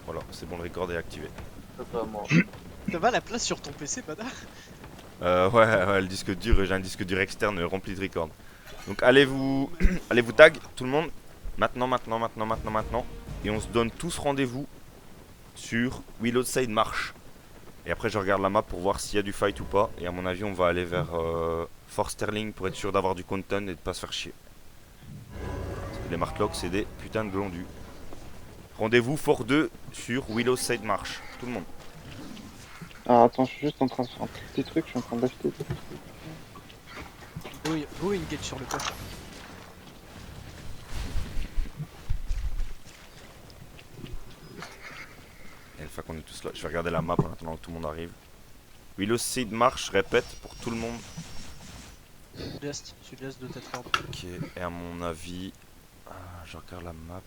Voilà, c'est bon, le record est activé. Pas moi. Ça va la place sur ton PC, Badar? Ouais, le disque dur, j'ai un disque dur externe rempli de records. Donc allez vous tag, tout le monde. Maintenant. Et on se donne tous rendez-vous sur Willow Side Marsh. Et après, je regarde la map pour voir s'il y a du fight ou pas. Et à mon avis, on va aller vers Fort Sterling pour être sûr d'avoir du content et de pas se faire chier. Parce que les Martlocks, c'est des putains de glandus. Rendez-vous Fort 2 sur Willow Side Marsh. Tout le monde. Alors attends, je suis juste en train de faire un petit truc, je suis en train d'acheter. Go engage sur le coffre. Et une fois qu'on est tous là, je vais regarder la map en attendant que tout le monde arrive. Willow Side Marsh, je répète, pour tout le monde. Sud-est de Thetford. Ok, et à mon avis, je regarde la map.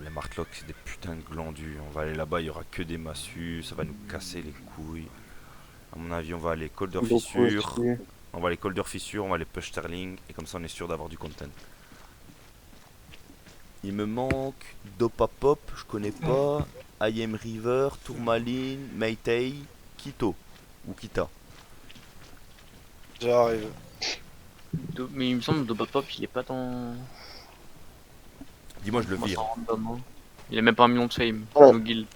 Les Martlocks, c'est des putains de glandus. On va aller là-bas, il y aura que des massues, ça va nous casser les couilles. À mon avis, on va aller Colder Beaucoup Fissure. stylé. On va aller Colder Fissure, on va aller Push Sterling, et comme ça on est sûr d'avoir du content. Il me manque Dopa Pop, je connais pas. I Am River, Tourmaline, Meitei, Kito. Ou Kita. J'arrive. Mais il me semble que Dobapop il est pas dans. Dis-moi, je le Moi, vire. sans random, hein. Il a même pas un million de fame. Ouais. No guild.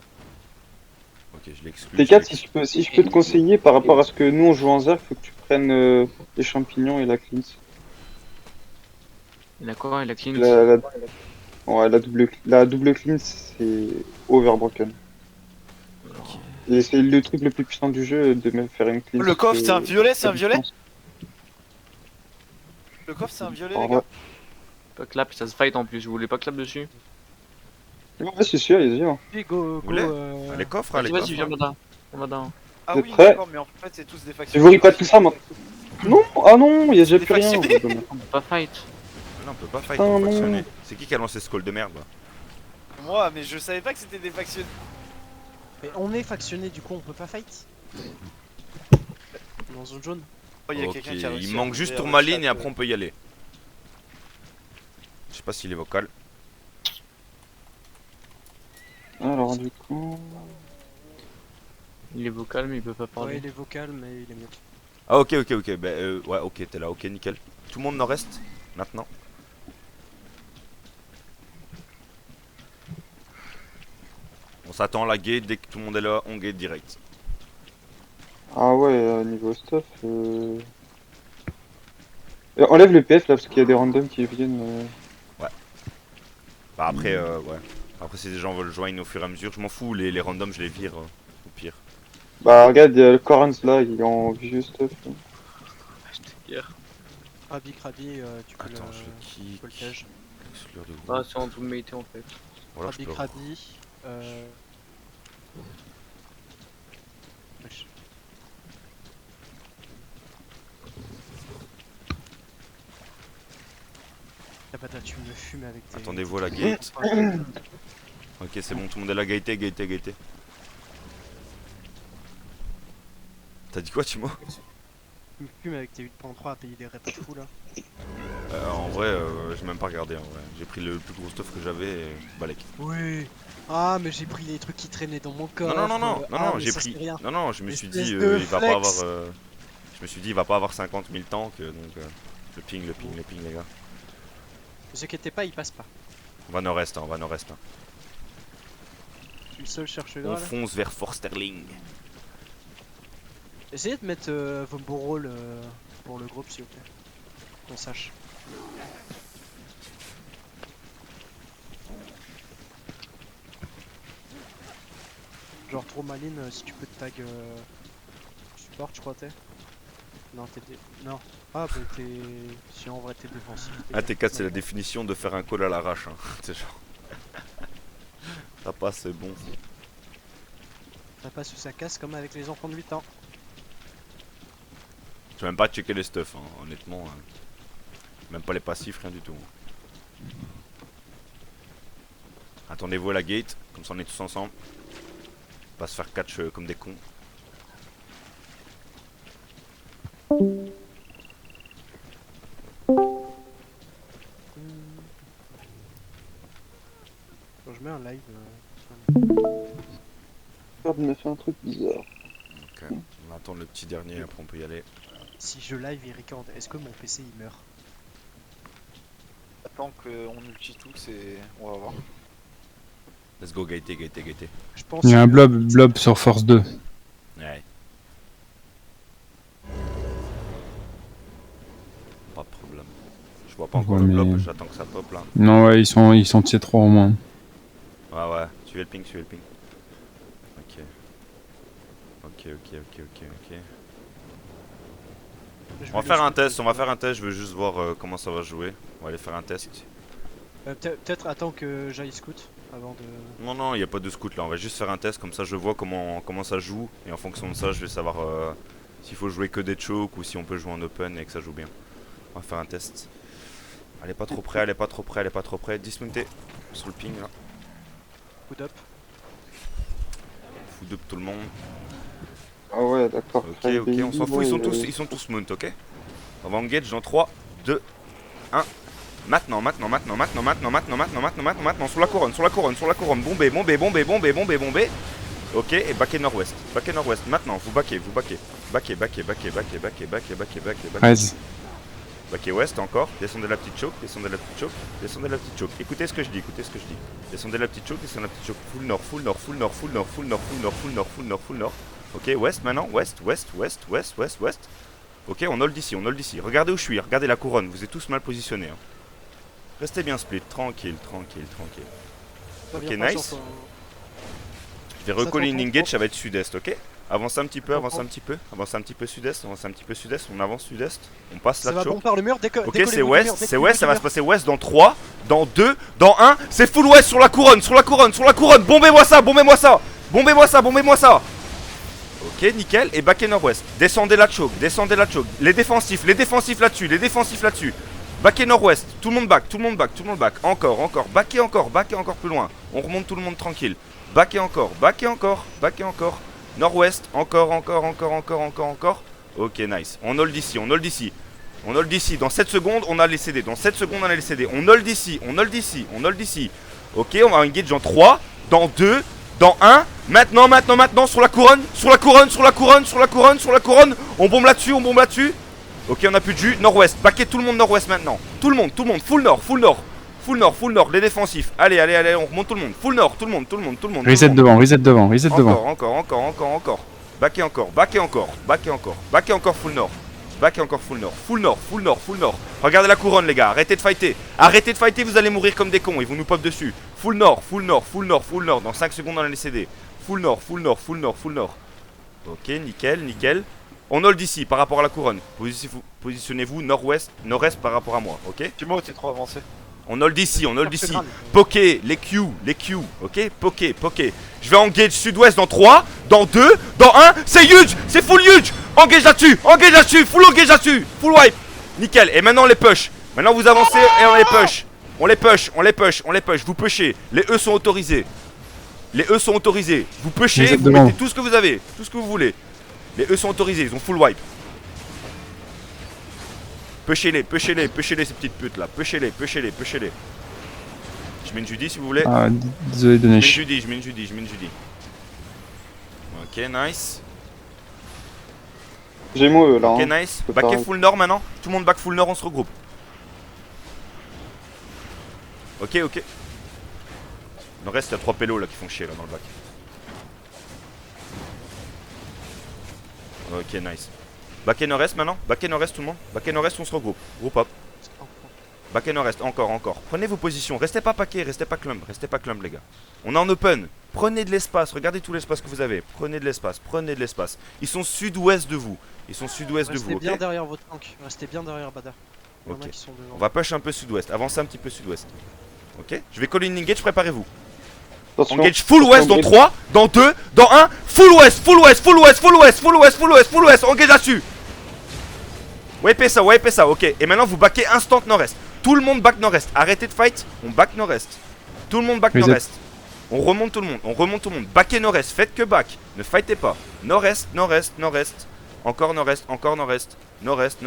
Ok, je l'exclus. T4, si je peux te conseiller par rapport à ce que nous on joue en Zerg, faut que tu prennes les champignons et la cleanse. Il a quoi? Il a clean. Ouais, la double cleanse, c'est overbroken. Et c'est le truc le plus puissant du jeu de me faire une cleanse. Le coffre, c'est un violet, c'est à un violet? distance. Le coffre, c'est un violet, Ah, les gars? Pas clap, ça se fight en plus. Vous voulez pas clap dessus? ouais, c'est sûr, allez-y. Hein. Puis go, Vous voulez go. Les coffres, Vas-y, les vas-y, coffres. viens, Mada. Mada. Ah Vous oui, êtes prêts? d'accord, mais en fait, c'est tous des factions. Je vous ris pas tout ça, moi. Non, ah non, il y a déjà Des plus rien. factionnés. On peut pas fight. Non, on peut pas fight, Putain, on non. factionner. C'est qui a lancé ce call de merde là? Moi, mais je savais pas que c'était des factionnés. Mais on est factionné, du coup on peut pas fight. Dans zone jaune. Oh, il y a Ok, quelqu'un qui a réussi il à manque juste ouvrir le Tourmaline chat, et après on peut y aller. Je sais pas s'il est vocal. Alors, du coup. Il est vocal, mais il peut pas Ouais, parler. il est vocal, mais il est mute. Ah ok, bah ouais, ok, t'es là, ok, nickel. Tout le monde nord-est, maintenant. On s'attend à la gate, dès que tout le monde est là, on gate direct. Ah ouais, niveau stuff. Enlève le PF là, parce qu'il y a des randoms qui viennent. Bah après, ouais. Après si des gens veulent joindre au fur et à mesure, je m'en fous, les randoms je les vire, au pire. Bah, regarde, il y a le Corans là, il est en vieux stuff. Là. Hier. Krabi, tu peux Attends, le... je le tu peux le kick. piège. Exclure de Ah, groupe. c'est en tout mate en fait. Voilà, je peux. Krabi, wesh. Ah bah là, tu me fumes avec tes... Attendez-vous à la gate. Ok, c'est bon, tout le monde est là, gaté. T'as dit quoi, Timo? Tu me fumes avec tes 8.3 à payer des reps fous là. En vrai, j'ai même pas regardé en vrai. J'ai pris le plus gros stuff que j'avais et balèque. Oui. Ah, mais j'ai pris les trucs qui traînaient dans mon coffre. Non, mais j'ai ça, pris. c'est rien. Non, non, je me suis Espèce dit, de il va flex. pas avoir. Je me suis dit, il va pas avoir 50 000 tanks, donc le ping, les gars. Ne vous inquiétez pas, il passe pas. On va nord-est, hein. Je suis le seul chercheur On là. fonce vers Fort Sterling. Essayez de mettre vos beaux rôles pour le groupe, s'il vous plaît. Qu'on sache. Genre trop maline, si tu peux te tag support, je crois t'es. Non, Non. Ah bah t'es... Si en vrai t'es défensif. Ah, T4, c'est la définition de faire un call à l'arrache. Hein. C'est genre. Ça passe, c'est bon. Ça passe ou ça casse comme avec les enfants de 8 ans. Je vais même pas checker les stuff, hein, honnêtement. Même pas les passifs, rien du tout. Attendez-vous à la gate, comme ça on est tous ensemble. Pas se faire catch comme des cons. Quand je mets un live, Merde, il m'a fait un truc bizarre. Ok, on va attendre le petit dernier, après on peut y aller. si je live et record, est-ce que mon PC il meurt? Attends qu'on ulti tous et on va voir. Let's go, Gaëté, Gaëté, Gaëté. Je pense Il y a un que- blob sur Force 2. Ouais. Pas de problème. Je vois pas encore Ouais, le mais- blob, j'attends que ça pop là. Non, ouais, ils sont tier 3 au moins. Ouais, ouais, suivez le ping, suivez le ping. Ok. Ok, ok, ok, ok, ok. je On va vais faire le un scout, test, on va faire un test, je veux juste voir comment ça va jouer. On va aller faire un test. Peut-être attends que j'aille scout avant de. Non, non, il n'y a pas de scout là, on va juste faire un test, comme ça je vois comment ça joue. Et en fonction de ça, je vais savoir s'il faut jouer que des chokes ou si on peut jouer en open et que ça joue bien. On va faire un test. Elle est pas trop près, elle est pas trop près, elle est pas trop près. Dismounté sur le ping là. Coup up. Food up tout le monde. Ah ouais, d'accord. Ok, ok, on s'en fout, ils sont tous mount, ok. On va engage dans 3, 2, 1. Maintenant, sur la couronne, bombé, ok, et backé nord-ouest, maintenant, vous backé, backé, 13. backé ouest encore, descendez la petite choke, écoutez ce que je dis, descendez la petite choke, full nord, ok, ouest maintenant, ouest, ok, on hold d'ici, regardez où je suis, regardez la couronne, vous êtes tous mal positionnés, hein. Restez bien split, tranquille. Pas Ok, bien nice. patience, Je vais Ça recoller une t'entend engage, trop. ça va être sud-est, ok. Avancez un petit peu, T'entends. avancez un petit peu sud-est, on avance sud-est, on passe Ça la va choke. bon par le mur, Ok, c'est ouest, ça va se passer ouest dans 3, dans 2, dans 1, c'est full ouest sur la couronne, bombez-moi ça. Ok, nickel, et backé nord-ouest, descendez la choke, les défensifs là-dessus, backé nord-ouest, tout le monde back, encore, backé encore plus loin, on remonte tout le monde tranquille, backé encore, nord-ouest, encore, ok, nice, on hold ici, dans 7 secondes on a les CD, on hold ici, ok, on va engage en 3, dans 2, dans 1, maintenant, sur la couronne, on bombe là-dessus, ok, on a plus de jus, nord-ouest, backé tout le monde nord-ouest maintenant, tout le monde, full nord, les défensifs, allez, on remonte tout le monde, full nord, tout le monde, Reset devant. encore, backé encore, full nord, regardez la couronne les gars, arrêtez de fighter, vous allez mourir comme des cons, ils vont nous pop dessus, full nord, dans 5 secondes on a les CD, full nord, ok, nickel, on hold ici par rapport à la couronne, positionnez-vous nord-est par rapport à moi, ok, Timo, t'es trop avancé. on hold ici, poké, les Q, ok, poké, je vais engage sud-ouest dans 3, dans 2, dans 1, c'est huge, c'est full huge, engage là-dessus, full engage là-dessus, full wipe, nickel, et maintenant on les push, maintenant vous avancez et on les push, vous pushez, les E sont autorisés, vous pushez, Reset vous devant. mettez tout ce que vous avez, tout ce que vous voulez, les E sont autorisés, ils ont full wipe. Pushez-les, ces petites putes là. Pushez-les. Je mets une Judy si vous voulez. Ah, désolé Je mets Denesh. une Judy. Ok, nice. J'ai moi là. Ok, Hein. nice. C'est Backé pareil. full nord maintenant. Tout le monde back full nord, on se regroupe. Ok. Il reste, il y a 3 pélos là qui font chier là dans le bac. Ok, nice. Backé nord-est maintenant. Backé nord-est tout le monde. Backé nord-est, on se regroupe. Groupe up. Backé nord-est, encore. Prenez vos positions. Restez pas paquet, restez pas clump les gars. On est en open. Prenez de l'espace. Regardez tout l'espace que vous avez. Prenez de l'espace. Ils sont sud-ouest de vous. Restez bien Ok. derrière votre tank, restez bien derrière Bada. Il y en a Ok. qui sont devant. On va push un peu sud-ouest. Avancez un petit peu sud-ouest. Ok. Je vais coller une engage, préparez-vous. Attention. Engage full ouest dans Engage. 3, dans 2, dans 1. Full ouest. Engage là-dessus. Wipez ça, ok. Et maintenant vous backez instant nord-est. Tout le monde back nord-est. Arrêtez de fight. On back nord-est. Tout le monde back Reset. nord-est. On remonte tout le monde. Backez nord-est. Faites que back. Ne fightez pas. Nord-est. Encore nord-est. Nord-est.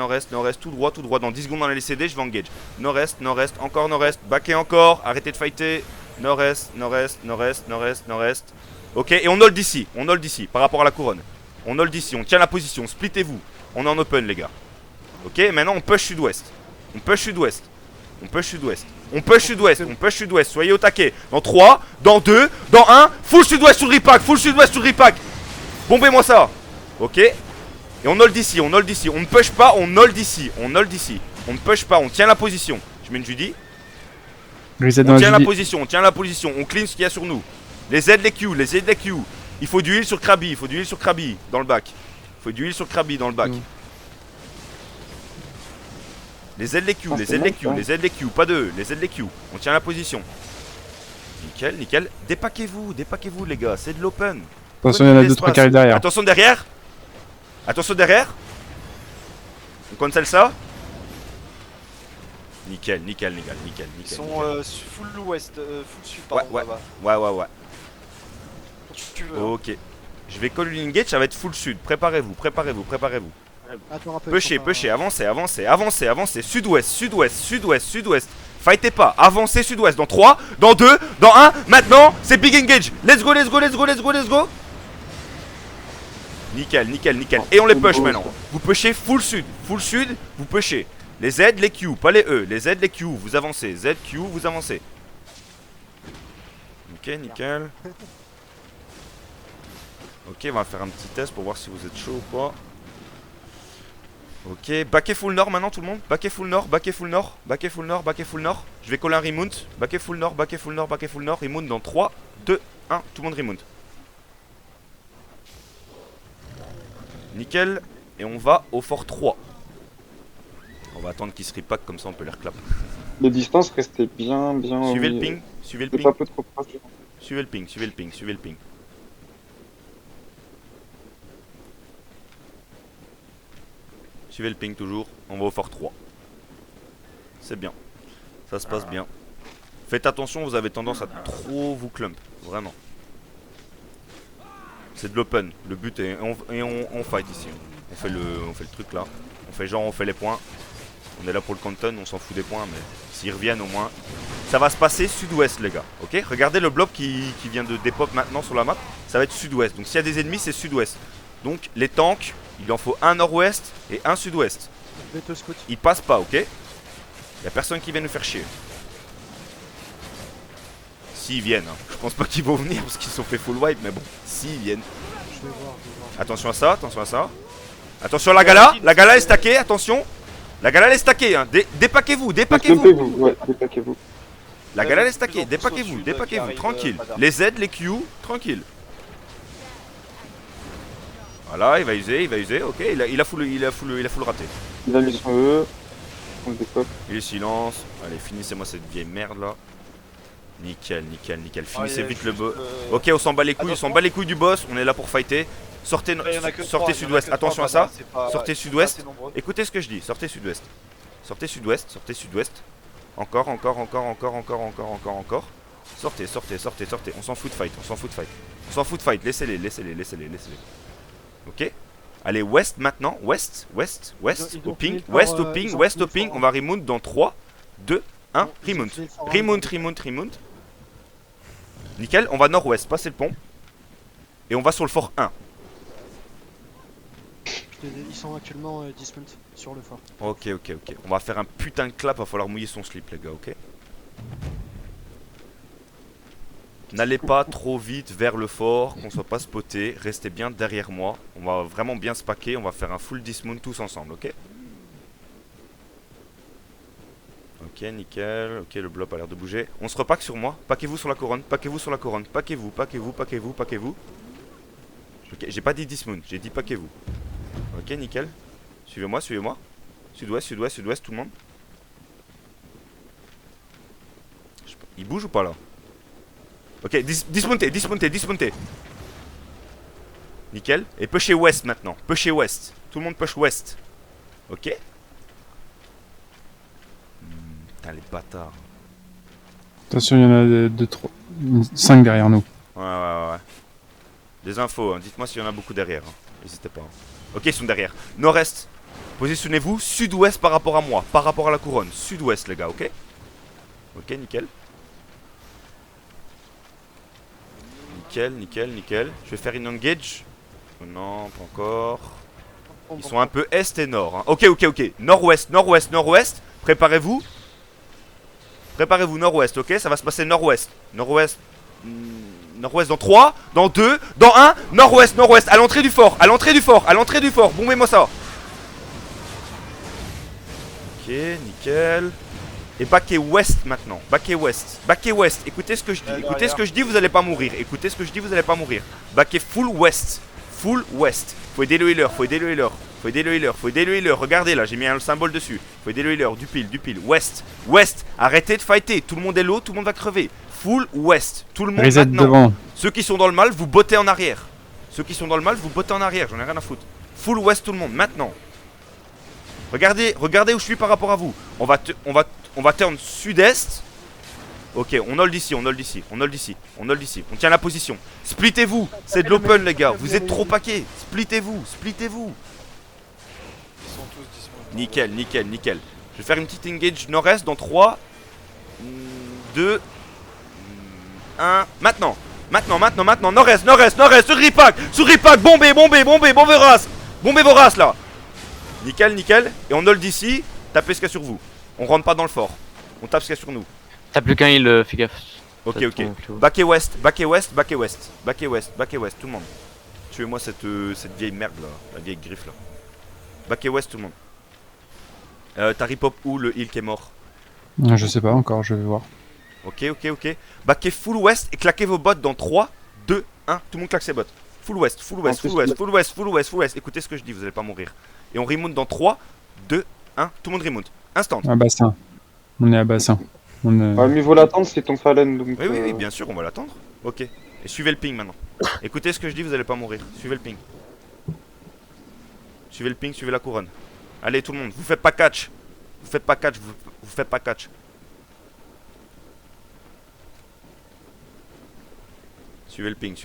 Tout droit. Dans 10 secondes dans les CD, je vais engage. Nord-est. Encore nord-est. Backez encore. Arrêtez de fighter. nord-est, nord-est, nord-est, nord-est, nord-est. Ok, et on hold d'ici, par rapport à la couronne. On hold d'ici, on tient la position, splittez-vous. On est en open, les gars. Ok, maintenant on push sud-ouest. On push sud-ouest. On push sud-ouest. On push sud-ouest, on push sud-ouest. Soyez au taquet. Dans 3, dans 2, dans 1. Full sud-ouest sur le repack, full sud-ouest sur le repack. Bombez-moi ça. Ok. Et on hold d'ici, on hold d'ici. On ne push pas, on hold d'ici. On hold d'ici. On ne push pas, on tient la position. Je mets une Judy. Reset On dans tient la la Judy. position, on tient la position. On clean ce qu'il y a sur nous. Les Z, les Q, les Z, les Q. Il faut du heal sur Krabi, il faut du heal sur Krabi dans le bac. Il faut du heal sur Krabi dans le bac. Les Z, les Q, Ah, les c'est Z, les bon, Q, ça. les Z, les Q, pas deux, les Z, les Q. On tient la position. Nickel, nickel. Dépaquez-vous, dépaquez-vous les gars, c'est de l'open. Attention, il y en a 2-3 qui arrivent derrière. Attention derrière. Attention derrière. On cancel ça. Nickel, nickel, nickel, nickel, Ils nickel. sont full ouest, full sud, Ouais, pardon. ouais. là-bas. Ouais, ouais, ouais. Quand tu veux. hein. Ok. Je vais call une engage, ça va être full sud. Préparez-vous, préparez-vous, préparez-vous. Attends un peu. Pushez, ils sont pas- pushez, avancez, avancez, avancez, avancez. Sud-ouest, sud-ouest, sud-ouest, sud-ouest. Fightez pas, avancez sud-ouest. Dans 3, dans 2, dans 1. Maintenant, c'est big engage. Let's go, let's go, let's go, let's go, let's go. Nickel, nickel, nickel. Et on les push maintenant. Vous pushez full sud, vous pushez. Les Z, les Q, pas les E. Les Z, les Q, vous avancez. Z, Q, vous avancez. Ok, nickel. Ok, on va faire un petit test pour voir si vous êtes chaud ou pas. Ok, back et full nord maintenant tout le monde. Back et full nord, back et full nord, back et full nord, back et full nord. Je vais coller un remount. Back et full nord, back et full nord, back et full nord. Remount dans 3, 2, 1. Tout le monde remount. Nickel. Et on va au fort 3. On va attendre qu'ils se repack comme ça on peut les reclap. Les distances restaient bien. Suivez le oui, ping, suivez le C'est ping, pas peu trop proche. suivez le ping, suivez le ping, suivez le ping. Suivez le ping toujours, on va au fort 3. C'est bien, ça se passe bien. Faites attention, vous avez tendance à trop vous clump, vraiment. C'est de l'open, le but est... on fight ici. On fait le truc là. On fait genre, on fait les points. On est là pour le canton, on s'en fout des points, mais s'ils reviennent au moins. Ça va se passer sud-ouest les gars, ok. Regardez le blob qui vient de dépop maintenant sur la map. Ça va être sud-ouest, donc s'il y a des ennemis c'est sud-ouest. Donc les tanks, il en faut un nord-ouest et un sud-ouest. Je vais te scout. Ils passent pas, ok. Y a personne qui vient nous faire chier. S'ils viennent, hein. Je pense pas qu'ils vont venir parce qu'ils sont fait full wipe, mais bon, s'ils viennent. Je vais voir, je vais voir. Attention à ça, attention à ça. Attention à la gala est stackée, attention. La gala est stackée, hein. Dépaquez-vous, dépaquez-vous. Dépaquez-vous, ouais, dépaquez-vous. La gala est stackée, Plus en plus au dépaquez-vous, sud, dépaquez-vous, qui arrive, tranquille. Madar. Les Z, les Q, tranquille. Voilà, il va user, ok, il a full raté. Il a mis son E. On le dépop. Il est silence. Allez, finissez-moi cette vieille merde là. Nickel, nickel, nickel. Finissez vite le boss. Ok, on s'en bat les couilles, on s'en bat les couilles du boss. On est là pour fighter. Sortez, sortez sud-ouest. Attention à ça. Sortez sud-ouest. Écoutez ce que je dis. Sortez sud-ouest. Sortez sud-ouest. Sortez sud-ouest. Encore. Sortez. On s'en fout de fight. On s'en fout de fight. Laissez-les. Ok. Allez, ouest maintenant. Ouest. Ils Au ont ping. fini le Ouest fort, au ping. ils ont Ouest fini au le ping. fort, On va remount dans 3, 2, 1. Ils ont Remount. fini le fort, Remount. Nickel, on va nord-ouest, passez le pont. Et on va sur le fort 1. Ils sont actuellement dismount sur le fort. Ok. On va faire un putain de clap, va falloir mouiller son slip les gars, ok. N'allez pas trop vite vers le fort, qu'on soit pas spoté. Restez bien derrière moi. On va vraiment bien se paquer, on va faire un full dismount tous ensemble, ok. Ok, nickel. Ok, le blob a l'air de bouger. On se repack sur moi. Paquez-vous sur la couronne. Paquez-vous. Ok, j'ai pas dit dismount, j'ai dit paquez-vous. Ok, nickel. Suivez-moi. Sud-ouest, tout le monde. Il bouge ou pas là? Ok, dismontez. Nickel. Et pushez ouest maintenant. Pushez ouest. Tout le monde push ouest. Ok. Putain, les bâtards. Attention, il y en a 2, 3, 5 derrière nous. Ouais. Des infos, hein. Dites-moi s'il y en a beaucoup derrière. Hein. N'hésitez pas. Ok, ils sont derrière. Nord-est. Positionnez-vous sud-ouest par rapport à moi. Par rapport à la couronne. Sud-ouest, les gars, ok. Ok, nickel. nickel, nickel, nickel. Je vais faire une engage. Non, pas encore. Ils sont un peu est et nord. Hein. Ok, ok, ok. Nord-ouest, nord-ouest, nord-ouest. Préparez-vous. Préparez-vous, nord-ouest, ok? Ça va se passer nord-ouest. Nord-ouest. Nord-ouest dans 3, dans 2, dans 1. Nord-ouest, nord-ouest. À l'entrée du fort, à l'entrée du fort, à l'entrée du fort. Bombez-moi ça. Ok, nickel. Et back et ouest maintenant. Back et ouest. Back et ouest. Écoutez ce que je dis. Écoutez ce que je dis, vous allez pas mourir. Écoutez ce que je dis, vous allez pas mourir. Back et full west. Full west. Faut aider le healer, faut aider le healer. Faut aider le healer, faut aider le healer. Regardez là, j'ai mis un symbole dessus. Faut aider le healer, du pile. West, west. Arrêtez de fighter. Tout le monde est low, tout le monde va crever. Full west. Tout le monde Reset maintenant. devant. Ceux qui sont dans le mal, vous bottez en arrière. Ceux qui sont dans le mal, vous bottez en arrière. J'en ai rien à foutre. Full west tout le monde, maintenant. Regardez où je suis par rapport à vous. On va turn sud-est. Ok, on hold ici, on hold ici, on hold ici, on hold ici. On tient la position. Splittez-vous. C'est de l'open les gars. Vous êtes trop paquets. Splittez-vous, splittez-vous. Ils sont tous disponibles. Nickel, nickel, nickel. Je vais faire une petite engage nord-est dans 3, 2, 1. Maintenant, nord-est, sur Ripac, bombez vos races là. Nickel, nickel. Et on hold ici, tapez ce qu'il y a sur vous. On rentre pas dans le fort, on tape ce qu'il y a sur nous. T'as plus qu'un heal, fais gaffe. Ok, Ça ok. tombe, tu vois. Back et west, tout le monde. Tuez-moi cette vieille merde là, la vieille griffe là. Back et west tout le monde. T'as ripop où le heal qui est mort? Je sais pas encore, je vais voir. Ok. Backez full west et claquez vos bottes dans 3, 2, 1. Tout le monde claque ses bottes. Full west. Écoutez ce que je dis, vous allez pas mourir. Et on remonte dans 3, 2, 1. Tout le monde remonte. Instant. À bassin. On est à bassin. On est... Ouais, mieux vaut l'attendre, c'est ton Fallen. Donc, Oui, bien sûr, on va l'attendre. Ok. Et suivez le ping maintenant. Écoutez ce que je dis, vous allez pas mourir. Suivez le ping. Suivez la couronne. Allez tout le monde, vous faites pas catch. Vous faites pas catch. Suivez le ping.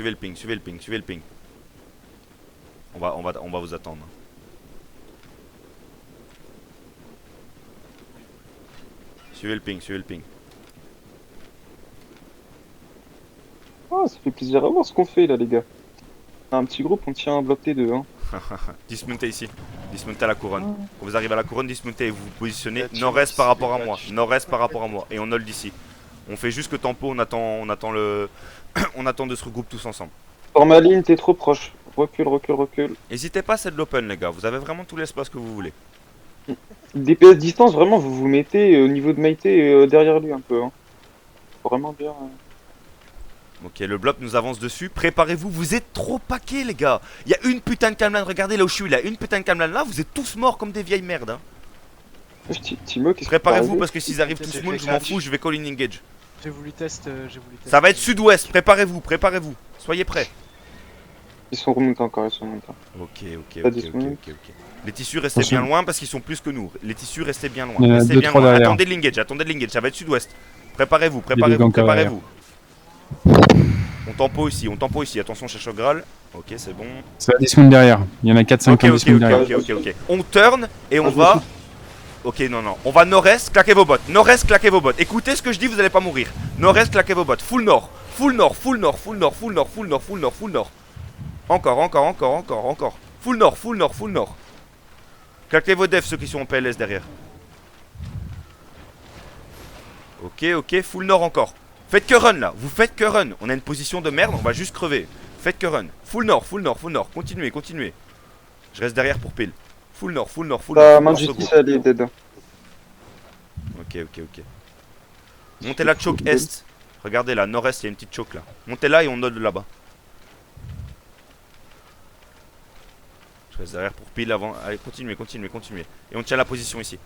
On va vous attendre. Suivez le ping. Ah, ça fait plaisir à voir ce qu'on fait là, les gars. Un petit groupe, on tient un bloc T2. Hein. Dismontez ici. Dismontez à la couronne. Quand vous arrivez à la couronne, dismontez et vous vous positionnez Là, tu nord-est vois, par rapport à c'est moi. match. Nord-est par rapport à moi. Et on hold ici. On fait juste que tempo, on attend le. On attend de se regrouper tous ensemble. Formaline, t'es trop proche. Recule. N'hésitez pas, c'est de l'open les gars. Vous avez vraiment tout l'espace que vous voulez. DPS distance, vraiment, vous vous mettez au niveau de Maïté derrière lui un peu. Hein. Vraiment bien. Ok, le bloc nous avance dessus. Préparez-vous, vous êtes trop paquets les gars. Il y a une putain de camelane, regardez là où je suis là. Une putain de camelane là, vous êtes tous morts comme des vieilles merdes. Hein. Timo, qu'est-ce que Préparez-vous parce que s'ils arrivent tous moon, je m'en fous, je vais call in engage. J'ai voulu tester. Ça va être sud-ouest, préparez-vous. Soyez prêts. Ils sont remontés encore. Ok. Pas disponible. Les tissus restez Attention. bien loin parce qu'ils sont plus que nous. Les tissus restez bien loin. Il y en a Restez deux, bien trois loin. derrière. Attendez de l'engage, ça va être sud-ouest. Préparez-vous. Il y a des gangs derrière. On tempo ici. Attention, cherche au Graal. Ok, c'est bon. Ça va dismount derrière. Il y en a 4-5 qui ont dismount derrière. Ok. On turn et on va. Ok, non. On va nord-est, claquez vos bottes. Écoutez ce que je dis, vous allez pas mourir. Nord-est, claquez vos bottes. Full nord. Encore. Full nord. Claquez vos devs, ceux qui sont en PLS derrière. Ok, full nord encore. Faites que run là, vous faites que run. On a une position de merde, on va juste crever. Faites que run. Full nord. Continuez. Je reste derrière pour pile. Full nord. La main de justice, elle est dead. Ok. Montez la choke est. Regardez là, nord-est, il y a une petite choke là. Montez là et on node là-bas. Je reste derrière pour pile avant. Allez, continuez. Et on tient la position ici.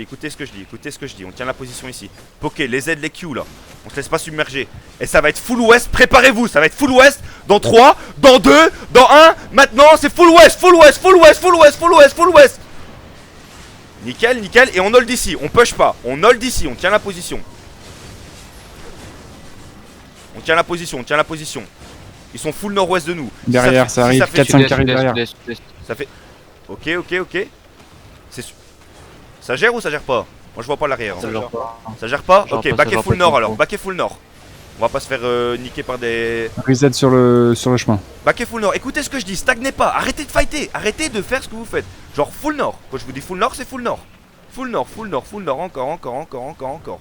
Écoutez ce que je dis. On tient la position ici. Poké, les aides, les Q là. On se laisse pas submerger. Et ça va être full ouest. Préparez-vous. Ça va être full ouest. Dans 3, dans 2, dans 1. Maintenant, c'est full ouest. Nickel. Et on hold ici. On push pas. On hold ici. On tient la position. Ils sont full nord-ouest de nous. Derrière, ça arrive. 4-5 qui arrivent derrière. Ça fait. Ok. Ça gère ou ça gère pas? Moi je vois pas l'arrière. Ça Hein. gère pas. Ça gère pas? Genre Ok, pas, back ça et gère full pas nord du alors. tout. Back et full nord. On va pas se faire niquer par des... Reset sur le chemin. Baquet full nord, écoutez ce que je dis, stagnez pas, arrêtez de fighter, arrêtez de faire ce que vous faites. Genre full nord, quand je vous dis full nord, c'est full nord. Full nord, full nord, full nord, encore.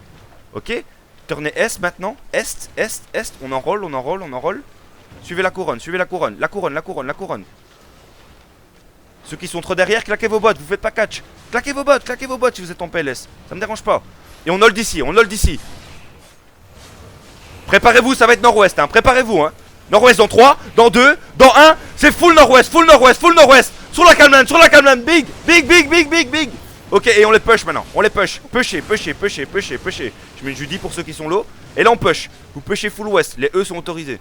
Ok. Tournez est maintenant, est, on enroll. Suivez la couronne, la couronne. Ceux qui sont trop derrière, claquez vos bottes, vous faites pas catch. Claquez vos bottes si vous êtes en PLS, ça me dérange pas. Et on hold d'ici, Préparez-vous, ça va être nord-ouest, hein, préparez-vous, hein. Nord-ouest dans 3, dans 2, dans 1, c'est full nord-ouest. Sur la calmane, big. Ok, et on les push maintenant, Pushez. Je mets une Judy pour ceux qui sont low. Et là on push, vous pushez full ouest, les E sont autorisés.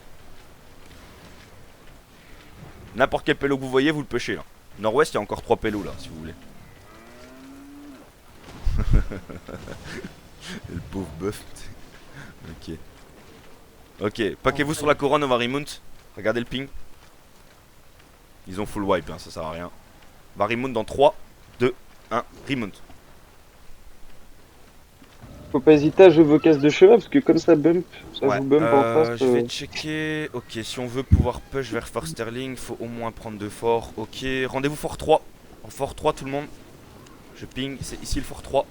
N'importe quel pélo que vous voyez, vous le pushez là. Nord-ouest, il y a encore 3 pélos là, si vous voulez. Le pauvre buff. Ok, paquez-vous sur la couronne, on va remount. Regardez le ping. Ils ont full wipe, hein, ça sert à rien. On va remount dans 3, 2, 1, remount. Faut pas hésiter à jouer vos cases de cheval parce que comme ça bump, ça Ouais, vous bump en face. je vais checker. Ok, si on veut pouvoir push vers Fort Sterling, faut au moins prendre 2 forts. Ok, rendez-vous Fort 3. En Fort 3, tout le monde. Je ping, c'est ici le Fort 3.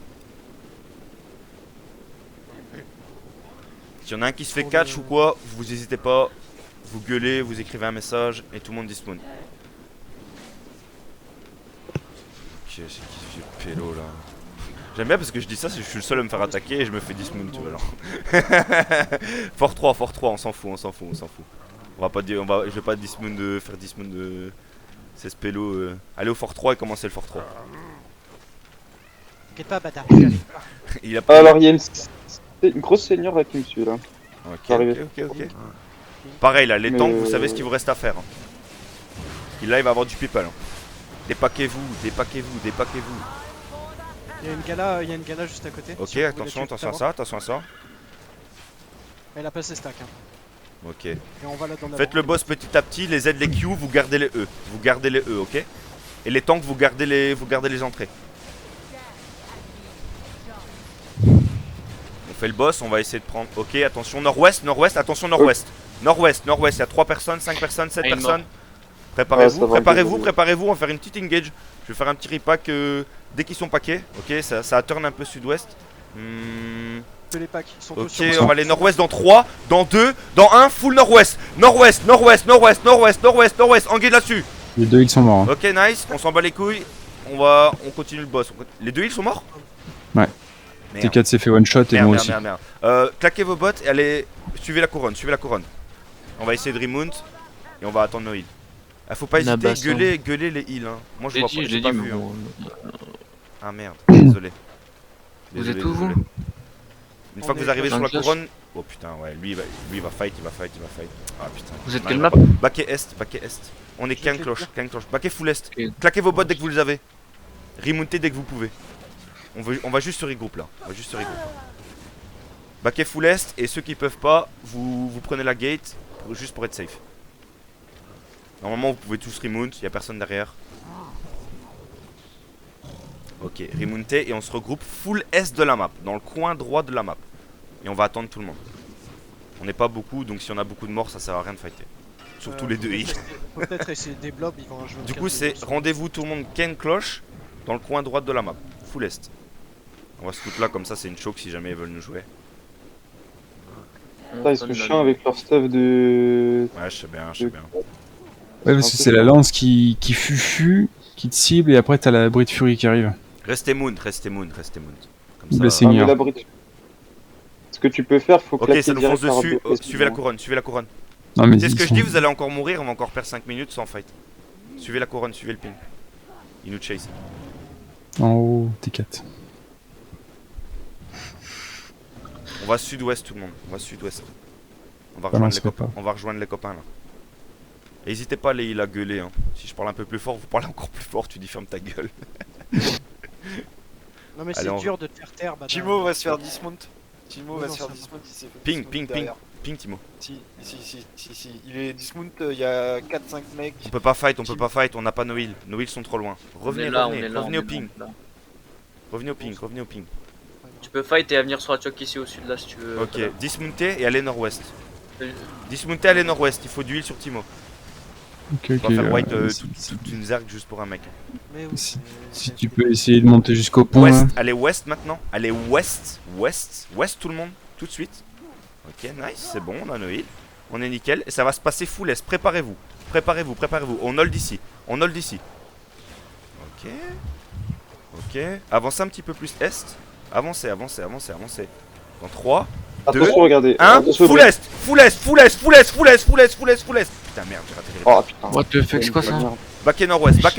S'il y en a un qui se fait catch ou quoi, vous hésitez pas. Vous gueulez, vous écrivez un message et tout le monde dispawn. Ok, c'est qui ce vieux pélo là? J'aime bien parce que je dis ça, je suis le seul à me faire attaquer et je me fais dismoon, tu vois genre. Fort 3, on s'en fout. On va pas dire, je vais pas faire dismoon de 16 pélos. Allez au Fort 3 et commencez le Fort 3. T'inquiète pas, bâtard. Il a pas... Alors il y a une grosse seigneur avec nous celui-là. Ok. Pareil là, les Mais tanks, vous savez ce qu'il vous reste à faire. Hein. Là, il va avoir du people. Hein. Dépaquez-vous. Il y a une gala juste à côté. Ok, si vous voulez attention tuer à ça. Elle a passé stack. Hein. Ok. Et on va là dans Faites le boss petit à petit, les Z, les Q, vous gardez les E. Ok. Et les tanks, vous gardez les entrées. On fait le boss, on va essayer de prendre... Ok, attention, nord-ouest, attention nord-ouest. Nord-ouest, il y a 3 personnes, 5 personnes, 7 personnes. Préparez-vous, on va faire une petite engage. Je vais faire un petit repack dès qu'ils sont paqués. Ok, ça turn un peu sud-ouest. de les packs. Ils sont tous Ok, sur on va aller nord-ouest dans 3, dans 2, dans 1, full nord-ouest. Nord-ouest, engage là-dessus. Les deux ils sont morts. Hein. Ok, nice, on s'en bat les couilles. On continue le boss. Les deux ils sont morts? Ouais. Merde. T4 s'est fait one shot et moi aussi. Merde. Claquez vos bottes et allez. Suivez la couronne. On va essayer de remount et on va attendre nos heals. Faut pas hésiter, gueuler les heals. Hein. Moi je vois pas, j'ai pas vu. Hein. Ah merde, désolé. Vous êtes où vous? Une fois que vous arrivez sur la couronne. Oh putain, ouais, lui il va fight. Ah putain. Vous êtes quelle map? Baquet est. On est qu'un cloche. Baquet full est. Claquez vos bottes dès que vous les avez. Remontez dès que vous pouvez. On va juste se regrouper là. Baquet full est et ceux qui peuvent pas, vous prenez la gate juste pour être safe. Normalement vous pouvez tous remount, il y a personne derrière. Ok, remontez et on se regroupe full est de la map, dans le coin droit de la map. Et on va attendre tout le monde. On n'est pas beaucoup, donc si on a beaucoup de morts, ça sert à rien de fighter. Surtout les deux heals. Faut peut-être essayer des blobs, ils vont jouer. Du coup c'est rendez-vous tout le monde ken cloche dans le coin droit de la map, full est. On va se foutre là comme ça, c'est une choke si jamais ils veulent nous jouer. Ils sont chiants avec leur stuff de... Ouais, je sais bien. Ouais, parce que c'est la lance qui fufu, qui te cible et après t'as la Brit Fury qui arrive. Restez moon. Comme Ou ça. le seigneur. Ce que tu peux faire, faut Ok, claquer ça nous fonce direct par dessus. deux Suivez la couronne. Non mais C'est ce ils que je sont- dis, vous allez encore mourir, on va encore perdre 5 minutes sans fight. Suivez la couronne, suivez le ping. Il nous chase. En haut, T4. On va sud-ouest tout le monde, on va sud-ouest. On va Balancerai rejoindre les copains là. Et n'hésitez pas les heals à gueuler hein. Si je parle un peu plus fort, vous parlez encore plus fort, tu dis ferme ta gueule. Non mais Allez, c'est dur de te faire taire, bâtard. Timo va se faire dismount. Timo va Non, se faire ça va. dismount, il s'est fait Ping, dismount ping, derrière. Timo. Si. Il est dismount, il y a 4-5 mecs. On peut pas fight, on n'a pas nos heals. Nos heals sont trop loin. Revenez au ping. Revenez au ping. Tu peux fight et à venir sur la choc ici au sud là si tu veux. Ok, dismounter et aller nord-ouest. Euh, Dismounter, aller nord-ouest. Il faut du heal sur Timo. Ok, On ok. va faire white si, toute une zerg juste pour un mec. Mais oui, si- mais si c'est- tu peux essayer de monter jusqu'au pont. Ouest, là. allez ouest maintenant. Allez ouest, ouest tout le monde, tout de suite. Ok, nice, c'est bon, on a nos heals. On est nickel. Et ça va se passer full est. Préparez-vous. Préparez-vous. On hold ici. On hold ici. Ok. Ok. Avancez un petit peu plus est. Avancez. Dans 3, Attention, regardez. 1, Attention, full est. Full est. Putain, merde, j'ai raté les Oh putain. What the fuck, c'est quoi ça? Back et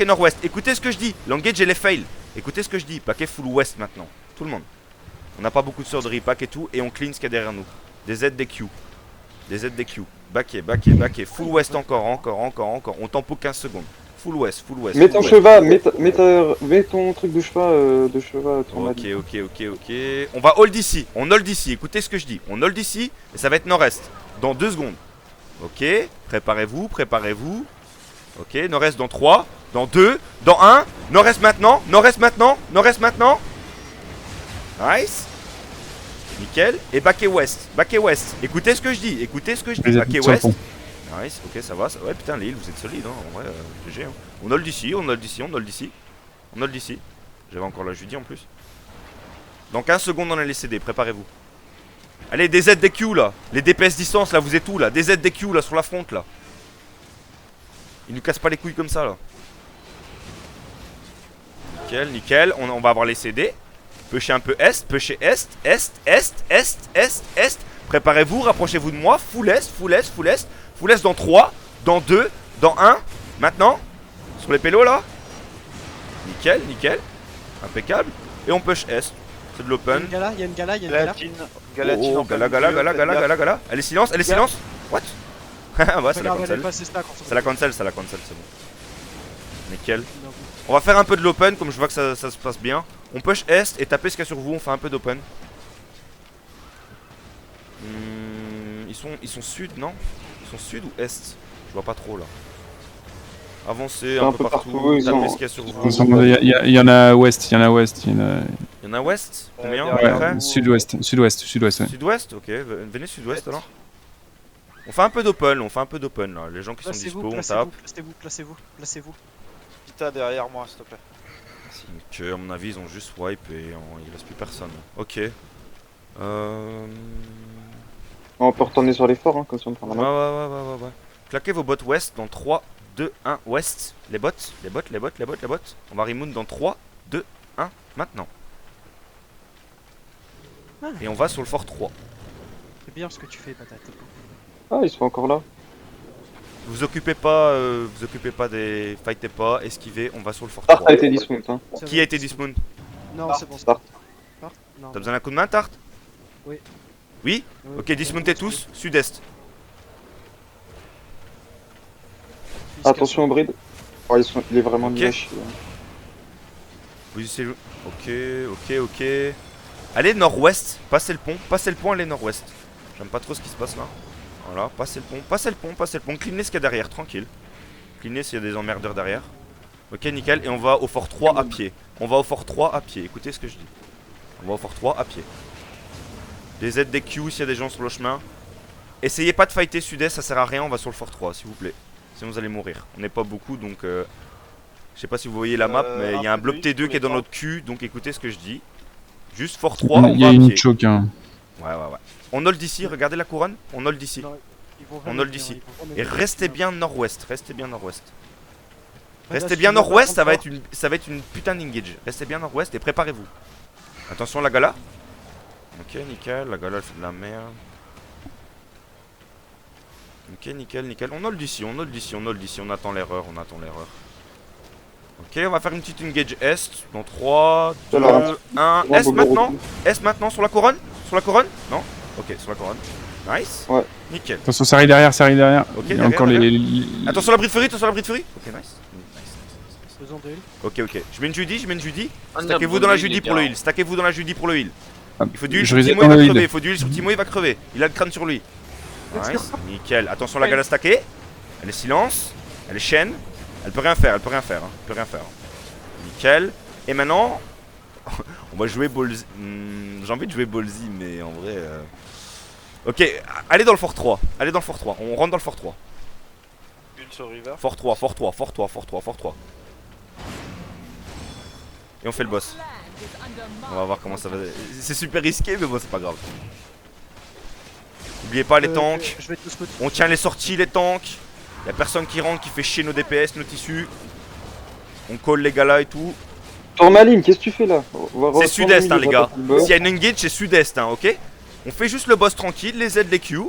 nord-ouest. Écoutez ce que je dis. L'engage elle est fail. Écoutez ce que je dis. Back et full ouest maintenant. Tout le monde. On n'a pas beaucoup de sorts de repack et tout. Et on clean ce qu'il y a derrière nous. Des Z, des Q. Back et full ouest encore. On tempo 15 secondes. Full ouest. Mets ton cheval, mets ton truc de cheval, ton Ok. On va hold ici. On hold ici. Écoutez ce que je dis. On hold ici. Et ça va être nord-est. Dans 2 secondes. Ok. Préparez-vous. Ok. Nord-est dans 3. Dans 2. Dans 1. Nord-est maintenant. Nice. Nickel. Et back et west. Écoutez ce que je dis. Les Back et appuis sur le west. pont. Nice. Ok, ça va. Ouais, putain, les heals, vous êtes solides. Hein. En vrai, GG. Hein. On hold ici. J'avais encore la Judy en plus. Dans 15 secondes, on a les CD. Préparez-vous. Allez, des Z, des Q là. Les DPS distance là, vous êtes où là? Des Z, des Q là sur la front là. Ils nous cassent pas les couilles comme ça là. Nickel. On va avoir les CD. Pusher un peu est. Préparez-vous, rapprochez-vous de moi. Full est dans 3, dans 2, dans 1. Maintenant. Sur les pélos là. Nickel. Impeccable. Et on push est. C'est de Il y a l'open. une gala. Galatine Oh, en plein gala. milieu. Allez, silence. What? Ah ouais, ça la Regarde, elle est cancel. passée stack, on s'en Ça la fout. cancel, c'est bon. Nickel. Non, On va faire un peu de l'open, comme je vois que ça se passe bien. On push est et tapez ce qu'il y a sur vous, on fait un peu d'open. Ils sont sud, non? Ils sont sud ou est? Je vois pas trop là. Avancez un peu partout, ils tapez ont- ce qu'il y a sur Il vous. y en a ouest. Il y en a ouest? Combien à peu près? Ouais, sud-ouest. Ouais. Sud-ouest? Ok, venez sud-ouest alors. On fait un peu d'open là. Les gens qui sont dispo, on tape. Placez-vous. Pita derrière moi, s'il te plaît. Donc à mon avis ils ont juste wipe et il reste plus personne. Ok. On peut retourner sur les forts, hein, comme ça on prend la main. Ouais. Claquez vos bots ouest dans 3, 2, 1, ouest. Les bots. On va remoon dans 3, 2, 1, maintenant. Ah. Et on va sur le fort 3. C'est bien ce que tu fais, patate. Ah, ils sont encore là. Vous occupez pas des... Fightez pas, esquivez, on va sur le fort Tart 3. a été dismount, hein. Qui a été dismount? Non, c'est bon. Tart. Non. T'as besoin d'un coup de main, Tart? Oui. Oui? Ok, dismountez tous, sud-est. Attention au bride. Oh, il est vraiment Ok. nul à chier, hein. Positionnez. Ok. Allez nord-ouest, passez le pont, allez nord-ouest. J'aime pas trop ce qui se passe là. Voilà, passez le pont, cleanez ce qu'il y a derrière, tranquille. Cleanez s'il y a des emmerdeurs derrière. Ok, nickel, et on va au fort 3 à pied. Écoutez ce que je dis. On va au fort 3 à pied. Des Z, des Q s'il y a des gens sur le chemin. Essayez pas de fighter sud-est, ça sert à rien, on va sur le fort 3 s'il vous plaît. Sinon vous allez mourir. On n'est pas beaucoup donc je sais pas si vous voyez la map mais il y a un bloc T2 qui est dans notre cul donc écoutez ce que je dis. Juste fort 3, on Il y va a à une pied. choke. Hein. Ouais. On hold d'ici, regardez la couronne. On hold d'ici. Non, ils vont On vraiment hold venir, d'ici. ils vont vraiment Et venir. restez bien nord-ouest. Restez bien nord-ouest. Bah, Restez si bien tu veux nord-ouest, pas ça va être une putain d'engage. Restez bien nord-ouest et préparez-vous. Attention la gala. Ok, nickel, la gala elle fait de la merde. Ok, nickel. On hold d'ici, on attend l'erreur, Ok, on va faire une petite engage est dans 3, 2, Alors, 1. Bon, Est bon, maintenant. bon. Est maintenant sur la couronne. Non. Ok, sur la couronne. Nice. Ouais. Nickel. Attention, ça arrive derrière. Ok, Il y a derrière, encore derrière. les... Attention la bride furie. Ok, nice. Faisons de heal. Ok. Je mets une Judy. Ah, non, Stackez-vous bon, dans la il est Judy bien. pour le heal. Il faut du heal Je sur reset Timo, dans il va le heal. crever. Il va crever. Il a le crâne sur lui. Nice. Nickel. Attention la gala stackée. Elle est silence. Elle est chaîne. Elle peut rien faire. Nickel. Et maintenant, On va jouer Ballsy. J'ai envie de jouer Ballsy, mais en vrai. Ok, allez dans le fort 3. Allez dans le fort 3. On rentre dans le fort 3. Une sur River. Fort 3, fort 3, fort 3, fort 3, fort 3. Et on fait le boss. On va voir comment ça va. C'est super risqué, mais bon, c'est pas grave. N'oubliez pas les tanks. Je vais te spot. On tient les sorties, les tanks. Y'a personne qui rentre, qui fait chier nos DPS, nos tissus. On colle les gars là et tout. Tourmaline, qu'est-ce que tu fais là? On va C'est reprendre sud-est, hein, le les gars. boss. S'il y a une engage, c'est sud-est, hein, ok? On fait juste le boss tranquille, les Z, les Q.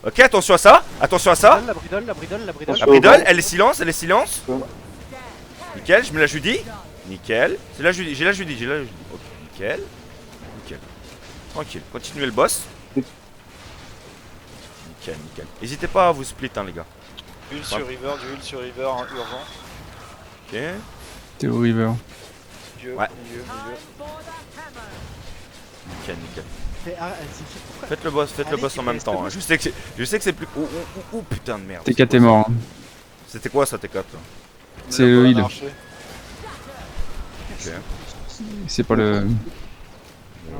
Ok, attention à ça, attention à ça. La bridole, la bridole, la bridole. La bridole, elle est silence, elle est silence. Nickel, je mets la Judy. Nickel. C'est la Judy, j'ai la Judy, j'ai la Judy. Ok, nickel. Nickel. Tranquille, continuez le boss. Nickel, nickel. N'hésitez pas à vous split, hein, les gars. Une sur River, du heal sur River, hein, urgent. Ok. Théo River. Milieu, Ouais. milieu. Nickel, nickel. Pourquoi Faites le boss en Allez, même DPS, temps. Hein. Je sais que c'est plus. Oh, putain de merde. T4 est mort. hein. C'était quoi ça, T4 là? C'est le heal. Ok. C'est pas le. Non mais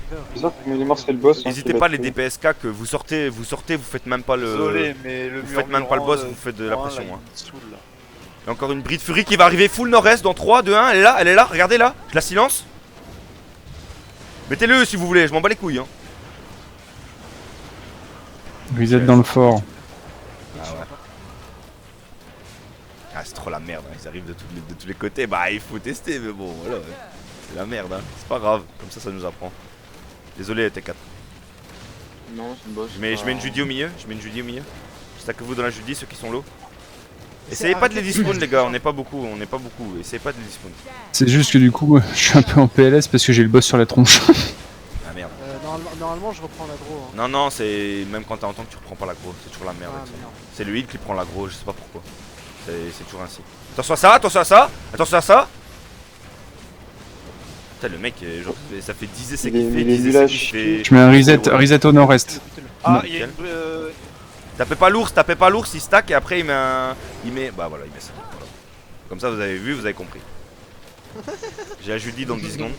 River. Bizarre, mais il est mort, c'est le boss. hein, N'hésitez qui pas va les tuer. DPSK que vous sortez, vous faites même pas le. Désolé, mais le Vous faites même pas le boss, vous faites de la point, pression. là, Hein. il me saoule, là. Il y a encore une Bride Fury qui va arriver full nord-est dans 3, 2, 1. Elle est là, regardez là. Je la silence. Mettez-le si vous voulez, je m'en bats les couilles. Hein. Reset dans le fort. Ah ouais. Ah, c'est trop la merde, hein. Ils arrivent de tous les côtés. Bah, il faut tester, mais bon, voilà. Ouais. C'est la merde, hein. C'est pas grave, comme ça nous apprend. Désolé, T4. Non, c'est le boss. Je mets une Judy au milieu. Je mets une Judy au milieu. Je stack vous dans la Judy, ceux qui sont low. Essayez pas de les despawn, les gars. On n'est pas beaucoup. Essayez pas de les despawn. C'est juste que du coup, je suis un peu en PLS parce que j'ai le boss sur la tronche. Ah merde. Normalement je reprends l'aggro. Hein. Non, non, c'est. Même quand t'es en tank, tu reprends pas l'aggro. C'est toujours la merde. Ah, avec ça. mais non. C'est le heal qui prend l'aggro, je sais pas pourquoi. C'est toujours ainsi. Attention à ça, attention à ça, attention à ça. Putain, le mec, genre, ça fait 10 essais Il est- qu'il fait, il est 10 nul essais à qu'il chier. fait. Je mets un reset au nord-est. Ah, il y a une. Tapez pas l'ours, il stack et après il met un. Bah voilà, il met ça. Voilà. Comme ça, vous avez vu, vous avez compris. J'ai la Judy dans 10 secondes.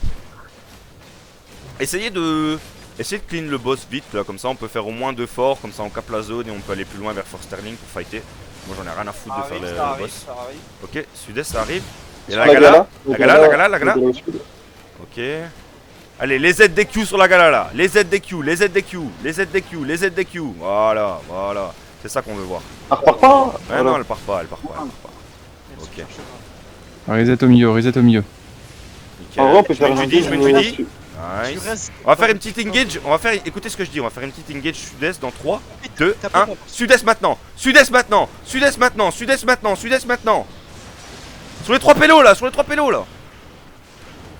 Essayez de clean le boss vite, là, comme ça on peut faire au moins 2 forts, comme ça on capte la zone et on peut aller plus loin vers Fort Sterling pour fighter. Moi j'en ai rien à foutre de faire le boss. Ça arrive. Ok, sud-est ça arrive. Et Sur la gala, la la gala. au sud. Ok. Allez, les ZDQ sur la gala là. Les ZDQ, les ZDQ, les ZDQ, les ZDQ. Voilà, voilà. C'est ça qu'on veut voir. Ah, repart pas. Ouais, Voilà. non, elle part pas. Ok. Reset au milieu, reset au milieu. Nickel. En vrai, on peut Je mets faire une un Judy, je mets une jeu Judy. dessus. Nice. On va faire une petite engage. Écoutez ce que je dis. On va faire une petite engage sud-est dans 3, 2, 1. Sud-est maintenant. Sud-est maintenant. Sud-est maintenant. Sud-est maintenant. Sud-est maintenant. Sur les 3 pélos là. Sur les 3 pélos là.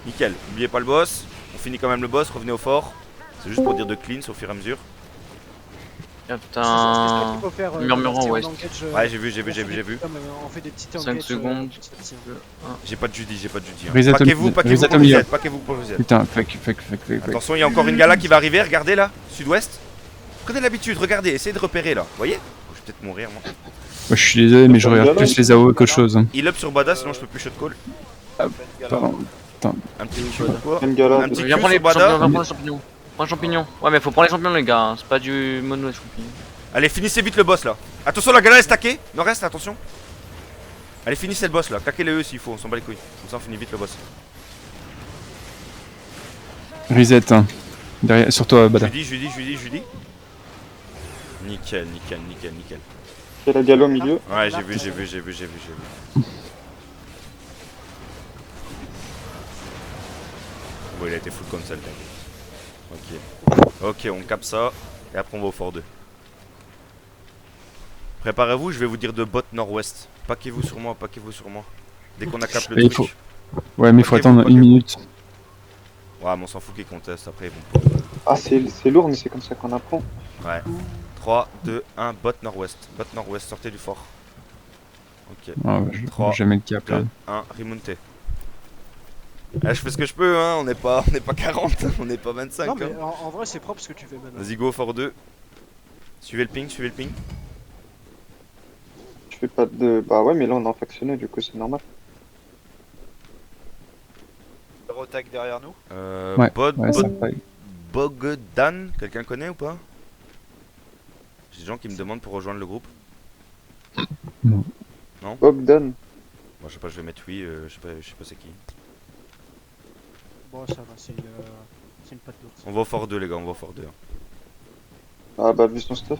Nickel. N'oubliez pas le boss. On finit quand même le boss. Revenez au fort. C'est juste pour dire de clean au fur et à mesure. Ah C'est ça qu'il putain. faut faire, Murmurant si on ouest. engage, Ouais, j'ai vu. On fait des petites 5 engages, secondes. petit à petit, J'ai pas de Judy. Hein. Reset au Paquez-vous milieu. pour Reset au le milieu. reset. Paquez-vous pour le reset. Putain, fuck. Attention, il y a encore une gala qui va arriver. Regardez là. Sud-ouest. Prenez l'habitude. Regardez. Essayez de repérer là. Vous voyez? Je vais peut-être mourir moi. Moi, je suis désolé, mais je regarde plus les AOE qu'autre chose. Il up sur Bada, sinon je peux plus shot call. Pardon. Un petit Q ou quoi? Une gala. Un petit Viens Q prendre les sur Bada. champignons, viens prendre les champignons. Prends les champignons. Ouais, mais faut prendre les champignons, les gars. C'est pas du mono les champignons. Allez, finissez vite le boss là. Attention, la gala est stackée. Nord-est, attention. Allez, finissez le boss là. Claquez les E s'il faut, on s'en bat les couilles. Comme ça, on finit vite le boss. Reset. Hein. Derrière, sur toi, Bada. Judy. Nickel. Il y a la gala au milieu. Ouais, j'ai vu. Bon, il a été full cancel, t'inquiète. Ok, on capte ça. Et après, on va au fort 2. Préparez-vous, je vais vous dire de bot nord-ouest. Paquez-vous sur moi. Dès qu'on a capté Et le il truc. faut- Ouais, mais il faut Paquez-vous, attendre une paquez-vous. minute. Ouais, mais on s'en fout qu'ils contestent. Après, ils vont. Ah, c'est lourd, mais c'est comme ça qu'on apprend. Ouais. 3, 2, 1, bot nord-ouest. Sortez du fort. Ok. Ah, ouais, je Trois, vais jamais le cap là. 2, 1, remontez. Ah, je fais ce que je peux, hein. On n'est pas 40, on n'est pas 25. Non, hein. mais en vrai, c'est propre ce que tu fais maintenant. Vas-y, go, fort 2. Suivez le ping. Je fais pas de. Bah ouais, mais là on est en factionné, du coup c'est normal. tag derrière nous. Ouais, Bod, ouais, ça Bod- pareil. Bogdan, quelqu'un connaît ou pas? J'ai des gens qui me demandent pour rejoindre le groupe. Bogdan. Bon, je sais pas, je vais mettre oui, je sais pas c'est qui. Bon, ça va, c'est une patte d'ours. On va au fort 2 les gars, on va au fort 2. Ah bah vu son stuff.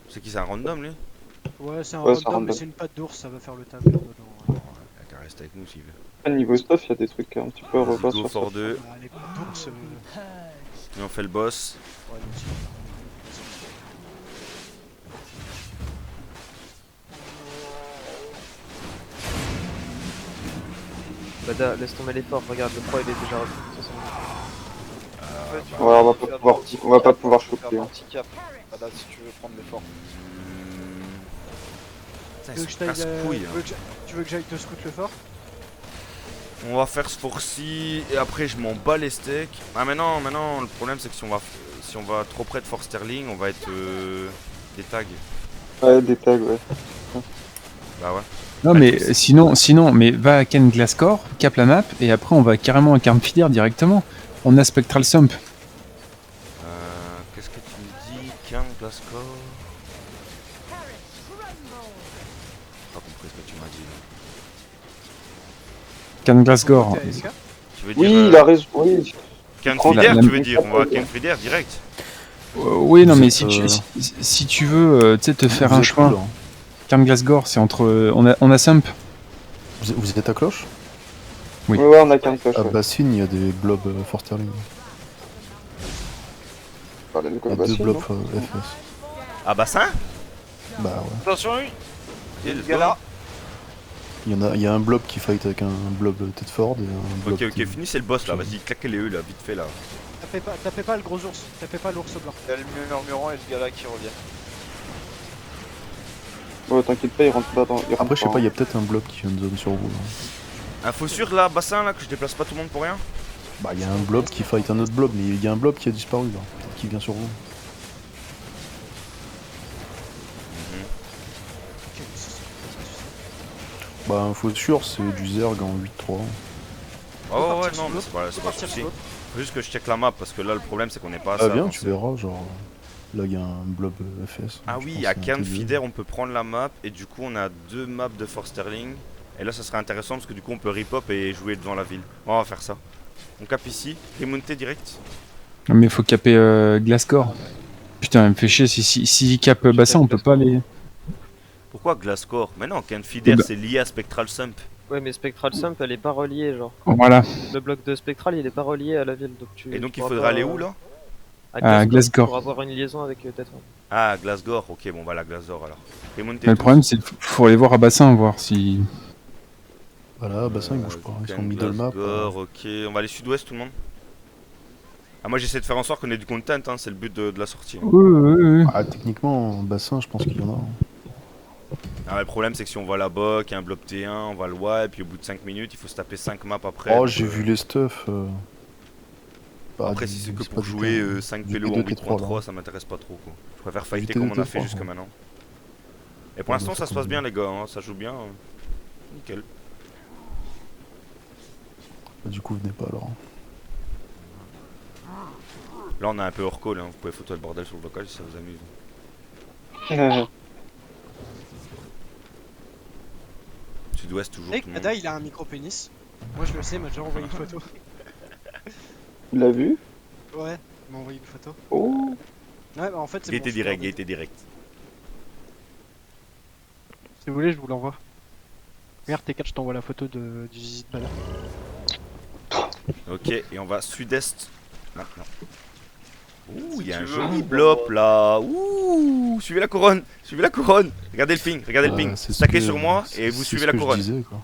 C'est qui, c'est un random lui? Ouais, c'est un Ouais, c'est un random, mais random. c'est une patte d'ours, ça va faire le taf dedans. Il a qu'à rester avec nous s'il veut. Niveau stuff, il y a des trucs un petit peu Vas-y, repas go sur fort ça. 2, Bah, les pattes d'ours, et on fait le boss. ouais, donc, Bada, laisse tomber l'effort, regarde, le pro il est déjà revenu. Ouais, tu Ouais, on va pas faire pouvoir- ton petit- on va pas pouvoir faire choper, ton hein. petit cap. Voilà, si tu veux prendre l'effort. Putain, tu veux ils que je sont t'aille, casse-couilles, hein. tu veux que j'aille te scout le fort? On va faire ce four-ci et après je m'en bats les steaks. Ah mais non, le problème c'est que si on va trop près de Fort Sterling, on va être des tags. Ouais, des tags, ouais. Bah ouais. Non, mais sinon, mais va à Ken Glascore, cap la map, et après on va carrément à Cairnfidère directement. On a Spectral Sump. Qu'est-ce que tu me dis, Cairn Glasgow? Pas compris ce que tu m'as dit. là. Cairn Glasgow. T'es ASK? Tu veux dire Oui, il a raison. Oui. Cairnfidère, La- tu veux dire? On va à Cairnfidère direct. Oui, non, Vous mais êtes, si tu veux, tu sais, te faire Vous un êtes choix. où, là Cairn Glasgow, c'est entre. On a Sump. Vous êtes à cloche? Oui. Ouais, on a qu'un coche. À Ouais. Bassine, il y a des blobs Forsterling. Voilà, le Il y col a deux Bassin, blobs non FS. Ah bassin? Bah ouais. Attention, lui. Et Le gars là. Il y a un blob qui fight avec un blob Tedford et un blob. Ok, finis, c'est le boss là, vas-y, claquez les E là, vite fait là. Tapez pas le gros ours, tapez pas l'ours blanc. Il y a le murmurant et le gars là qui revient. Ouais, t'inquiète pas, il rentre pas dans. Après, je sais pas, il y a peut-être un blob qui vient de zone sur vous. Là. Info sur là, bassin là, que je déplace pas tout le monde pour rien? Bah, il y a un blob qui fight un autre blob, mais il y a un blob qui a disparu là. Peut-être qu'il vient sur vous. Bah, info sûr, c'est du Zerg en 8-3. Oh ouais, partir non, sur mais c'est pas un partir souci. sur l'autre. Faut juste que je check la map parce que là le problème c'est qu'on n'est pas Ah, assez bien, avancé. tu verras, genre. Là, il y a un blob FS. Ah je oui, pense à que c'est un Cairnfidère on peut prendre la map et du coup on a deux maps de Fort Sterling. Et là ça serait intéressant parce que du coup on peut rip-up et jouer devant la ville. On va faire ça. On cap ici, remonter direct. Non, mais faut caper Glasgow. Putain, elle me fait chier. Si cap bassin, on peut pas aller. Pourquoi Glasgow? Mais non, Cairnfidère Eh ben- c'est lié à Spectral Sump. Ouais, mais Spectral Sump elle est pas reliée, genre. Voilà, Le bloc de Spectral il est pas relié à la ville, donc tu. Et donc tu il pourras faudra pas, aller où là? À Glasgow. Pour avoir une liaison avec Tetron. Ah, Glasgow, ok, bon bah la Glasgow alors. Remonter Mais le problème, c'est qu'il faut aller voir à bassin, voir si. Voilà, Bassin, il bouge pas. Ils sont middle map. Glasgow, ok, on va aller sud-ouest tout le monde. Ah moi j'essaie de faire en sorte qu'on ait du content, hein, c'est le but de la sortie. Oui. Ah, techniquement, Bassin, je pense qu'il y en a. Ah, mais le problème c'est que si on va là-bas, qu'il y a un bloc T1, on va le wipe, puis au bout de 5 minutes il faut se taper 5 maps après. Oh, donc, j'ai vu les stuff. Bah, Après du- si c'est que pas pour du jouer cas. 5 Du PLO en T2, T3, 8.3 là. ça m'intéresse pas trop quoi. Je préfère fighter T2, comme on a fait T3, jusque ouais. maintenant. Et pour l'instant ça se passe bien les gars, hein, ça joue bien. Nickel. Bah, du coup, venez pas alors. Là on a un peu hors call, hein. Vous pouvez foutre le bordel sur le local si ça vous amuse. Sud-ouest toujours Et tout le monde. Kada il a un micro pénis. Moi je le sais, il m'a déjà envoyé une photo. Tu l'as vu? Ouais, il m'a envoyé une photo. Oh. Ouais, bah en fait c'est Gaieté mon direct, super- gaieté direct. Si vous voulez, je vous l'envoie. Regarde T4, je t'envoie la photo du zizi de Bada. Ok, et on va sud-est maintenant. Ouh, il y a un tu veux, joli on blop là. Ouh, suivez la couronne, suivez la couronne. Regardez le ping, regardez le ping. C'est ce Stackez que- sur moi c'est- et vous c'est suivez ce la que je couronne. disais, quoi.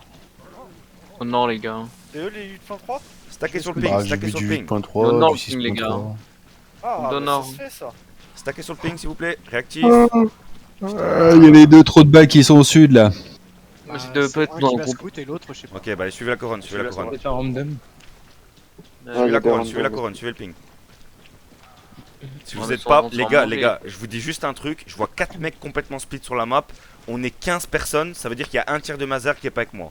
Oh non, les gars. C'est eux les 8.3? Stackez sur le Bah, ping, j'ai stackez vu sur du le ping. 8.3, Non, non, du le ping, les gars. 6.3. Ah, Donne bah, un. ça se fait ça. Stackez sur le ping s'il vous plaît, réactif. Il y a les deux trous de bac qui sont au sud là. Moi, c'est de peut-être un dans qui le va groupe. scout et l'autre, je sais pas. Ok, bah allez, suivez la couronne, suivez la couronne. C'est un random. Suivez il y la a des couronne, randoms, suivez la ouais. couronne, suivez le ping. Si vous Ouais, êtes sans- pas, sans les gars, manger. je vous dis juste un truc, je vois 4 mecs complètement split sur la map, on est 15 personnes, ça veut dire qu'il y a un tiers de Mazar qui est pas avec moi.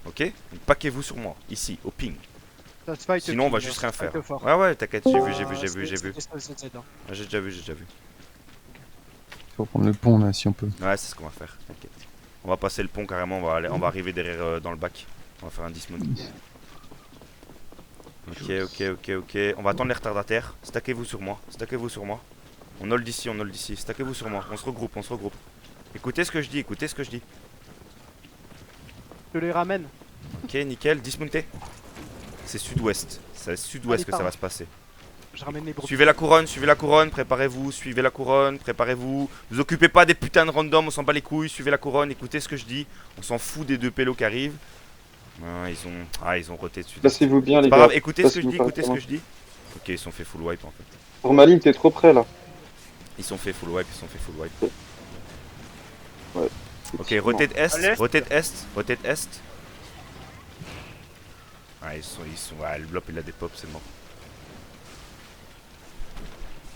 Ok? Donc paquez-vous sur moi, ici, au ping. Ça se fight Sinon, on va clean, juste ça rien se fight faire. fort. Ouais, ouais, t'inquiète, j'ai vu. SZ, hein. Ah, j'ai déjà vu. Faut prendre le pont là si on peut. Ouais, c'est ce qu'on va faire, t'inquiète. On va passer le pont carrément, on va arriver derrière dans le bac. On va faire un dismount. Ok. On va attendre les retardataires. Stackez-vous sur moi. On hold d'ici. Stackez-vous sur moi. On se regroupe. Écoutez ce que je dis. Je les ramène. Ok, nickel. Dismountez. C'est sud-ouest. C'est sud-ouest que ça va se passer. Je ramène les groupes. Suivez la couronne, préparez-vous, Vous occupez pas des putains de random, on s'en bat les couilles, suivez la couronne, écoutez ce que je dis. On s'en fout des deux pélos qui arrivent. Ils ont roté dessus. Placez-vous bien, les Pas gars. grave, écoutez ce que je dis. Ok, ils sont fait full wipe en fait. Formaline, t'es trop près là. Ils sont fait full wipe. Ouais. Ok, rotate est. Ils sont. Ouais, le blob il a des pops, c'est mort.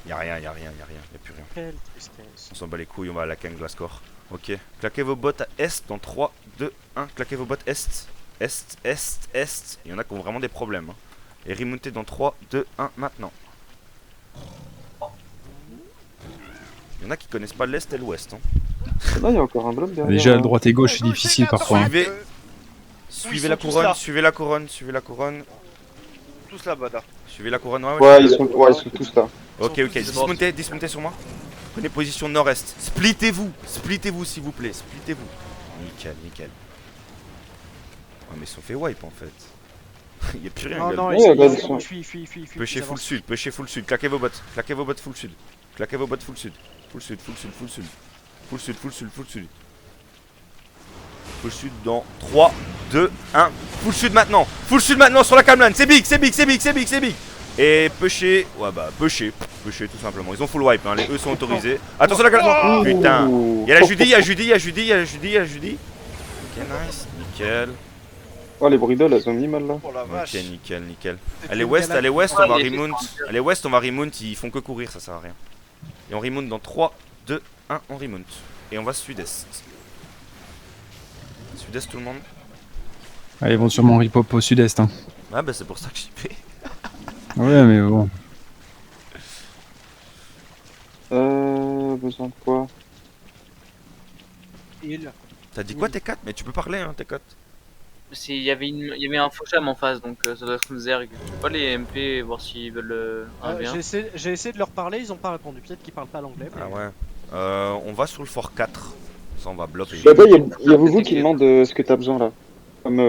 Y'a rien, y'a plus rien. Quelle tristesse. On s'en bat les couilles, on va à la Ken Glasscore. Ok, claquez vos bottes à est dans 3, 2, 1. Claquez vos bottes est. Il y en a qui ont vraiment des problèmes. Hein. Et remontez dans 3, 2, 1 maintenant. Il y en a qui connaissent pas l'est et l'ouest. Hein. Là, il y a encore un bloc derrière. Déjà, à droite et gauche, c'est difficile parfois. hein. Suivez Ils la sont tous couronne, là. suivez la couronne. Tous là-bas, là. Suivez la couronne, Ouais, ils sont tous là. Ok, Ils sont tous dismontez sur moi. Prenez position nord-est. Splittez-vous s'il vous plaît, Nickel. Oh mais ils sont fait wipe en fait. Y'a plus rien, Non, gueule. non, Ouais, bah, ils ils sont- fuient. Pêchez ils full avancent. sud, claquez vos bottes full sud. Full sud dans 3, 2, 1. Full sud maintenant sur la Camlan. C'est big. Et pêchez, pêchez tout simplement. Ils ont full wipe, hein. Les E sont autorisés. Attention la Camlan. Putain. Y'a la Judy. Ok, nice, nickel. Oh, les bridoles, elles ont mis mal là. Oh la Ok, vache. nickel. Allez west, on va remount. Ils font que courir, ça sert à rien. Et on remount dans 3, 2, 1, on remount. Et on va sud-est. Sud-est tout le monde. Ils vont sûrement rip-hop au sud-est. Hein. Ah bah c'est pour ça que j'y vais. Ouais, mais bon. Besoin de quoi? Heal. T'as dit quoi T4? Mais tu peux parler hein T4. Il y avait un faux cham en face, donc ça doit être une zerg. Je peux pas les MP voir s'ils veulent un bien. J'ai essayé de leur parler, ils ont pas répondu. Peut-être qu'ils parlent pas l'anglais. Ah ouais. On va sur le fort 4. Ça on va bloquer. Là-bas, il y a Vouvou qui demande ce que t'as besoin là. Comme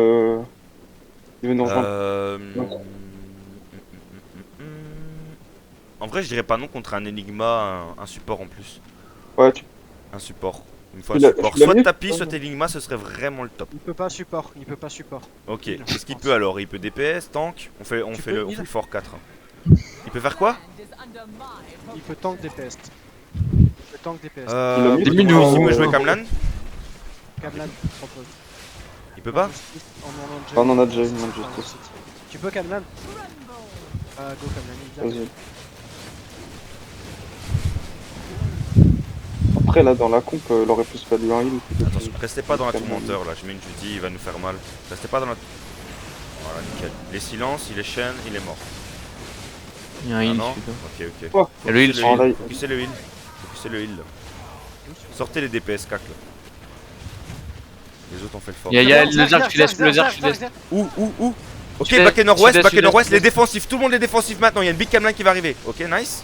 il veut nous rejoindre. En vrai je dirais pas non contre un Enigma, un support en plus. Ouais, tu... Un support. Une fois un Il a- support. il a Soit mieux tapis, que ça, soit non Enigma, ce serait vraiment le top. Il peut pas support. Ok, qu'est-ce qu'il peut alors? Il peut DPS, tank, on fait peux le heal fort 4. Il peut faire quoi? Il peut tank DPS. Il a mis il le- peut jouer Kamlan? Kamlan, propose. Il peut pas? On en a déjà une, non, justice. Tu peux Kamlan? Go Kamlan, il vient. Vas-y. Après, là, dans la comp, il aurait plus fallu un heal. Attention, restez pas dans la tourmenteur là, je mets une Judy, il va nous faire mal. Restez pas dans la... Voilà, nickel. Les silences, il est chaîne, il est mort. Il y a un Ah heal non? dessus. Ok. Oh. Il y a le heal Ah, là, il- Focusez le heal. Là. Sortez les DPS cac là. Les autres ont fait le fort. Il y a le zerg sud-est, Où Ok, Sud-est, back et nord-ouest, sud-est, back et nord-ouest, sud-est. les défensifs, tout le monde est défensif maintenant, il y a une big Kamlan qui va arriver. Ok, nice.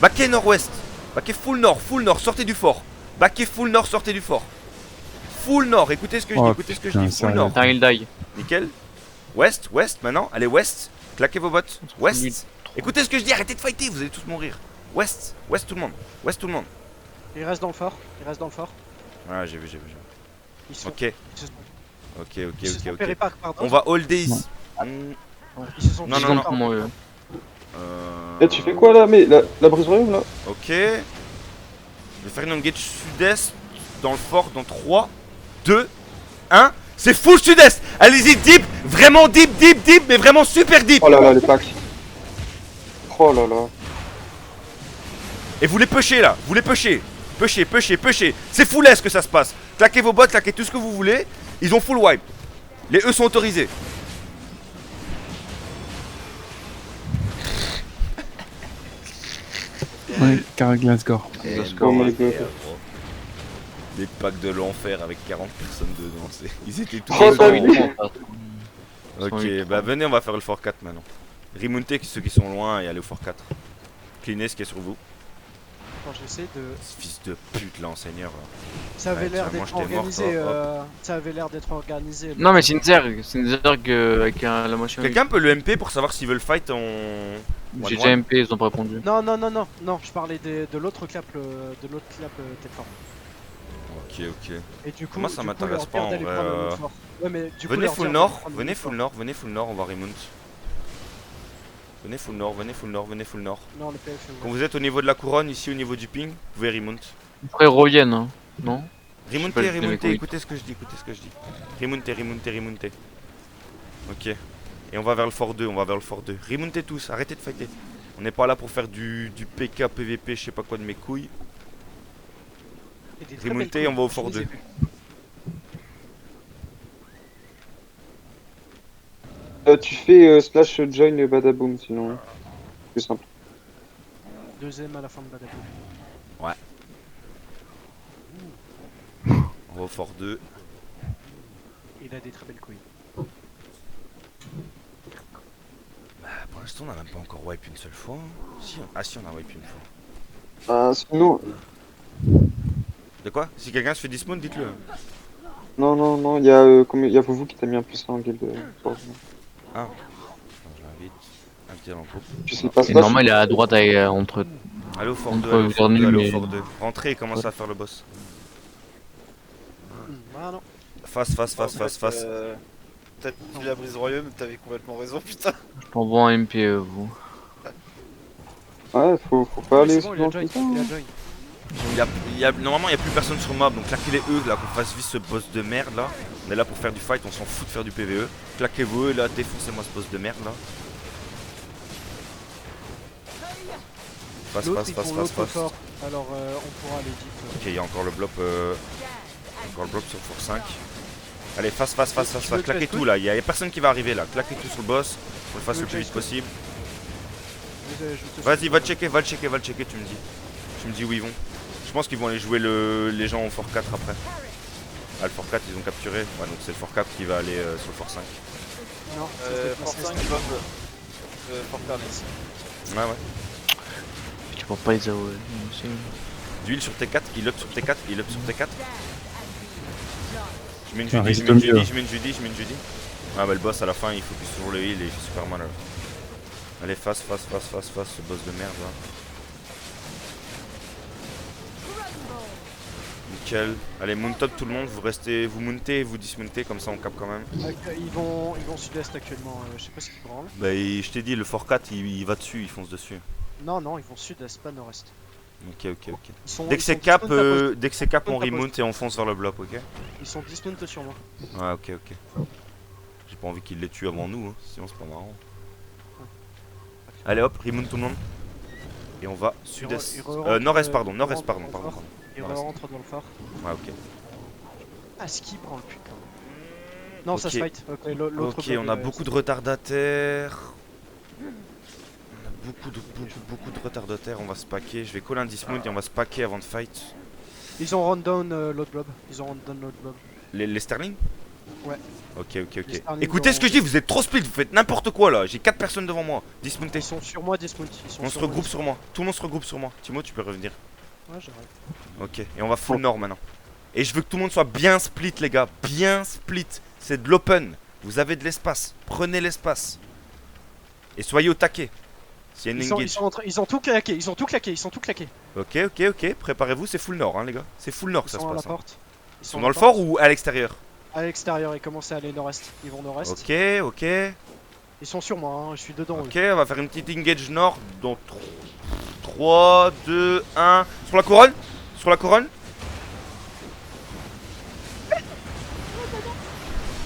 Back et nord-ouest, back et full nord, sortez du fort. Back et full nord, sortez du fort. Full nord, écoutez ce que je dis, Oh, écoutez ce que je putain, dis, full sérieux. nord. T'as un heal die. Nickel. West maintenant, allez west, claquez vos bottes. West. Écoutez ce que je dis, arrêtez de fighter, vous allez tous mourir. West tout le monde, Il reste dans le fort. Ah, j'ai vu. Ils sont. Ok, Ils se sont- ils se sont ok. repérés par On va holder ici. Ils se sont Non, Ils non, sont non. pour moi, eux. Eh, tu fais quoi là? Mais la brise royaume là? Ok. Je vais faire une engage sud-est dans le fort dans 3, 2, 1. C'est full sud-est. Allez-y, deep. Vraiment deep, mais vraiment super deep. Oh là là, les packs. Oh là là. Et vous les pushez là. Pushez. C'est full S que ça se passe. Claquez vos bottes, claquez tout ce que vous voulez. Ils ont full wipe. Les E sont autorisés. Ouais, car Glasgow. Oh my god. Des packs de l'enfer avec 40 personnes dedans. Ils étaient tous Oh, ça, dedans. oui. Ok, bah venez, on va faire le fort 4 maintenant. Remontez ceux qui sont loin et allez au fort 4. Cleanez ce qui est sur vous. Quand j'essaie de. Ce fils de pute là, enseigneur. Là. Ça avait Ouais, l'air tiens, moi, d'être je t'ai mort, organisé. toi, Ça avait l'air d'être organisé. Non, mais c'est une Zerg avec la motion. Quelqu'un peut le MP pour savoir s'ils veulent fight en. J'ai déjà MP, ils ont pas répondu. Non, non, non, non, non, je parlais de l'autre clap, Tetra. Ok, ok. Et du coup, Moi, ça du coup, m'intéresse leur pas, en dire d'aller vrai, prendre le fort. Ouais, mais du coup, Venez leur full dire nord, d'aller prendre venez le full fort. nord, venez full nord, on va remount. Venez full nord, venez full nord, venez full nord. Non, le PF est Quand ouvert. vous êtes au niveau de la couronne, ici au niveau du ping, vous pouvez remount. Après, reviennent, hein. Non? Remontez, pas le remontez, mec, oui. écoutez ce que je dis, écoutez ce que je dis. Remontez, remontez, remontez. Ok. Et on va vers le fort 2, on va vers le fort 2. Remontez tous, arrêtez de fighter. On n'est pas là pour faire du PK, PVP, je sais pas quoi de mes couilles. Et des très Remontez, belles on va au couilles, fort je les ai 2. vues. Tu fais slash join le badaboom sinon. Plus simple. Deuxième à la fin de Badaboum. On va au fort 2. Il a des très belles couilles. Pour l'instant, on n'a même pas encore wipe une seule fois. Si, ah si, on a wipe une fois. Sinon. De quoi? Si quelqu'un se fait dismount, dites-le. Non, non, non, il y a vous qui t'a mis un plus en guild. Ah. Attends, je l'invite. Invitez dans le groupe. Je sais pas Et slash. normal, il est à droite avec, entre. Allez au fort On 2, peut allez au fort 2, gouverner, allez au mais- fort 2. Rentrez et commencez à faire le boss. Ah non. Face, face, face, face, face. Peut-être qu'il a brise royaume, t'avais complètement raison, putain. Je t'envoie un MP, vous. Ouais, faut pas aller C'est bon, il a souvent join. tout ça. Il a join. Normalement, il n'y a plus personne sur le mob, donc claquez les E là, qu'on fasse vite ce boss de merde là. On est là pour faire du fight, on s'en fout de faire du PVE. Claquez-vous E là, défoncez-moi ce boss de merde là. Face, L'autre, face, ils face, font face, l'autre face. fort. Alors, on pourra aller deep. Ok, il y a encore le blob, encore le blob sur Fort 5. Allez, face, face, face, face, Tu face. veux Claquez que je tout là, il y a personne qui va arriver là. Claquez tout sur le boss, pour le fasse Tu le veux plus que vite je- possible. Je te Vas-y, suis. va le checker, va le checker, va le checker, tu me dis. Tu me dis où ils vont. Je pense qu'ils vont aller jouer les gens au Fort 4 après. Ah, le Fort 4, ils ont capturé. Ouais, donc c'est le Fort 4 qui va aller sur le Fort 5. Non, c'était Fort placé. 5, Bob. Fort Carlis. Ouais, ouais. Tu peux pas les AOE. D'huile sur T4, il up sur T4, il up sur T4. Je mets une Ça Judy, je risque mets une mieux. Judy, je mets une Judy, je mets une Judy. Ah bah le boss à la fin il focus sur le heal et il fait super mal. Allez, face, face, face, face, face, ce boss de merde là. Nickel. Allez, mount up tout le monde, vous restez, vous mountez et vous dismountez, comme ça on cap quand même. Ils vont sud-est actuellement. Je sais pas ce qu'ils branlent. Bah je t'ai dit, le Fort 4 il va dessus, il fonce dessus. Non, non, ils vont sud-est, pas nord-est. Ok, ok, ok. Ils sont, Dès que ils c'est sont cap, dismount à poste. dès que c'est cap, on Dismount à remount et on fonce vers le bloc, ok? Ils sont dismount sur moi. Ouais, ok, ok. J'ai pas envie qu'ils les tuent avant nous, hein, sinon c'est pas marrant. Allez hop, remount tout le monde. Et on va sud-est. ils re-rentrent, Nord-est, pardon, ils nord-est, re-rentrent pardon, dans le pardon, fort. pardon. Ils Nord-est. rentrent dans le phare. Ouais, ok. Ah, ski branle, putain. Non, ça Ok. se fight. Ok, l'autre. Ok, on a beaucoup de retardataires. On a beaucoup de retardataires. On va se packer. Je vais coller un dismount et on va se packer avant de fight. Ils ont run down l'autre blob. Ils ont run down l'autre blob. Les Sterling? Ouais. Ok, ok, Les ok. Sterling Écoutez ont- ce que je dis, vous êtes trop split, vous faites n'importe quoi là. J'ai 4 personnes devant moi. Dismountez. Ils sont sur moi, dismount. Ils sont On se sur moi, regroupe sur moi. Tout le monde se regroupe sur moi. Timo, tu peux revenir. Ouais, j'arrive. Ok, et on va full nord maintenant. Et je veux que tout le monde soit bien split, les gars. Bien split. C'est de l'open. Vous avez de l'espace. Prenez l'espace. Et soyez au taquet. S'il y a une Ils, sont, engage. ils, sont en train- ils ont tout claqué, ils ont tout claqué, ils sont tout claqués. Ok, ok, ok. Préparez-vous, c'est full nord, hein, les gars. C'est full nord Ils que ça sont se à la passe. hein. porte. Ils sont dans le fort ou à l'extérieur? À l'extérieur, ils commencent à aller nord-est. Ils vont nord-est. Ok, ok. Ils sont sur moi, hein, je suis dedans. Ok, on va faire une petite engage nord dans 3, 2, 1. Sur la couronne. Sur la couronne.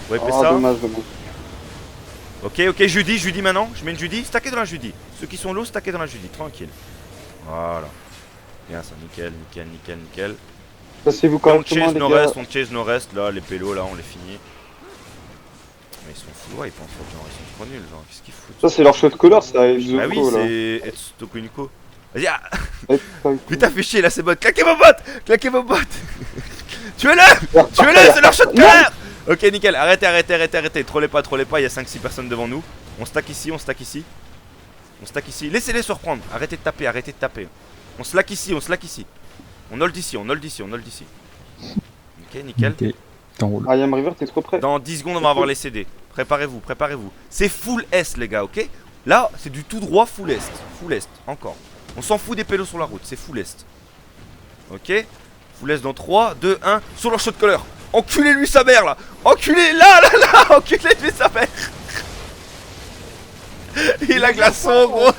Ouais, Ah, ça. dommage, dommage. Ok, ok, Judy maintenant. Je mets une Judy. Stackez dans la Judy. Ceux qui sont low, stackez dans la Judy. Tranquille. Voilà. Bien ça, nickel, nickel, nickel, nickel. Passez-vous Et on correctement, chase les gars. nord-est, on chase nord-est. Là, les pélos, là, on les finit. Mais ils sont fous, ouais, ils pensent genre, ils sont trop nuls, genre, qu'est-ce qu'ils foutent? Ça, c'est leur shot caller, ça, Exoco, Bah oui, là. c'est Etsutokuniko. Vas-y, ah. Ouais, fight. Putain, fais chier là, c'est bot. Claquez vos bottes. Claquez vos bottes. Tuez-le. Tuez-le, c'est leur shot de cœur. Ok, nickel. Arrêtez. Trollez pas. Il y a 5-6 personnes devant nous. On stack ici. On stack ici. Laissez-les se reprendre. Arrêtez de taper. On slack ici. On hold ici. Ok, nickel. Ok, t'enroules. I am River, t'es trop près. Dans 10 secondes, on va avoir les CD. Préparez-vous. C'est full S, les gars, ok? Là, c'est du tout droit full est. Encore. On s'en fout des pélos sur la route, c'est full est. Ok? Full est dans 3, 2, 1. Sur leur shot caller. Enculez-lui sa mère, là. Enculez, là. Enculez-lui sa mère. Il a glaçon, gros.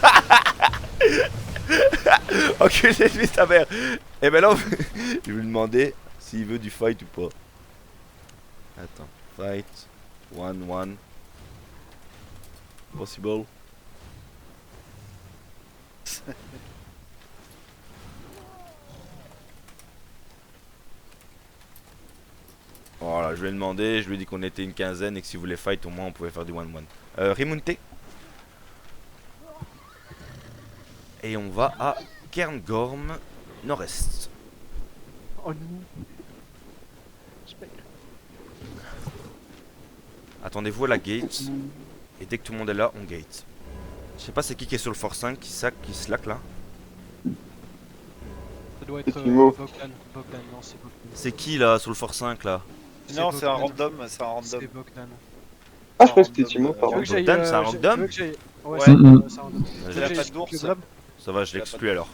Enculez-lui sa mère. Et ben là, je vais lui demander s'il veut du fight ou pas. Attends, fight 1-1 possible. Voilà, je lui ai demandé, je lui ai dit qu'on était une quinzaine et que si vous voulez fight, au moins on pouvait faire du 1-1. Remonte. Et on va à Cairngorm, nord-est. Oh non. Attendez-vous à la gate. Et dès que tout le monde est là, on gate. Je sais pas c'est qui est sur le Force 5 qui slack là. Ça doit être C'est Timo. Bogdan, non c'est Bogdan. C'est qui là sur le Force 5 là? Non, c'est un Bogdan. random, C'est Bogdan. Ah, je crois que c'était Timo, Tu pardon. veux que j'aille, Bogdan, c'est un tu random veux que j'aille- Ouais, Ouais. c'est Mhm. c'est un random. Vas-y. Tu veux Il que a j'aille pas d'ours. le blob Ça va, je Il a l'exclus pas alors.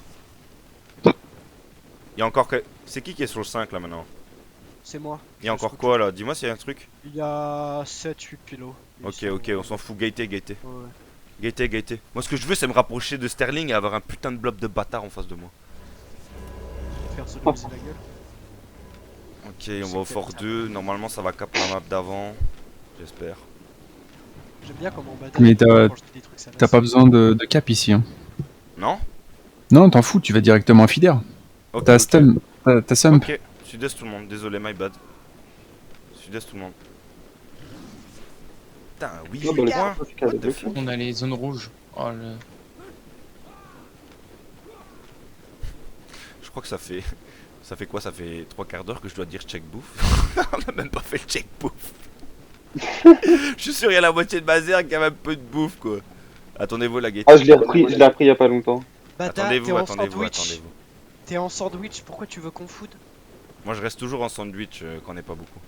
Il y a encore que... C'est qui est sur le 5 là maintenant? C'est moi. Il y a encore quoi là? Dis-moi s'il y a un truc. Il y a 7-8 pilots. Ok, on s'en fout. Gatez. Ouais. Gatez. Moi ce que je veux c'est me rapprocher de Sterling et avoir un putain de blob de bâtard en face de moi. Faire se lancer la gueule. Ok, on va au Fort 2. Normalement ça va cap la map d'avant. J'espère. J'aime bien comment on Mais t'as t'as pas besoin de cap ici. Hein. Non? Non, t'en fous, tu vas directement à Fider. Ok. T'as stun, t'as sump. Ok, sud-est tout le monde. Désolé, my bad. Sud-est tout le monde. Putain, oui, Non, dans les points. certificats, What the deux fuck? On a les zones rouges. Oh, le... Je crois que ça fait... Ça fait quoi? Ça fait 3 quarts d'heure que je dois dire check bouffe. On a même pas fait le check bouffe. Je suis sûr qu'il y a la moitié de ma zerg qui a même peu de bouffe quoi. Attendez-vous la gate. Ah, je l'ai repris il y a pas longtemps. Attendez-vous. T'es en sandwich, pourquoi tu veux qu'on food? Moi je reste toujours en sandwich quand on n'est pas beaucoup.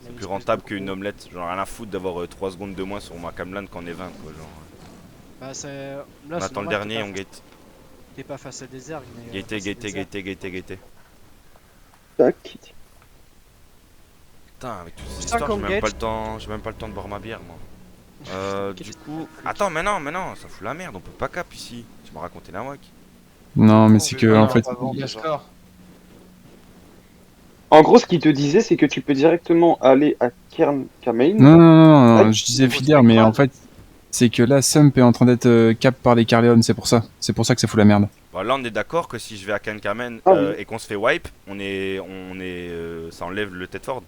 C'est plus rentable qu'une omelette. Genre rien à foutre d'avoir 3 secondes de moins sur ma cameline qu'en est 20 quoi. Genre. Bah c'est... Là, On c'est attend le normal, dernier, on gate. T'es pas face à des zergs, mais... Gatez. Tac. Putain, avec toutes ces Putain, histoires, qu'on j'ai même pas gate. le temps. J'ai même pas le temps de boire ma bière moi. Du coup. Attends, mais non, ça fout la merde, on peut pas cap ici. Tu m'as raconté la wack. Non, mais c'est que en fait, D'accord. En gros, ce qu'il te disait, c'est que tu peux directement aller à Cairngorm. non, je disais Fider, mais en fait, c'est que là, Sump est en train d'être cap par les Carleon, c'est pour ça que ça fout la merde. Bon, là on est d'accord que si je vais à Cairngorm Ah oui. et qu'on se fait wipe, ça enlève le Tedford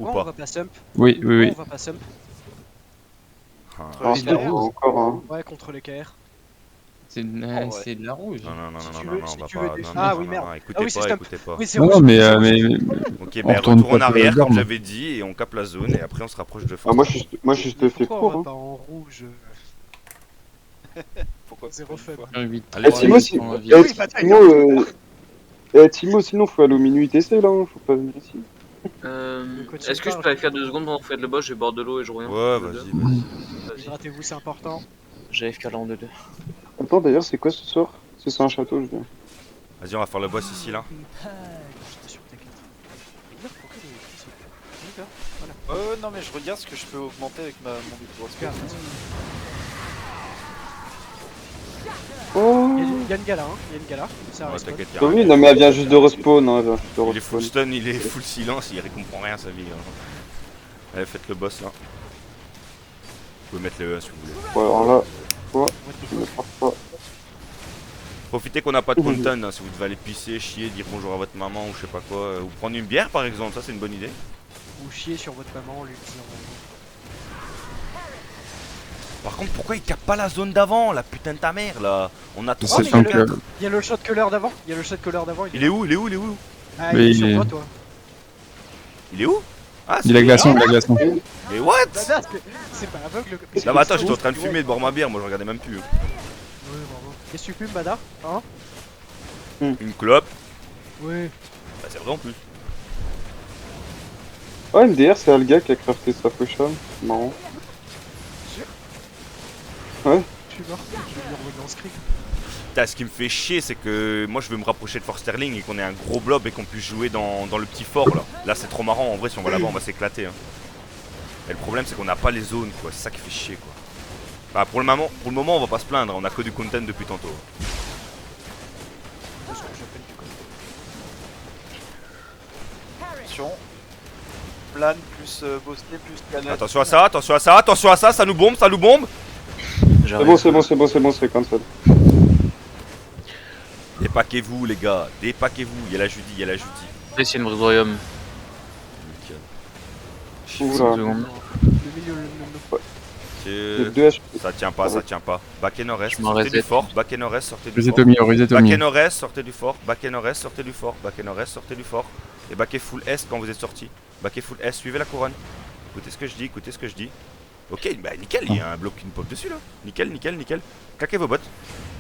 ou Pourquoi on pas? va pas sump? Oui. Pourquoi on va pas sump? Ah, Ensuite, il y a encore un. Ouais, contre les KR. C'est de, ouais. c'est de la rouge. Non, Si tu non, veux- on si va tu pas. veux Non, des- non, Ah non, oui, non, merde. non, écoutez Ah oui, c'est pas, stop. écoutez pas. Oui, c'est Non, rouge, non, mais, c'est rouge. Ok, On ben retourne retour en pas sur arrière les armes. comme j'avais dit et on capte la zone et après on se rapproche de Ah, force. moi, je te fais Pourquoi on court. va Hein. pas en rouge? Pourquoi Zéro fun. Allez, Eh, Timo, ouais, si- on va Timo, sinon, faut aller au minuit TC là, hein, faut pas venir ici. Est-ce que je peux aller faire 2 secondes pendant que vous faites le boss? Je vais boire de l'eau et je reviens. Ouais, vas-y. Hydratez-vous, c'est important. J'ai FK là en 2-2. Attends, d'ailleurs, c'est quoi ce soir? C'est un château, je dis. Vas-y, on va faire le boss ici là. J'étais sur T4. Dire pourquoi les- D'accord, voilà. non mais je regarde ce que je peux augmenter avec mon Regarde, victoire. Oh! Il y a une gala, hein. Il y a une gala. Ça Ouais, reste t'inquiète, Oh y'a oui, rien. non, mais elle vient juste de respawn. Hein, elle vient juste de Il est full respawn. stun, il est full silence, il comprend rien à sa vie. Hein. Allez, faites le boss là. Vous pouvez mettre le E si vous voulez. Ouais, alors là, what the je me fuck. frappe pas. Profitez qu'on n'a pas de content hein, si vous devez aller pisser, chier, dire bonjour à votre maman ou je sais pas quoi. Ou prendre une bière par exemple, ça c'est une bonne idée. Ou chier sur votre maman en lui disant. Par contre, pourquoi il capte pas la zone d'avant, la putain de ta mère là? On a C'est trop mais tant il y a que- Il y a le shot caller d'avant. Il y a le shot caller d'avant. Il est où? Il est où? Il est où? Ah, Mais il est il sur est- toi, toi. Il est où? Ah, Il a glaçon, il a glaçon. Mais what? Badass, c'est pas aveugle. Non mais attends, j'étais en train de fumer, de boire ma bière, moi je regardais même plus. Ouais, bravo. Qu'est-ce que tu fumes, Bada? Hein? Une clope, Ouais. bah c'est vrai en plus. Oh, MDR, c'est Alga qui a crafté sa potion. C'est marrant. Je suis mort. Je vais venir revenir en script. Putain, ce qui me fait chier, c'est que moi je veux me rapprocher de Fort Sterling et qu'on ait un gros blob et qu'on puisse jouer dans le petit fort là. Là c'est trop marrant, en vrai si on va là-bas on va s'éclater. Hein. Mais le problème c'est qu'on n'a pas les zones quoi, c'est ça qui fait chier quoi. Bah pour le moment on va pas se plaindre, on a que du content depuis tantôt. C'est ce que j'appelle du code. Attention. Plan plus Bosquet plus Canal. Attention à ça, attention à ça, attention à ça, ça nous bombe, ça nous bombe. C'est bon, c'est bon, c'est bon, c'est bon, c'est cancel. Dépaquez-vous les gars, dépaquez-vous, il y a la Judy, il y a la Judy. Après, c'est une brise royaume. Oula. 5 secondes. Le milieu, le J'ai Que- 2 HP. Ça tient pas, ça tient pas. Back et nord-est, Je m'en sortez du reset. fort, back et nord-est, sortez du Reset fort. au milieu, reset au Back et milieu. nord-est, sortez du fort, back et nord-est, sortez du fort, back et nord-est, sortez du fort. Et back et full est quand vous êtes sorti. Back et full est, suivez la couronne. Écoutez ce que je dis, écoutez ce que je dis. Ok, bah nickel, il y a un bloc qui nous pop dessus là. Nickel, nickel, nickel. Claquez vos bots.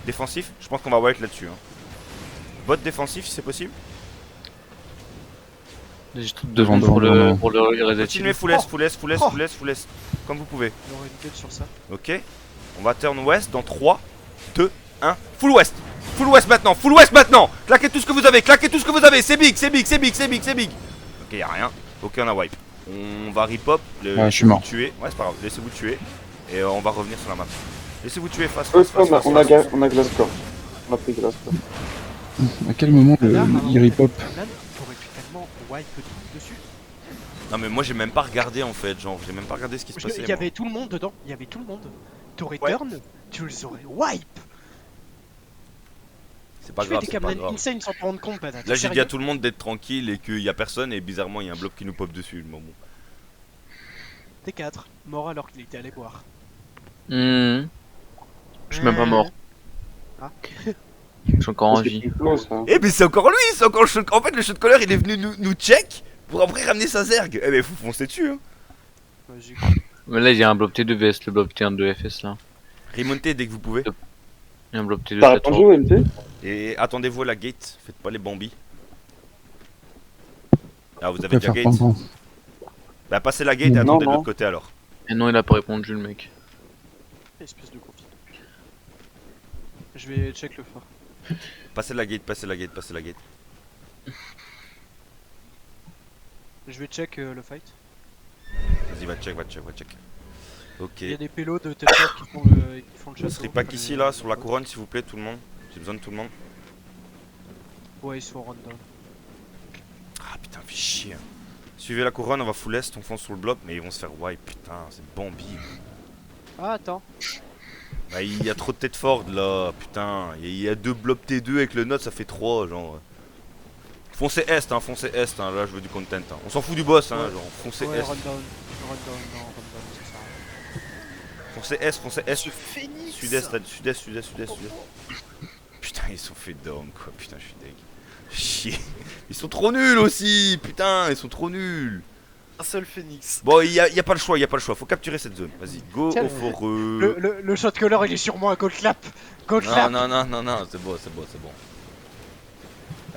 Défensif, je pense qu'on va wipe là-dessus. Hein. Bot défensif si c'est possible. J'ai tout Devant, devant pour devant. le reset. Continuez full est, full est, full est, full est, full est. Comme vous pouvez. Il y aura une quête sur ça. Ok. On va turn west dans 3, 2, 1. Full west. Full west maintenant, full west maintenant. Claquez tout ce que vous avez, claquez tout ce que vous avez. C'est big, c'est big, c'est big, c'est big, c'est big. Ok, y'a rien. Ok, on a wipe. On va rip-hop. Ouais, je suis mort. Tuer. Ouais, c'est pas grave. Laissez-vous tuer. Et on va revenir sur la map. Laissez-vous tuer face, Ouais, face, face, face, on a face. Glasscore. On a pris Glasscore. À quel moment Là, il rip-hop? Là, t'aurais pu tellement wipe dessus. Non, mais moi j'ai même pas regardé en fait. Genre, j'ai même pas regardé ce qui se passait. Il y avait tout le monde dedans. Il y avait tout le monde. T'aurais Ouais. turn, tu les aurais wipe. C'est pas Tu fais grave, des c'est pas camelins grave. insane sans te rendre compte, Bada. Là, j'ai dit à tout le monde d'être tranquille et qu'il y a personne. Et bizarrement, il y a un bloc qui nous pop dessus. Bon, bon. T4, mort alors qu'il était allé boire. Je suis même pas mort. Ah. Je suis encore en C'est vie. plus close, ça. Eh, mais c'est encore lui, c'est encore le shot. En fait, le shot caller il est venu nous check pour après ramener sa zerg. Eh, mais faut foncer dessus. Hein. Vas-y. Mais là, il y a un blob T2 VS, le blob T1 de FS là. Remontez dès que vous pouvez. Il y a un blob T2 T'as T3. répondu au MT? Et attendez-vous à la gate. Faites pas les bambis. Ah, vous avez Pourquoi déjà faire gate. pam-pam? Bah, passez la gate et Non, attendez de non. l'autre côté alors. Et non, il a pas répondu le mec. Espèce de copie. Je vais check le fort. Passez la gate, passez la gate, passez la gate. Je vais check le fight. Vas-y, va check, va check, va check. Ok. Il y a des pélos de T4 qui font le Je château. serai pas qu'ici là, sur la couronne s'il vous plaît, tout le monde. J'ai besoin de tout le monde. Ouais, ils sont random. Ah putain, fait chier. Hein. Suivez la couronne, on va full est, on fonce sur le bloc, mais ils vont se faire wipe, putain, c'est Bambi. Ah, attends. Bah, il y a trop de tête Ford là, putain. Il y a 2 blocs T2 avec le note, ça fait 3, genre. Foncez est, hein, foncez est, hein, là je veux du content. Hein. On s'en fout du boss, hein, Ouais. genre, foncez Ouais, est. rundown. Rundown, non, rundown, ça sert à rien. Foncez est, foncez est. Ce phénix. Sud-est, là, sud-est, sud-est, sud-est, sud-est. Putain, ils sont fait down quoi, putain, je suis deg. Chier. Ils sont trop nuls aussi, putain, ils sont trop nuls. Un seul phénix. Bon, y a pas le choix, y a pas le choix, faut capturer cette zone. Vas-y, go Tiens, au foreux. Le shot caller, il est sûrement un gold clap. Gold Non, clap. non, non, non, non, c'est bon, c'est bon, c'est bon.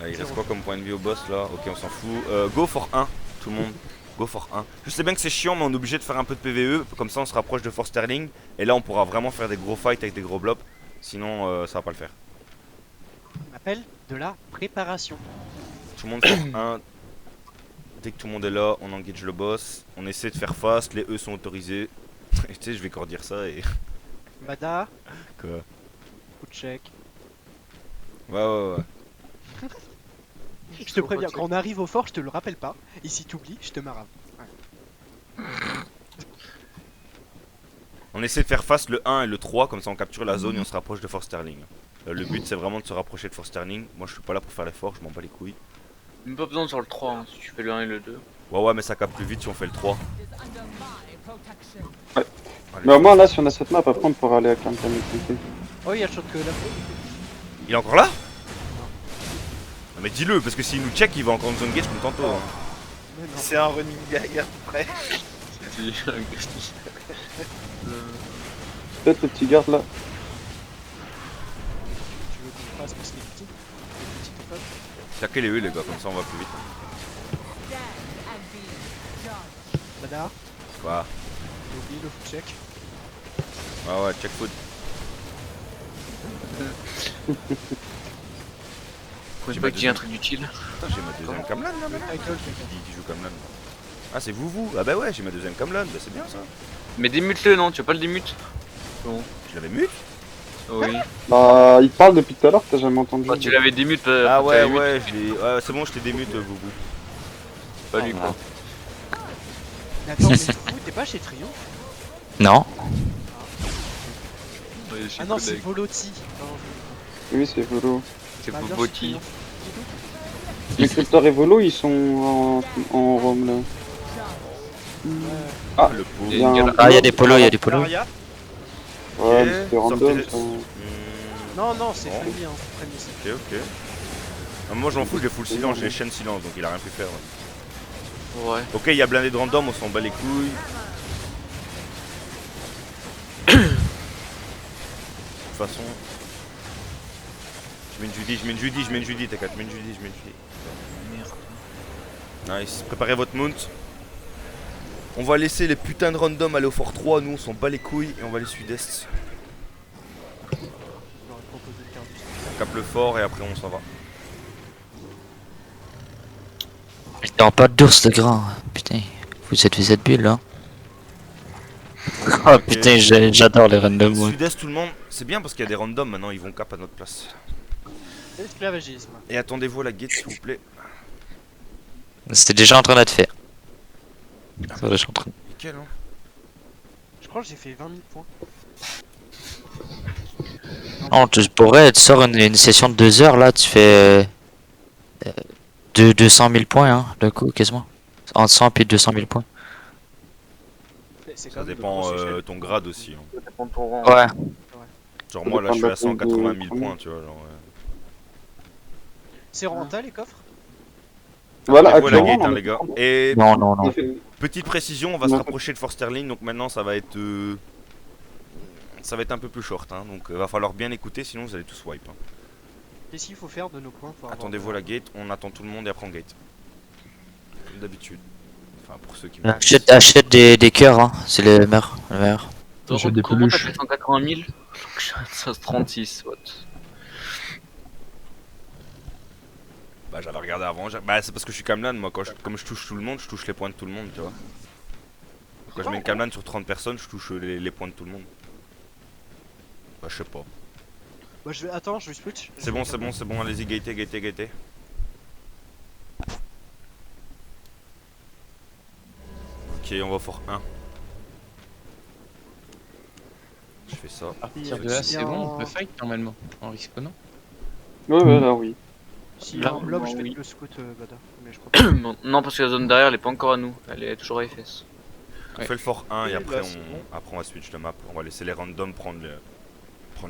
Il reste quoi comme point de vie au boss là? Ok, on s'en fout. Go for 1, tout le monde. Go for 1. Je sais bien que c'est chiant, mais on est obligé de faire un peu de PVE. Comme ça, on se rapproche de Fort Sterling. Et là, on pourra vraiment faire des gros fights avec des gros blobs. Sinon, ça va pas le faire. On appelle de la préparation. Tout le monde for 1. Dès que tout le monde est là, on engage le boss. On essaie de faire fast. Les E sont autorisés. Et tu sais, je vais encore dire ça et. Bada, Quoi? coup de check. Ouais. Je te préviens, quand on arrive au fort, je te le rappelle pas. Et si t'oublies, je te marave. On essaie de faire face le 1 et le 3, comme ça on capture la zone et on se rapproche de Fort Sterling. Le but c'est vraiment de se rapprocher de Fort Sterling. Moi je suis pas là pour faire l'effort, je m'en bats les couilles. Même pas besoin sur le 3 hein, si tu fais le 1 et le 2. Ouais mais ça capte plus vite si on fait le 3. Allez, Mais au moins là, si on a cette map, après on pourra aller à Camp Camp. Oh, il y a le shot que là. Il est encore là? Non mais dis-le, parce que s'il nous check, il va encore en zone gauge comme tantôt. hein. Mais non. C'est un running gag après. Peut-être le petit garde là. Tu veux qu'on fasse passer les petits en fait. Taquez les E les gars, comme ça on va plus vite. Bada, Quoi? j'ai oublié le foot check. Ah ouais, check foot. Faut pas que j'ai un truc utile. Putain, j'ai ma deuxième Kamlan là maintenant. Ta gueule, mec. Qui joue Kamlan. Ah c'est vous? Ah bah ouais, j'ai ma deuxième Kamlan, bah c'est bien ça. Mais démute-le, non? Tu veux pas le démute? Bon. Je l'avais mute? Oui. Bah, il parle depuis tout à l'heure, t'as jamais entendu. Quand tu l'avais démute, Ah quand tu ouais, l'avais mute, ouais, c'est bon, je t'ai démute, Boubou. pas lui quoi. Mais attends, mais du coup, t'es pas chez Triomphe? Non. Ah non, c'est Voloti. Pardon, Oui, c'est Volo. C'est Bah, bien chez Boboti. Triomphe. Les Cryptor et Volo, ils sont en Rome là. Ah, Le pauvre. Et il y a un- Gala- Ah, il y a des polos, il y a des polos. Laria. Ouais, mais c'était random sortez- ça. Non, non, c'est Bon. Freddy, hein, c'est Freddy, c'est- Ok, ok. Ah, moi je m'en fous, je l'ai full silence, j'ai les chaînes silence, donc il a rien pu faire. Ouais. Ouais. Ok, il y a blindé de random, on s'en bat les couilles. De toute façon. Je mets une Judy, t'inquiète, je mets une Judy. Merde. Nice, préparez votre mount. On va laisser les putains de random aller au fort 3, nous on s'en bat les couilles et on va aller sud-est. J'aurais proposé de faire du On capte le fort et après on s'en va. J'étais en pâte d'ours, le grand. Putain, vous êtes fait cette bulle là. Oh putain, j'adore les randoms. Ouais. Sud-est tout le monde, c'est bien parce qu'il y a des randoms maintenant, ils vont cap à notre place. Esclavagisme. Et attendez-vous à la gate s'il vous plaît. C'était déjà en train d'être fait. Ça, je suis en train. Nickel hein. Je crois que j'ai fait 20 000 points. Non, tu pourrais, tu sors une session de 2 heures là, tu fais 200 000 points, hein, d'un coup, quasiment. Entre 100 et 200 000 points. C'est quand Ça même de dépend grosses échelles. ton grade aussi. hein. Ça dépend de ton rang. Ouais. Genre moi là je suis à 180 000 points tu vois. Genre, C'est rentable les coffres? Voilà, Attendez-vous à la actuellement, gate hein, on les gars. Et Non, non, on a non. fait- petite précision, on va se rapprocher de Fort Sterling donc maintenant ça va être ça va être un peu plus short hein, donc va falloir bien écouter sinon vous allez tous wipe. hein. Qu'est-ce qu'il faut faire de nos points pour avoir- Attendez-vous à la gate, on attend tout le monde et après on gate. Comme d'habitude. Enfin pour ceux qui me Achète des cœurs, hein, c'est le meilleur. Le meilleur. J'ai des Comment t'as peluches. fait 180 000? Ça se 36, what? Bah j'avais regardé avant, bah c'est parce que je suis Kamlan moi, comme je touche tout le monde, je touche les points de tout le monde tu vois. Quand je mets une Kamlan sur 30 personnes, je touche les points de tout le monde. Bah je sais pas. Bah je vais... Attends, je vais switch. C'est bon, allez-y, gatez. Ok, on va fort 1. Je fais ça. À partir de là, c'est bon, on peut fight normalement, en risque non? Ouais, là, oui. Si Là, là, un blob, je vais oui. avec le scout Bada. Mais je crois pas. Non, parce que la zone derrière elle est pas encore à nous, elle est toujours à FS. On Ouais. fait le fort 1 et Oui, après bah, c'est bon. on va switch de map. On va laisser les randoms prendre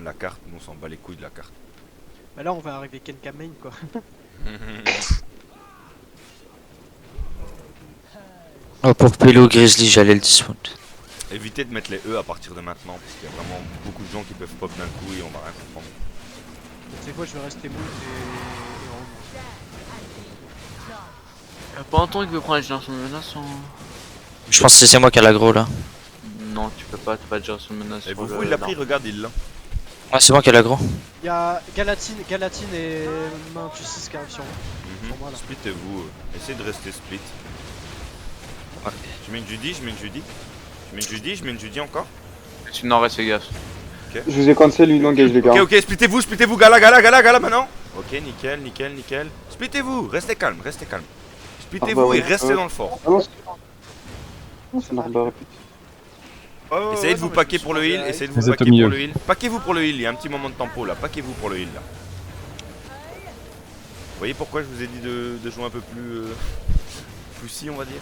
la carte. Nous on s'en bat les couilles de la carte. Bah là, on va arriver Kenka main quoi. Oh, pour Pelo Grizzly, j'allais le dismount. Évitez de mettre les E à partir de maintenant parce qu'il y a vraiment beaucoup de gens qui peuvent pop d'un coup et on va rien comprendre. C'est quoi, je vais rester mood et rendre. Y'a pas un temps qu'il veut prendre la génération de menace en... Je pense que c'est moi qui ai l'aggro là. Non, tu peux pas de génération de menace. Et sur vous, le- il l'a non. pris, regarde, il l'a. Ouais, c'est moi qui ai l'aggro. Y'a Galatine et Mantusis qui arrivent sur moi. Sur moi, là. Splittez-vous, essayez de rester split. Je mets une Judy, je mets une Judy encore. Tu n'en restes, fais gaffe. Je vous ai cancel une engage, les gars. Ok, splittez-vous, gala maintenant. Ok, nickel. Splittez-vous, restez calme. Splittez-vous Ah bah ouais, et restez ouais. dans le fort. Ah non, c'est normal. Essayez de vous paquer pour le heal, Vous êtes au milieu. Paquez-vous pour le heal, il y a un petit moment de tempo là, paquez-vous pour le heal là. Vous voyez pourquoi je vous ai dit de jouer un peu plus si on va dire.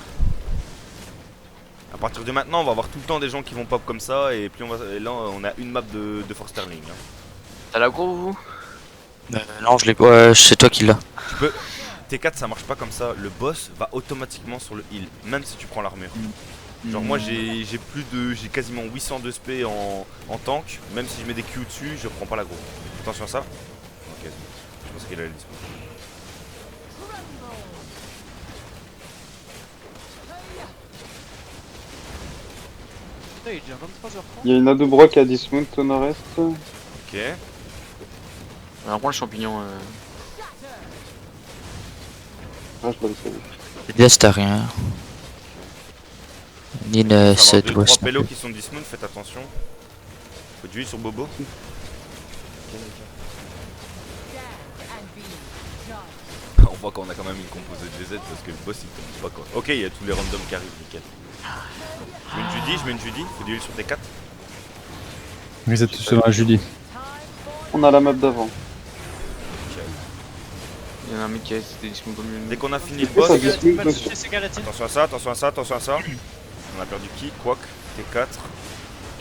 À partir de maintenant, on va avoir tout le temps des gens qui vont pop comme ça, et puis et là, on a une map de Force Sterling. Hein. T'as l'aggro vous? Non, je l'ai. Ouais, c'est toi qui l'as. Tu peux. T4 ça marche pas comme ça, le boss va automatiquement sur le heal, même si tu prends l'armure. Genre moi j'ai quasiment 800 de SP en tank, même si je mets des Q dessus, je prends pas l'aggro. Attention à ça. Ok, je pensais qu'il allait le disparaître. Putain, il est déjà 23h30. Il y a une ado broc à Dismount au nord-est. Ok. Alors prends le champignon. Ah, je l'avais savé. L'est t'as rien. Ni le Ça va avoir 2-3 sud-ouest. pélos qui sont dismount, faites attention. Faut du heal sur Bobo. On voit qu'on a quand même une composée de GZ parce que le boss il tombe pas quoi. Ok, il y a tous les randoms qui arrivent, nickel. Je mets une Judy, faut du heal sur T4. Reset sur la Julie. On a la map d'avant. Il y en a un mec qui a essayé de dismount au milieu. Dès qu'on a fini le Ça, boss, Tu Dismount vas le aussi. toucher, c'est Galatine. attention à ça, attention à ça, attention à ça. On a perdu qui? Quack, T4. Ok,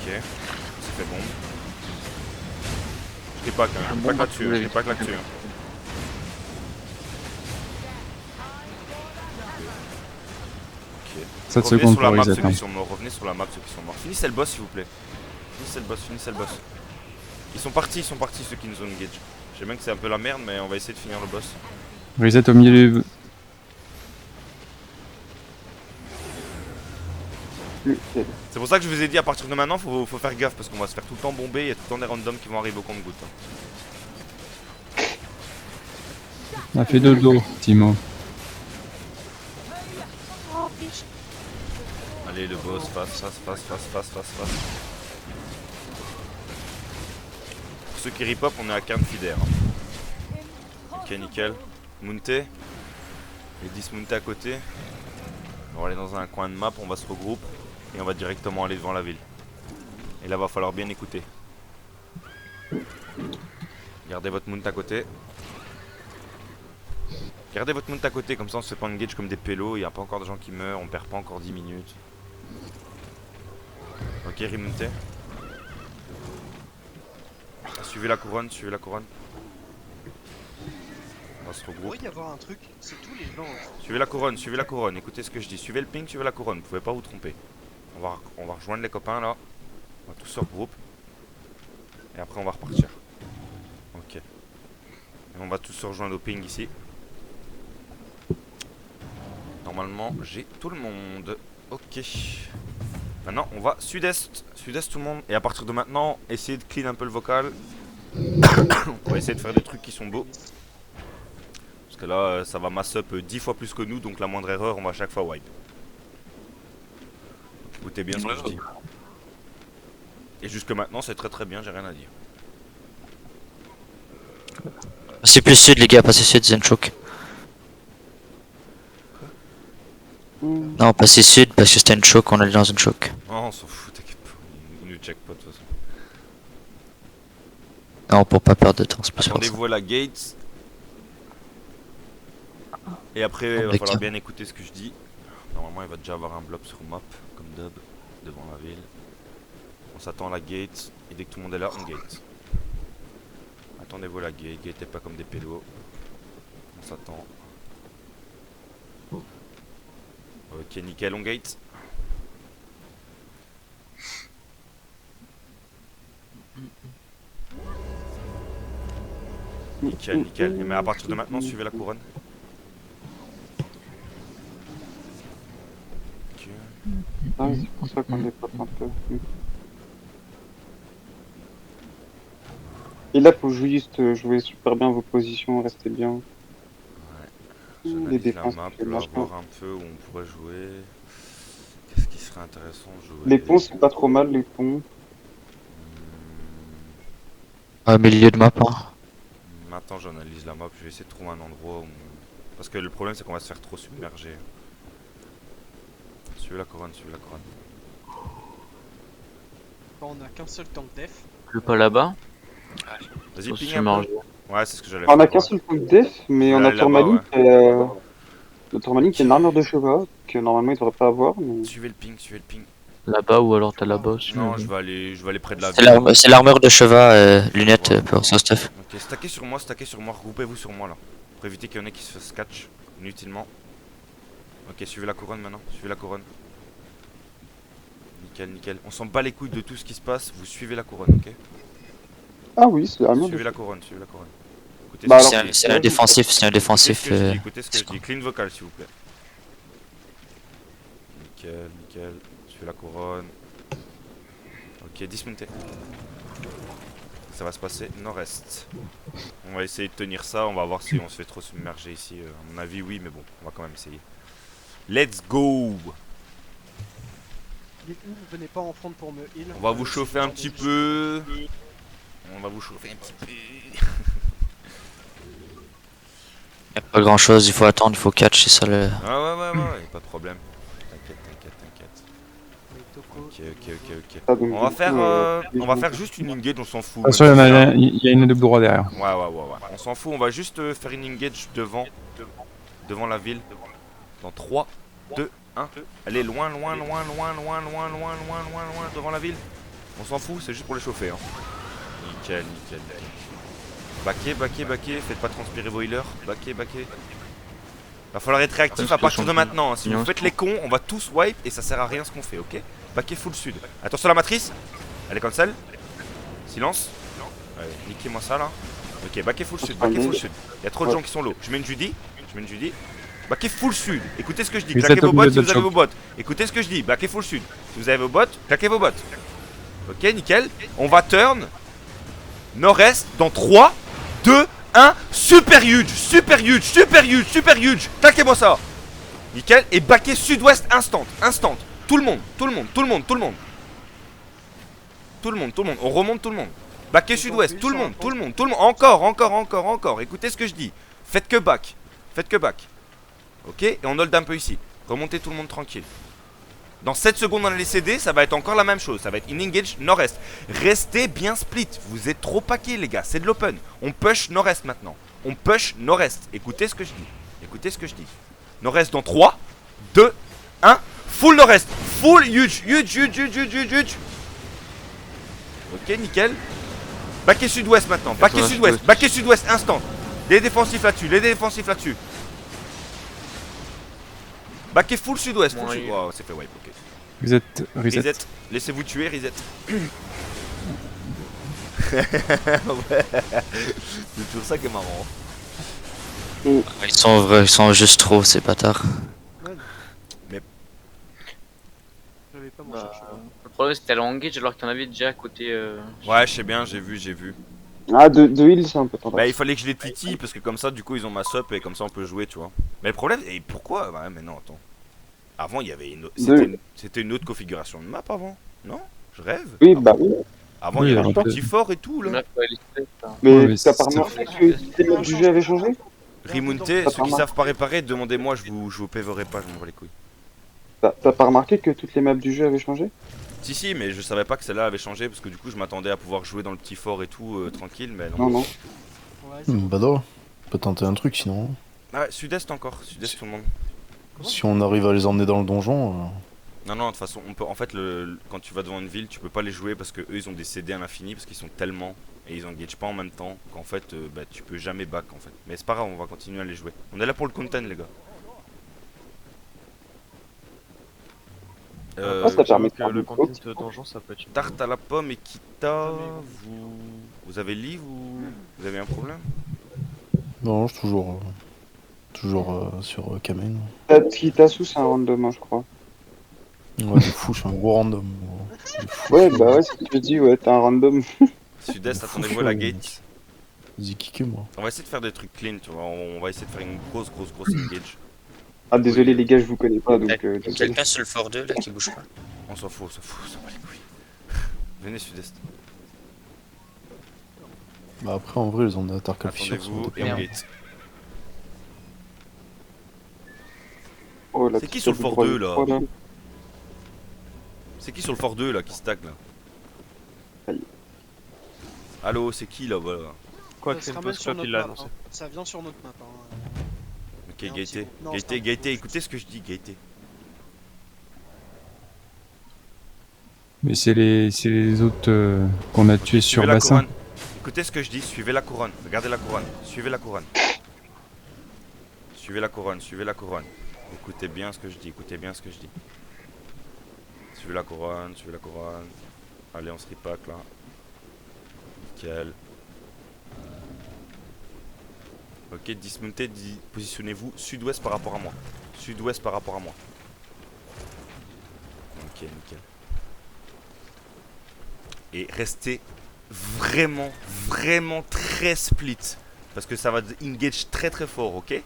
c'est fait bombe. Je t'ai pas quand même, pas que là-dessus, je t'ai pas que là-dessus. Ok. 7 Revenez secondes sur la pour map reset. ceux qui sont morts, revenez sur la map ceux qui sont morts. Finissez le boss s'il vous plaît. Finissez le boss. Ils sont partis ceux qui nous ont engage. Je sais bien que c'est un peu la merde mais on va essayer de finir le boss. Reset au milieu. Nickel. C'est pour ça que je vous ai dit à partir de maintenant faut faire gaffe parce qu'on va se faire tout le temps bomber, il y a tout le temps des randoms qui vont arriver au compte-goutte. On a fait dodo, Timo. Allez le boss, face. Pour ceux qui ripop, on est à Cairn Fider. Ok nickel. Mounté. Les 10 Mounté à côté. On va aller dans un coin de map, on va se regrouper et on va directement aller devant la ville. Et là va falloir bien écouter. Gardez votre mount à côté. Gardez votre mount à côté, comme ça on se fait pas engage comme des pélos, il n'y a pas encore de gens qui meurent, on perd pas encore 10 minutes. Ok, remonté. Suivez la couronne. On va se Il regrouper. pourrait y avoir un truc, c'est tous les gens. Suivez la couronne, écoutez ce que je dis. Suivez le ping, suivez la couronne, vous pouvez pas vous tromper. On va rejoindre les copains là. On va tous se regrouper. Et après on va repartir. Ok. Et on va tous se rejoindre au ping ici. Normalement j'ai tout le monde. Ok. Maintenant on va sud-est. Sud-est tout le monde. Et à partir de maintenant, essayez de clean un peu le vocal. On va essayer de faire des trucs qui sont beaux. Parce que là ça va mass up 10 fois plus que nous. Donc la moindre erreur on va à chaque fois wipe. Donc, écoutez bien ce que je dis. Et jusque maintenant c'est très bien, j'ai rien à dire. Passez plus sud, les gars, passez sud, Zenchoke. Non, passez sud parce que c'était une choke, on allait dans une choke. Oh on s'en fout, t'inquiète pas. Il nous check pas de toute façon. Non, pour pas perdre de temps, c'est pas pour ça. Attendez-vous à la gate. Et après il va falloir bien écouter ce que je dis. Normalement il va déjà avoir un blob sur map, comme d'hab, devant la ville. On s'attend à la gate, et dès que tout le monde est là, on gate. Attendez-vous à la gate, gatez pas comme des pélos. On s'attend. Ok, nickel, on gate. Nickel. Mais à partir de maintenant, suivez la couronne. Ok. Ah, c'est pour ça qu'on est pas un peu. Et là, faut juste jouer super bien vos positions, restez bien. J'analyse la défenses, map, c'est là, vachement. voir un peu où on pourrait jouer. Qu'est-ce qui serait intéressant de jouer? Les ponts, c'est pas trop mal, les ponts. Milieu de map, hein. Maintenant j'analyse la map, je vais essayer de trouver un endroit où... Parce que le problème c'est qu'on va se faire trop submerger. Suivez la couronne. Quand on a qu'un seul tank def. Le pas là-bas. Vas-y, Faut ping se un peu. marger. Ouais, c'est ce que j'allais On faire. a qu'un seul tank def, mais Je on vais a aller là-bas, Tourmaline Le tourmaline, c'est une armure de cheval que normalement il devrait pas avoir. Mais... Suivez le ping, suivez le ping. Là-bas ou alors t'as là-bas aussi. Non, je vais aller près de la C'est ville. c'est l'armure de cheval, lunettes pour son stuff. Ok, stackez sur moi, regroupez-vous sur moi là. Pour éviter qu'il y en ait qui se fassent catch inutilement. Ok, suivez la couronne maintenant, suivez la couronne. Nickel, nickel. On s'en bat les couilles de tout ce qui se passe, vous suivez la couronne, ok? Ah oui, c'est l'armure de Suivez la couronne, suivez la couronne. Écoutez Bah ce que alors, je dis. C'est un défensif, c'est un défensif. Écoutez ce que je dis, clean vocal s'il vous plaît. Nickel, nickel. Suivez la couronne. Ok, dismounté. Ça va se passer nord-est. On va essayer de tenir ça, on va voir si on se fait trop submerger ici. À mon avis, oui, mais bon, on va quand même essayer. Let's go! Venez pas en front pour me heal. On va vous chauffer un petit peu. On va vous chauffer un petit peu. Y'a pas grand chose, il faut attendre, il faut catch, c'est ça le. Ah ouais, pas de problème. T'inquiète. Ok. Ah, donc, On va du faire, coup, on va faire juste une engage, on s'en fout. Attention, il y a une double droit derrière. Ouais. On s'en fout, on va juste faire une engage devant la ville. Dans 3, 2, 1. Allez, loin, devant la ville. On s'en fout, c'est juste pour les chauffer. Hein. Nickel. Baquez, faites pas transpirer vos healers. Baquez. Va falloir être réactif à partir de maintenant. Hein. Si vous faites les cons, on va tous wipe et ça sert à rien ce qu'on fait, ok? Baquez full sud. Attention à la matrice. Elle est cancel. Silence. Allez, niquez-moi ça là. Ok, baquez full sud. Il y a trop de gens qui sont low. Je mets une Judy. Baquez full sud. Écoutez ce que je dis. Claquez vos bottes si vous avez vos bottes. Écoutez ce que je dis. Baquez full sud. Si vous avez vos bottes, claquez vos bottes. Ok, nickel. On va turn nord-est dans 3, 2, 1. Super huge. Claquez-moi ça. Nickel. Et baquez sud-ouest instant. Tout le monde. On remonte tout le monde. Baquez sud-ouest. Tout le monde. Encore. Écoutez ce que je dis. Faites que back. Ok, et on hold un peu ici. Remontez tout le monde tranquille. Dans 7 secondes dans les CD, ça va être encore la même chose. Ça va être in engage nord-est. Restez bien split. Vous êtes trop paqués, les gars. C'est de l'open. On push nord-est maintenant. Écoutez ce que je dis. Nord-est dans 3, 2, 1. Full nord-est. Full huge. Ok, nickel. Baquez sud-ouest maintenant. Baquez sud-ouest instant. Les défensifs là-dessus. Baquez full sud-ouest. Wow, c'est fait wipe, ok. Vous êtes reset. Laissez-vous tuer, reset. Ouais. C'est toujours ça qui est marrant. Ils sont juste trop, ces bâtards. J'avais pas mon chercheur. Le problème c'était aller en engage alors qu'il y en avait déjà à côté. Ouais, je sais bien, j'ai vu. Ah, de heal, c'est un peu tendance. Bah, il fallait que je les titille parce que comme ça, du coup, ils ont ma sup et comme ça, on peut jouer, tu vois. Mais le problème, et pourquoi? Ouais, mais non, attends. Avant, il y avait une autre. C'était une autre configuration de map avant, non? Je rêve. Oui, bah oui. Avant, Oui, il y avait un un peu. petit fort et tout, là. Mais Ouais, t'as pas remarqué que les maps du jeu avaient changé? Rimunte, ceux qui savent pas réparer, demandez-moi, je vous paverai pas, je m'en bats les couilles. T'as pas remarqué que toutes les maps du jeu avaient changé? Si, mais je savais pas que celle-là avait changé parce que du coup, je m'attendais à pouvoir jouer dans le petit fort et tout, tranquille, mais non. Non. Ouais, c'est Bah non, on peut tenter un truc sinon. Ah, ouais, sud-est encore, sud-est tout le monde. Si on arrive à les emmener dans le donjon. Non, de toute façon, on peut. En fait, quand tu vas devant une ville, tu peux pas les jouer parce que eux ils ont des CD à l'infini parce qu'ils sont tellement et ils engagent pas en même temps qu'en fait, bah, tu peux jamais back en fait. Mais c'est pas grave, on va continuer à les jouer. On est là pour le content, les gars. Ça permet de que faire le des content fautes. de donjon ça peut être une Tarte à la pomme et Kita, vous avez livre ou vous avez un problème? Non, je suis toujours sur Kamen. Kitasu, c'est un random, hein, je crois. Ouais, de fou, je suis un gros random. De fou, Ouais, je suis- bah ouais, c'est ce que je dis, ouais, t'es un random. Sud-est, attendez-vous à la gate. Vas-y, kické-moi. On va essayer de faire des trucs clean, tu vois. On va essayer de faire une grosse engage. Ah, désolé les gars, je vous connais pas, donc désolé. Quelqu'un sur le fort 2 là qui bouge pas. On s'en fout, ça va les couilles. Venez sud-est. Bah après, en vrai, les ondes d'attaque Fisher sont Attendez-vous et on gate. Oh, la C'est qui petite sur le fort 2 là? voilà. C'est qui sur le fort 2 là qui stack là? Aïe. Allo, c'est qui là, voilà? Quoi Ça que se c'est une ramène post sur club, il notre l'a map, annoncé. hein. Ça vient sur notre map. Hein. Ok, Et un Gaëté. petit- non, Gaëté, c'est un Gaëté, petit- écoutez ce que je dis, Gaëté. Mais c'est les autres qu'on a tués sur Suivez la bassin. couronne. Écoutez ce que je dis, suivez la couronne. Regardez la couronne. Suivez la couronne. Suivez la couronne, suivez la couronne. Écoutez bien ce que je dis, écoutez bien ce que je dis. Suivez la couronne, suivez la couronne. Allez, on se repack là. Nickel. Ok, dismontez, positionnez-vous sud-ouest par rapport à moi. Sud-ouest par rapport à moi. Ok, nickel. Et restez vraiment, vraiment très split. Parce que ça va engage très très fort, ok?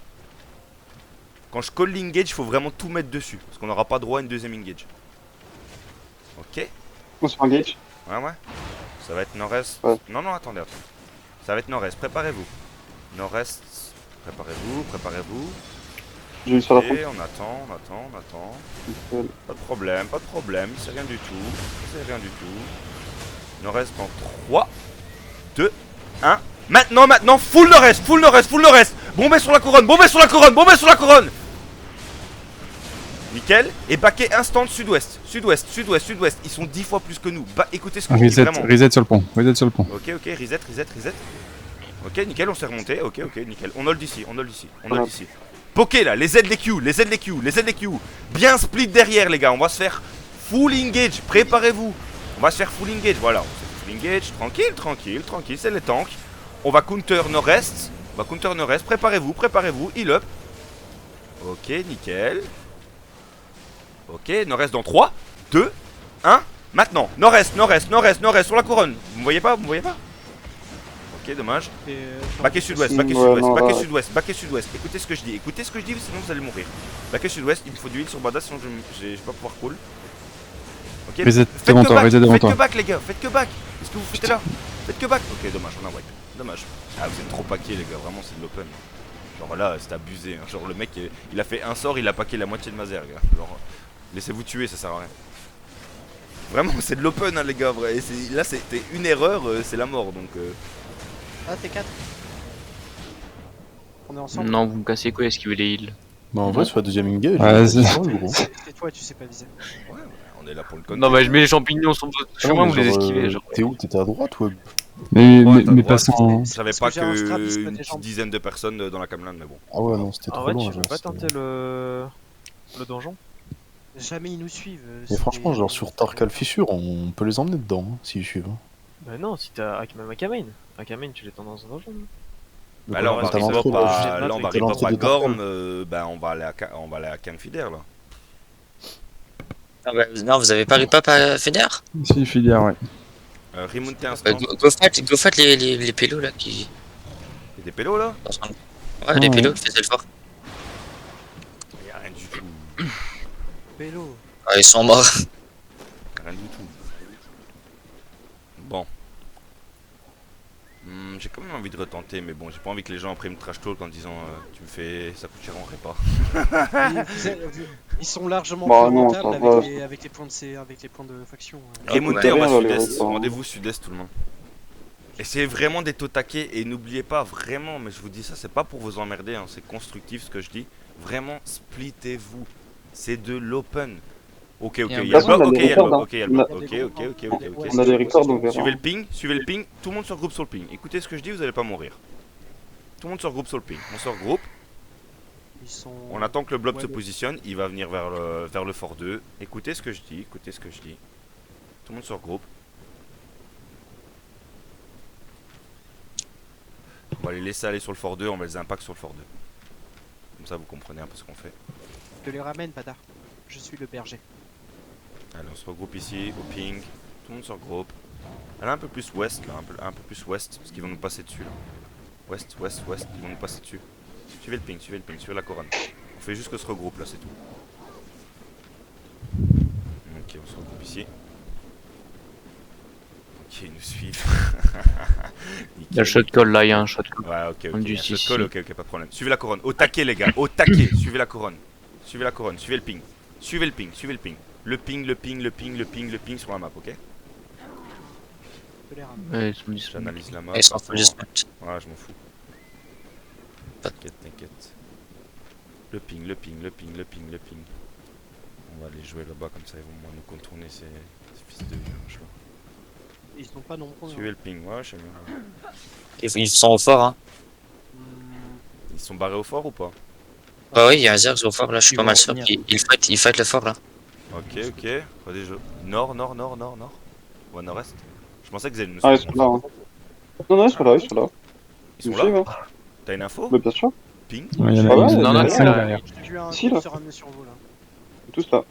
Quand je colle l'engage, il faut vraiment tout mettre dessus. Parce qu'on n'aura pas droit à une deuxième engage. Ok? On se engage. Ouais, ouais. Ça va être nord-est. Ouais. Non, non, attendez, attendez. Ça va être nord-est, préparez-vous. Nord-est, préparez-vous, préparez-vous. Je vais sur la Ok, pompe. on attend, on attend, on attend. Nickel. Pas de problème, c'est rien du tout. C'est rien du tout. Nord-est en 3, 2, 1. Maintenant, maintenant, full nord-est, full nord-est, full nord-est. Bombez sur la couronne, bombez sur la couronne, bombez sur la couronne. Nickel. Et baquez instant sud-ouest, sud-ouest, sud-ouest, sud-ouest. Ils sont 10 fois plus que nous. Écoutez ce que je dis Reset, vraiment. reset sur le pont. Reset sur le pont. Ok, ok, reset, reset, reset. Ok, nickel, on s'est remonté. Ok, ok, nickel. On hold ici, on hold ici, on hold ici. Poké là, les Z, les Q, les Z, les Q, les Z, les Q. Bien split derrière, les gars. On va se faire full engage. Préparez-vous. On va se faire full engage. Voilà, on se fait full engage. Tranquille, tranquille, tranquille. C'est les tanks. On va counter nord-est. On va counter nord-est. Préparez-vous, préparez-vous. Heal up. Ok, nickel. Ok, nord-est dans 3, 2, 1. Maintenant, nord-est, nord-est, nord-est, nord-est sur la couronne. Vous me voyez pas? Vous me voyez pas? Ok, dommage. Et, Baquet sud-ouest, Ouais, baquet sud-ouest, non, baquet ouais. sud-ouest, baquet sud-ouest. Écoutez ce que je dis, écoutez ce que je dis, sinon vous allez mourir. Baquet sud-ouest, il me faut du heal sur Bada, sinon je vais pas pouvoir call. Ok, Reset faites devant que toi, back, reset devant faites toi. que back les gars, faites que back. Qu'est-ce que vous foutez là? Faites que back. Ok, dommage, on a wipe. Dommage. Ah, vous êtes trop paqués les gars, vraiment c'est de l'open. Genre là, c'est abusé. Hein. Genre le mec, il a fait un sort, il a paqué la moitié de ma zerg. Genre, laissez-vous tuer, ça sert à rien. Vraiment, c'est de l'open, hein, les gars. Vrai. Là, c'était une erreur, c'est la mort. Donc, Ah, t'es 4. On est ensemble. Non, vous me cassez quoi, esquiver les heals. Bah en vrai, sur la deuxième engage, Ouais, c'est c'est- le gros. C'est toi, tu sais pas viser. ouais, on est là pour le content. Non, bah je mets les champignons sur le chemin, vous les esquivez. Genre. T'es où? T'étais à droite ou à... Mais, Ouais, t'as mais droit, passons. J'avais Parce pas que j'ai un strabisme que une des petite jambes. dizaine de personnes dans la cameline, mais bon. Ah ouais, non, c'était En trop vrai, loin. tu veux genre, pas c'était- tenter le donjon? Jamais ils nous suivent. Mais franchement, genre sur Tarkal Fissure, on peut les emmener dedans, hein, s'ils suivent. hein. Bah non, si t'as même Akamain. Akamain, tu les tends dans un donjon. non Bah là, on va t'as rip l'entrée, up là, à, juste là, on va t'as rip up l'entrée à de Gorm, Tarkal. bah on va aller à Canfider là. Ah bah, non, vous avez pas rip-up à Feder? Si, filière, ouais. Remonter instant. Go fat les pélos là qui. Il y a des pélos là? Ouais, les Ouais. pélos qui faisaient le fort. Il y a rien du tout. Pélo. Ah, ils sont morts. Rien du tout. Bon. J'ai quand même envie de retenter, mais bon, j'ai pas envie que les gens après me trash talk en disant tu me fais ça coûte cher en repas. Ils sont largement Bah, plus non, rentables ça va. avec les points avec les points de faction. Remonter, on va rien dans les sud-est. repas, hein. Rendez-vous sud-est tout le monde. Essayez vraiment d'être au taquet et n'oubliez pas vraiment, mais je vous dis ça, c'est pas pour vous emmerder, hein, c'est constructif ce que je dis. Vraiment, splittez-vous. C'est de l'open. Ok, ok, Et un il y a le bloc. bloc, ok, il y a le bloc, On a- ok, il y a le bloc, ok, ok, ok, ok. On a des records, on verra. Suivez le ping, tout le monde se regroupe sur le ping. Écoutez ce que je dis, vous allez pas mourir. Tout le monde se regroupe sur le ping. On se regroupe, Ils sont. on attend que le blob Ouais, se mais- positionne, il va venir vers le fort 2. Écoutez ce que je dis, écoutez ce que je dis. Tout le monde se regroupe. On va les laisser aller sur le fort 2, on va les impacts sur le fort 2. Comme ça vous comprenez un peu ce qu'on fait. Je te les ramène, Badar. Je suis le berger. Allez, on se regroupe ici, au ping. Tout le monde se regroupe. Allez, un peu plus ouest, là, un peu plus ouest, parce qu'ils vont nous passer dessus, là. Ouest, ouest, ouest, ils vont nous passer dessus. Suivez le ping, suivez la couronne. On fait juste que se regroupe, là, c'est tout. Ok, on se regroupe ici. Ok, ils nous suivent. Il y a le shot call là, il y a un shot call. Ouais, ok, On ok. dit Un shot ici. call, ok, pas de problème. Suivez la couronne. Au taquet, les gars. Au taquet. Suivez la couronne. Suivez la couronne. Suivez le ping. Suivez le ping. Suivez le ping. Le ping, le ping, le ping, le ping, le ping sur la map, ok? Je te les ramène. Ouais, ils sont disponibles. J'analyse la map. Ils sont full dismount. Ouais, je m'en fous. T'inquiète, t'inquiète. Le ping, le ping, le ping, le ping, le ping. On va aller jouer là-bas comme ça, ils vont moins nous contourner ces fils de vieux. Ils sont pas nombreux. Suivez le ping, ouais, je sais bien. Ils sont au fort, hein. Ils sont barrés au fort ou pas? Bah oui, il y a un Zerg au fort là, je suis Ils pas vont mal sûr. revenir. Il fight le fort là. Ok, ok. Regardez, nord, nord, nord, nord, nord. Ou à nord-est. Je pensais qu'ils allaient nous Ah, ils suivre. sont là. Hein. Non, non, ils sont là, ils sont là. Ils sont Ils là. suivent, hein. T'as une info? Bah, bien sûr. Ping. Ouais, il y en Ah a, ouais, il y en a ouais, 5 ouais. derrière. J'ai vu un Si, là. se ramener sur vous là. Tous là.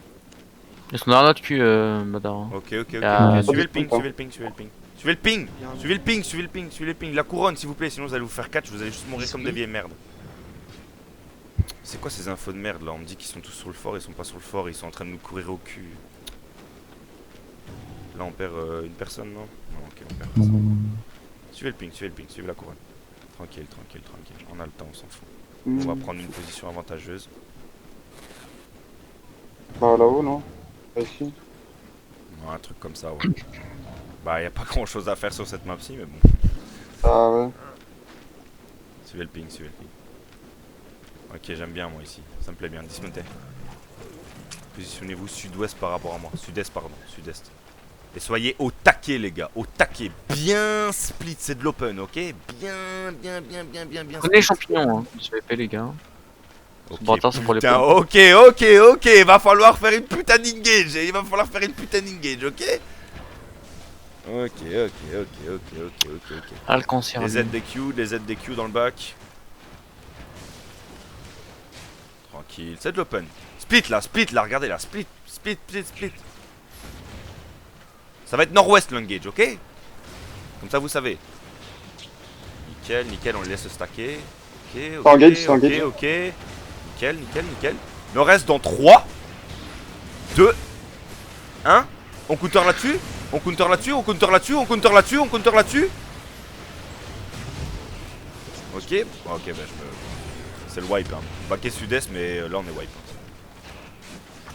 Ils sont dans notre cul, Badar. Ok, ok, ok. Ah, Ok. Suivez le pas ping, de suivez le ping, suivez le ping. Suivez le ping, Il y a un- suivez le ping, suivez le ping, suivez le ping. La couronne, s'il vous plaît, sinon vous allez vous faire catch, vous allez juste mourir comme des vieilles merdes. C'est quoi ces infos de merde là? On me dit qu'ils sont tous sur le fort, ils sont pas sur le fort, ils sont en train de nous courir au cul. Là on perd une personne, non? Non, ok, on perd personne. Suivez le ping, suivez la couronne. Tranquille, tranquille, tranquille. On a le temps, on s'en fout. On va prendre une position avantageuse. Bah, là-haut, non? Bah, ici. Non, un truc comme ça, ouais. Bah, y a pas grand chose à faire sur cette map-ci, mais bon. Ah, ouais. Suivez le ping, suivez le ping. Ok, j'aime bien moi ici. Ça me plaît bien. Dismontez. Positionnez-vous sud-ouest par rapport à moi. Sud-est, pardon. Sud-est. Et soyez au taquet, les gars. Au taquet. Bien split. C'est de l'open, ok? Bien Prenez les champignons, hein. Je vais payer les gars. Ok, Bon, attends, c'est pour les putain, pommes. ok. Va falloir faire une putain d'engage. Il va falloir faire une putain d'engage, ok? Ok. Ah, le cancer. Les lui. ZDQ dans le bac. Tranquille, c'est de l'open. Split là, regardez là, split. Ça va être nord-ouest l'engage, ok? Comme ça vous savez. Nickel, on les laisse stacker. Ok. Nickel. Nord-est dans 3, 2, 1. On counter là-dessus. On counter là-dessus. Ok, bah je me... C'est le wipe, hein. Baquet sud-est, mais là on est wipe.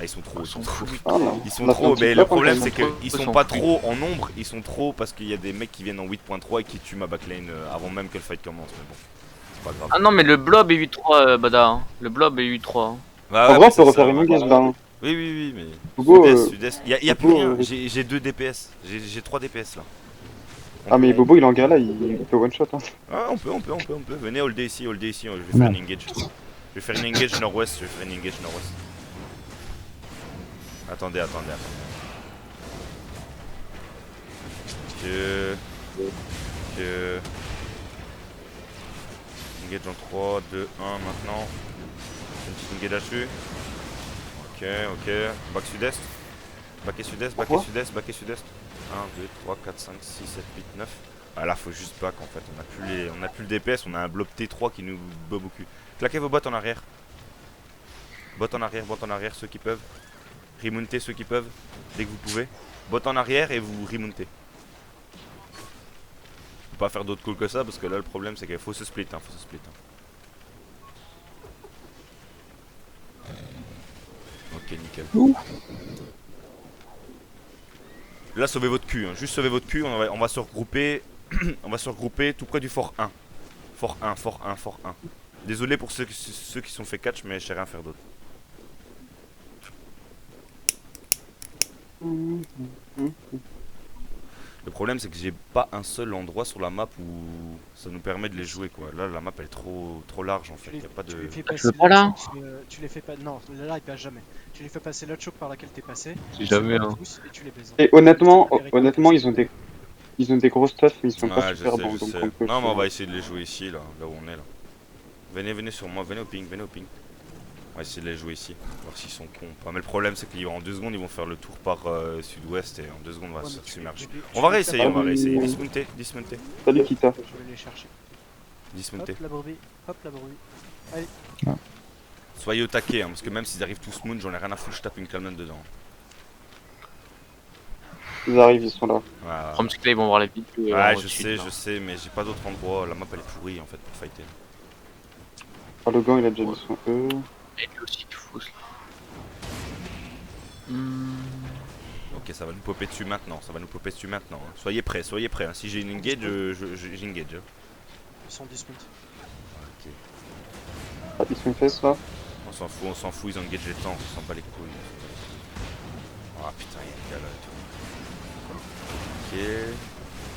Ah, ils sont trop. Ah, non. Ils sont On a fait un trop, petit mais clap, le hein, problème quand c'est même. qu'ils sont pas trop en nombre, ils sont trop parce qu'il y a des mecs qui viennent en 8.3 et qui tuent ma backline avant même que le fight commence, mais bon, c'est pas grave. Ah non, mais le blob est 8-3, Badar. Hein. Le blob est 8-3. Hein. Bah, En vrai, mais on peut c'est refaire ça, une ouais. engage là. Hein. Oui, mais. Bobo, Sud-est. Y a plus Bobo, rien, j'ai 2 DPS, j'ai 3 DPS là. Ah, mais Bobo, il est en guerre là, il peut one shot. Hein. Ah, on peut. Venez, hold ici, je vais faire une engage. Je vais faire une engage nord-ouest, Attendez. Engage en 3, 2, 1 maintenant. Une petite engage là-dessus. Ok. Baquet sud-est. 1, 2, 3, 4, 5, 6, 7, 8, 9. Ah là faut juste back en fait, on a plus le DPS, on a un blob T3 qui nous bob au cul. Claquez vos bots en arrière. Bot en arrière ceux qui peuvent. Remontez ceux qui peuvent, dès que vous pouvez. Bot en arrière et vous remontez. Faut pas faire d'autres calls que ça parce que là le problème c'est qu'il faut se split. Ok, nickel. Là sauvez votre cul, juste sauvez votre cul, on va se regrouper. On va se regrouper tout près du fort 1. Fort 1. Désolé pour ceux qui sont fait catch mais je sais rien faire d'autre. Le problème c'est que j'ai pas un seul endroit sur la map où ça nous permet de les jouer quoi. Là la map elle est trop large en fait, y a pas de... Tu les fais peux passer pas, là tu les fais pas. Non, là il passe jamais. Tu les fais passer l'autre choc par laquelle t'es passé. Si jamais, hein. Et tu les baises. Et honnêtement, ils ont des grosses stuff, mais ils sont pas Ouais, super je bons. sais. Donc on peut Non mais on faire- va essayer de les jouer ici là où on est là. Venez sur moi, venez au ping. On va essayer de les jouer ici, voir s'ils sont cons. Mais le problème c'est qu'en 2 secondes ils vont faire le tour par sud-ouest et en 2 secondes on va se submerger. On va réessayer, dismounter. Salut Kita. Je vais les chercher. Dismounter. Hop la brebis. Soyez au taquet hein, parce que même s'ils arrivent tous moon, j'en ai rien à foutre, je tape une calmette dedans. Ils arrivent, ils sont là. Voilà. Comme que là, ils vont voir la vidéo. Ouais, je sais, mais j'ai pas d'autre endroit. La map elle est pourrie en fait pour fighter. Ah, le gant, il a déjà mis son E. Et lui aussi, il fousse là. Ok, ça va nous popper dessus maintenant. Hein. Soyez prêts. Hein. Si j'ai une engage, j'engage. Ils sont dismount. Ok. Ah, ils sont fesses là. on s'en fout, ils engagent les temps, on s'en bat les couilles. Ah putain, il y a un gars là et tout.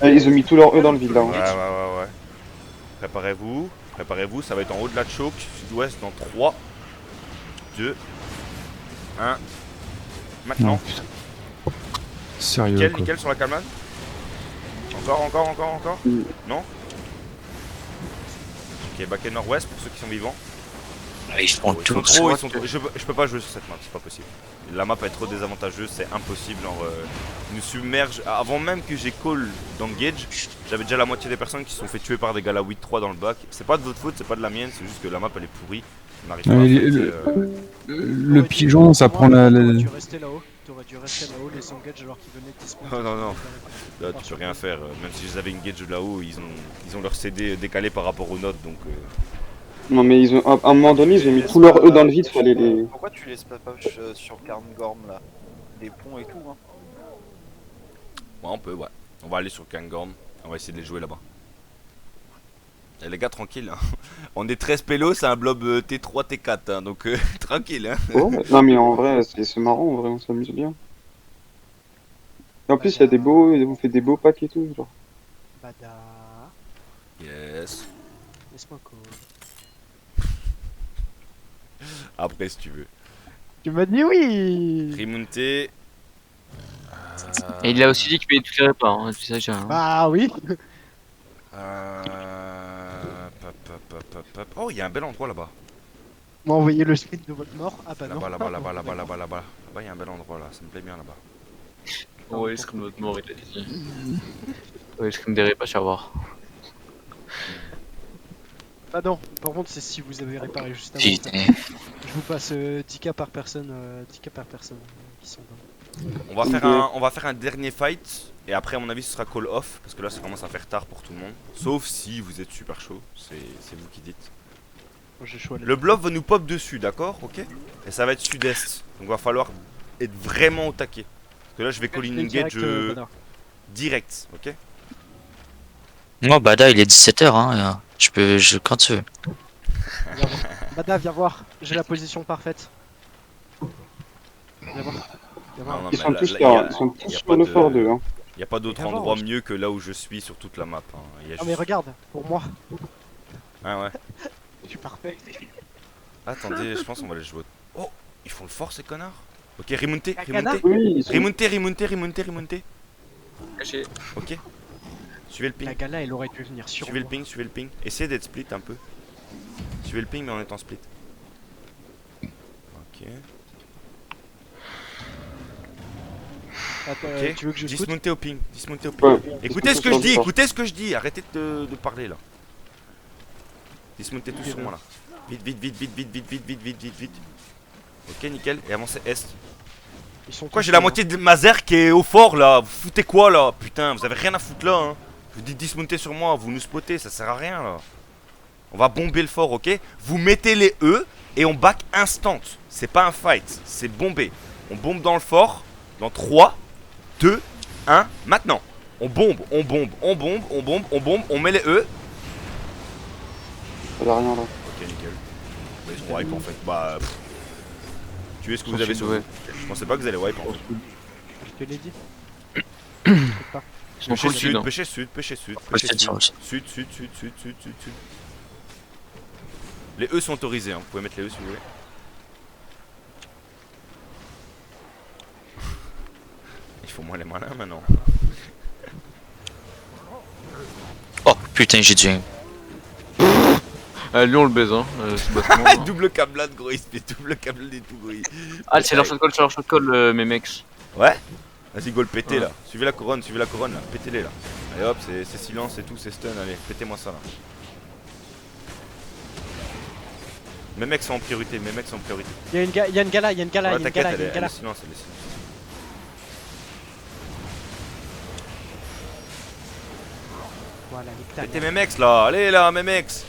Ok. Ils ont mis tous leurs E dans le vide là. Ouais, ouais. Préparez-vous, ça va être en haut de la choke, sud-ouest dans 3, 2, 1. Maintenant. Non, putain. Sérieux, quoi. Nickel sur la calmane. Encore. Non. Ok, back et nord-ouest pour ceux qui sont vivants. Ils font Ils tout. sont trop, je peux pas jouer sur cette map, c'est pas possible. La map est trop désavantageuse, c'est impossible. Genre, ils nous submergent. Avant même que j'ai call d'engage, j'avais déjà la moitié des personnes qui se sont fait tuer par des gars à 8-3 dans le bac. C'est pas de votre faute, c'est pas de la mienne, c'est juste que la map elle est pourrie. On n'arrive pas à le pigeon, ça prend la. T'aurais dû rester là-haut, les engages alors qu'ils venaient de disposer. Oh non. Là, tu peux rien faire. Même si je les avais engage là-haut, ils ont leur CD décalé par rapport aux notes donc. Non mais ils ont, à un moment donné, ils ont mis tous leurs E dans le vide, fallait les... Pourquoi tu laisses pas push sur Cairngorm là? Les ponts et tout, hein. Ouais, on peut, ouais. On va aller sur Cairngorm, on va essayer de les jouer là-bas. Et les gars, tranquille, hein. On est 13 pélos, c'est un blob T3, T4, hein, donc tranquille. Hein. Ouais, non mais en vrai, c'est marrant, en vrai, on s'amuse bien. Et en plus, il y a des beaux, on fait des beaux packs et tout, genre. Bada. Yes. Laisse-moi quoi. Après, si tu veux. Tu m'as dit oui. Remonter. Et il a aussi dit qu'il payait toutes les répas, hein, tu sais déjà. Hein. Bah oui. Oh, il y a un bel endroit là-bas. M'a envoyé le sprint de votre mort. Ah bah non. Là-bas, là-bas, il y a un bel endroit là, ça me plaît bien là-bas. Ouais, c'est comme votre mort, il a dit. Ouais, c'est comme des répas à voir. Ah non, par contre, c'est si vous avez réparé juste avant. Putain. Je vous passe 10k par personne, qui sont dans. On va faire un dernier fight et après à mon avis ce sera call off parce que là ça commence à faire tard pour tout le monde. Sauf si vous êtes super chaud, c'est vous qui dites. Moi, j'ai choisi. Le blob va nous pop dessus, d'accord, ok. Et ça va être sud-est, donc va falloir être vraiment au taquet. Parce que là je vais call in engage direct, ok. Oh, Bada, il est 17h, hein. Quand tu veux. Bada, viens voir, j'ai la position parfaite. Viens voir. Non, Ils sont mais tous là, là, ils sont tous sur le fort 2, hein. Il n'y a pas d'autre Viens voir, endroit je- mieux que là où je suis sur toute la map. Hein. Il y a Ah mais juste... regarde, pour moi, Ah ouais. je suis parfait. Attendez, je pense qu'on va les jouer. Oh, ils font le fort ces connards. Ok, remontez, Kakana. remontez. Oui, ils sont... Remontez. Caché. Ok. Suivez le La ping. gala, elle aurait dû venir sur Suivez le moi. ping, suivez le ping. Essayez d'être split un peu. Suivez le ping mais en étant split. Ok. Attends, Ok. tu veux que je scoute? Dismontez au ping. Dismontez au Ouais. ping. Écoutez ce que je dis, écoutez ce que je dis. Arrêtez de parler là. Dismontez tous sur moi là. Vite. Ok, nickel. Et avancez est. Ils sont Quoi, tous j'ai la là, moitié de ma zerk qui est au fort là. Vous foutez quoi là? Putain, vous avez rien à foutre là. Hein. Je vous dis dismonter sur moi, vous nous spottez, ça sert à rien là. On va bomber le fort, ok? Vous mettez les E et on back instant. C'est pas un fight, c'est bomber. On bombe dans le fort. Dans 3, 2, 1, maintenant. On bombe, on met les E. Il y a rien là. Ok, nickel. Bah, ils sont wipe en fait. Bah. Tuez ce que vous avez sur vous. Je pensais pas que vous allez wipe en fait. Je te l'ai dit. Ils sont full sud. Pêchez sud. Sud. Les E sont autorisés, hein. Vous pouvez mettre les E si vous voulez. Il faut moins les malins maintenant. Oh, putain, j'ai dû. Lui on le baise hein, ce bâtiment. Hein. Double câblade gros, il se fait double câblade et tout gros. Ah c'est leur shot call mes mecs. Ouais. Vas-y go le péter là. Suivez la couronne là. Pétez-les là. Allez hop, c'est silence et tout, c'est stun, allez, pétez-moi ça là. Mes mecs sont en priorité, Il y a une gala, Ouais, t'inquiète, elle est silence, elle est silence. Voilà, les Pétez mes mecs là, allez là mes mecs.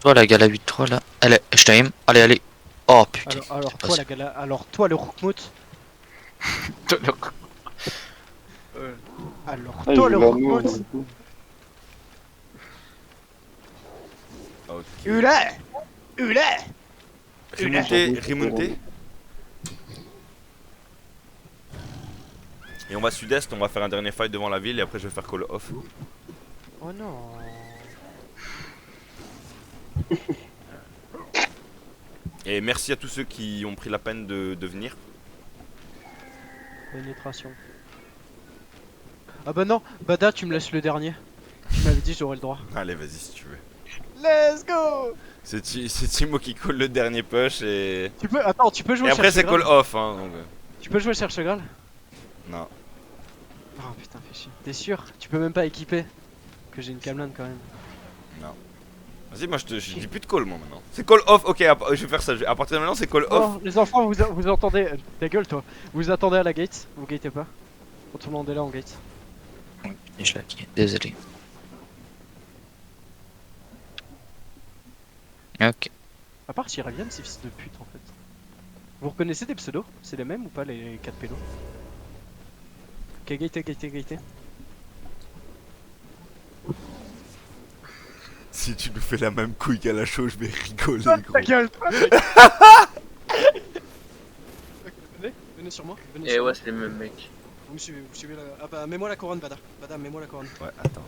Toi, la gala 8-3 là. Allez, je t'aime. Allez. Oh putain. Alors toi la gala, alors toi le Roukmout. Alors Ah, toi il le joue l'anneau, Roukmout. Ok. Remonter. Et on va sud-est, on va faire un dernier fight devant la ville et après je vais faire call off. Oh non. Et merci à tous ceux qui ont pris la peine de venir. Pénétration. Ah bah non, Bada, tu me laisses le dernier. Tu m'avais dit j'aurais le droit. Allez, vas-y si tu veux. Let's go. C'est Timo qui call le dernier push et... Attends, tu peux jouer Et après c'est cherche call off hein donc... Tu peux jouer cherche Graal? Non. Oh putain, fais chier. T'es sûr? Tu peux même pas équiper? Que j'ai une Camlan quand même. Non. Vas-y, moi je dis plus de call moi maintenant. C'est call off, ok, je vais faire ça. À partir de maintenant c'est call off. Oh, les enfants, vous entendez. Ta gueule toi. Vous attendez à la gate, vous gatez pas. Quand tout le monde est là, on gate. Et je l'ai désolé. Ok. À part s'ils reviennent, ces fils de pute en fait. Vous reconnaissez des pseudos? C'est les mêmes ou pas les 4 pélos? Ok, gatez. Si tu nous fais la même couille qu'à la show, je vais rigoler gros. Ta gueule. Venez sur moi. Venez Et sur ouais, moi. c'est les mêmes mecs. Vous me suivez la... Ah bah mets-moi la couronne Bada. Bada, mets-moi la couronne. Ouais, attends.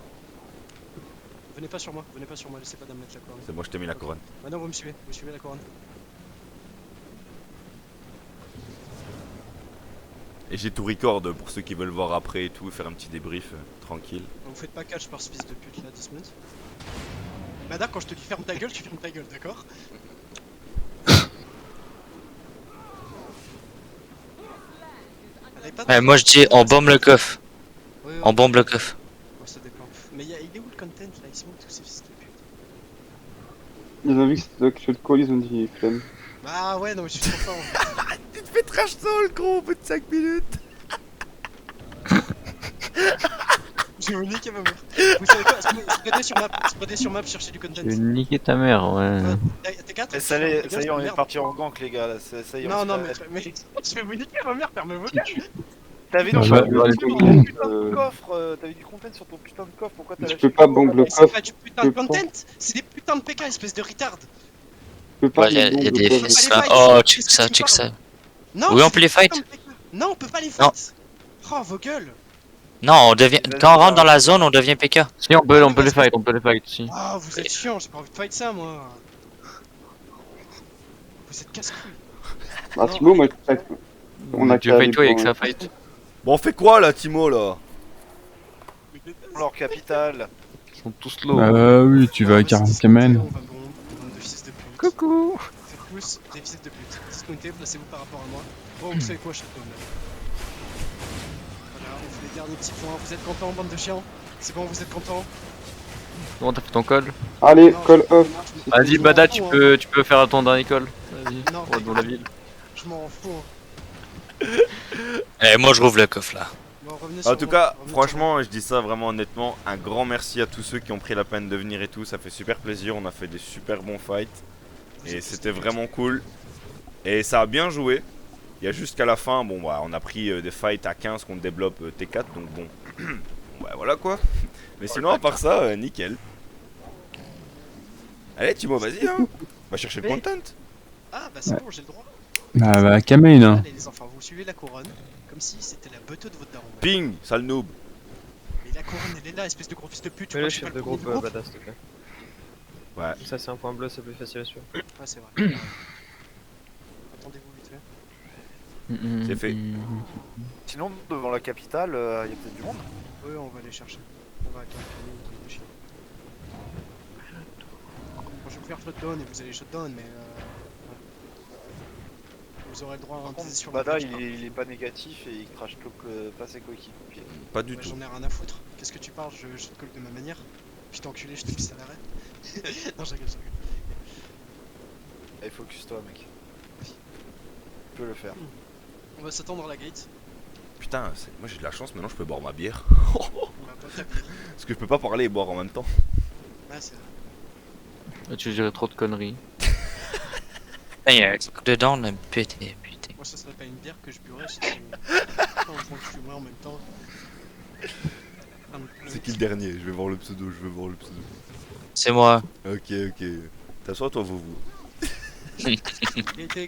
Venez pas sur moi, laissez pas mettre la couronne. C'est moi je t'ai mis la couronne. Maintenant vous suivez la couronne. Et j'ai tout record pour ceux qui veulent voir après et tout, faire un petit débrief tranquille. Vous faites pas catch par ce fils de pute là, 10 minutes. Bada, quand je te dis ferme ta gueule, tu fermes ta gueule, d'accord? Moi je dis on bombe le coffre. Oui, On bombe le coffre. Ouais, ça dépend. Mais il est où le content là? Ils sont où tous ces fils de pute? Ils ont vu que c'était actual call, ils ont dit flemme. Bah ouais, non mais je suis content. Tu te fais trash talk gros au bout de 5 minutes. J'ai niqué ma mère. Vous savez quoi? Spreadez sur map, chercher du content. Je vais niquer ta mère, ouais. T'es 4? Et ça y est, on est parti en gank, les gars. Là. Ça y est, Non, on non, se fait- mais je vais vous niquer ma mère, fermez-moi gueule. T'avais Non, du bah, putain de coffre, t'avais du content sur ton putain de coffre, pourquoi t'as Tu lâché peux pas bombe le C'est coffre, pas du putain de content, c'est des putains de PK, espèce de retard. tu peux pas Ouais, y'a bombe des le coffre. fils pas là. les Oh, fights, check ça, check ça. Non, Oui, on c'est peut les des putains fight. de PK. Non, on peut pas les Non. fight. Oh, vos gueules. Non, on devient. Quand on rentre dans la zone, on devient PK. Si, on peut les fight, si. Ah, vous êtes chiant, j'ai pas envie de fight ça, moi. Vous êtes casse-couilles. Ah, Timo, moi je sais. On a Tu fight toi avec sa fight. fight. Bon on fait quoi là Timo là? leur capitale. Ils sont tous low. Oui, tu vas à Kamen. On va bombe de fils de pute. Coucou. C'est tous des fils de pute. Discountez, placez-vous par rapport à moi. Bon, vous savez quoi, Shotgun là. Voilà, on fait les derniers petits points. Vous êtes contents, bande de chiens? C'est bon, vous êtes contents? Comment t'as fait ton call? Allez, Non, call off. Vas-y, Bada, tu peux faire ton dernier call. Vas-y, Non, on va dans la ville. Je m'en fous. Et moi je rouvre le coffre là. Bon, revenez En sur tout moi, cas, revenez sur franchement, je dis ça vraiment honnêtement, un grand merci à tous ceux qui ont pris la peine de venir et tout, ça fait super plaisir, on a fait des super bons fights moi. et c'était vraiment cool. Et ça a bien joué. Il y a juste qu'à la fin, bon bah on a pris des fights à 15 contre des blobs T4 donc bon. Ouais voilà quoi. Mais sinon à part ça, nickel. Allez Timo, vas-y hein. Va chercher le Mais- content. Ah, bah c'est bon, j'ai le droit. Bah, Kamen, hein. Allez, les enfants, vous suivez la couronne comme si c'était la beuteau de votre daron. Ping, sale noob. Mais la couronne, elle est là, espèce de gros fils de pute. Tu Fais crois le que je suis pas chef le de premier groupe, du groupe? Bada, s'il te plaît. Ouais. Ça, c'est un point bleu, c'est plus facile à suivre. Ouais, c'est vrai. Attendez-vous vite fait. C'est fait. Sinon, devant la capitale, y a peut-être du monde. Oui, on va aller chercher. On va à Calcani, on va chier. Bon, je vais vous faire shutdown et vous allez shutdown, mais ouais. Vous aurez le droit à un Par baiser contre, sur la Bada, tête, il est pas négatif et il crache pas ses coéquipiers. Pas du Ouais, tout. j'en ai rien à foutre. Qu'est-ce que tu parles? Je te colle de ma manière. Putain, enculé, je te pisse à l'arrêt. Non, je rigole, je rigole. Allez, focus-toi, mec. Tu peux le faire. On va s'attendre à la gate. Putain, moi j'ai de la chance, maintenant je peux boire ma bière. On va pas taper. Parce que je peux pas parler et boire en même temps. Ouais, c'est vrai. Tu dirais trop de conneries. Il y a un truc dedans, on a pété, putain. Moi, ça serait pas une bière que je burais si quand je fumais en même temps. C'est qui le dernier? Je vais voir le pseudo, C'est moi. Ok, ok. T'assois toi, vous. Gaëté.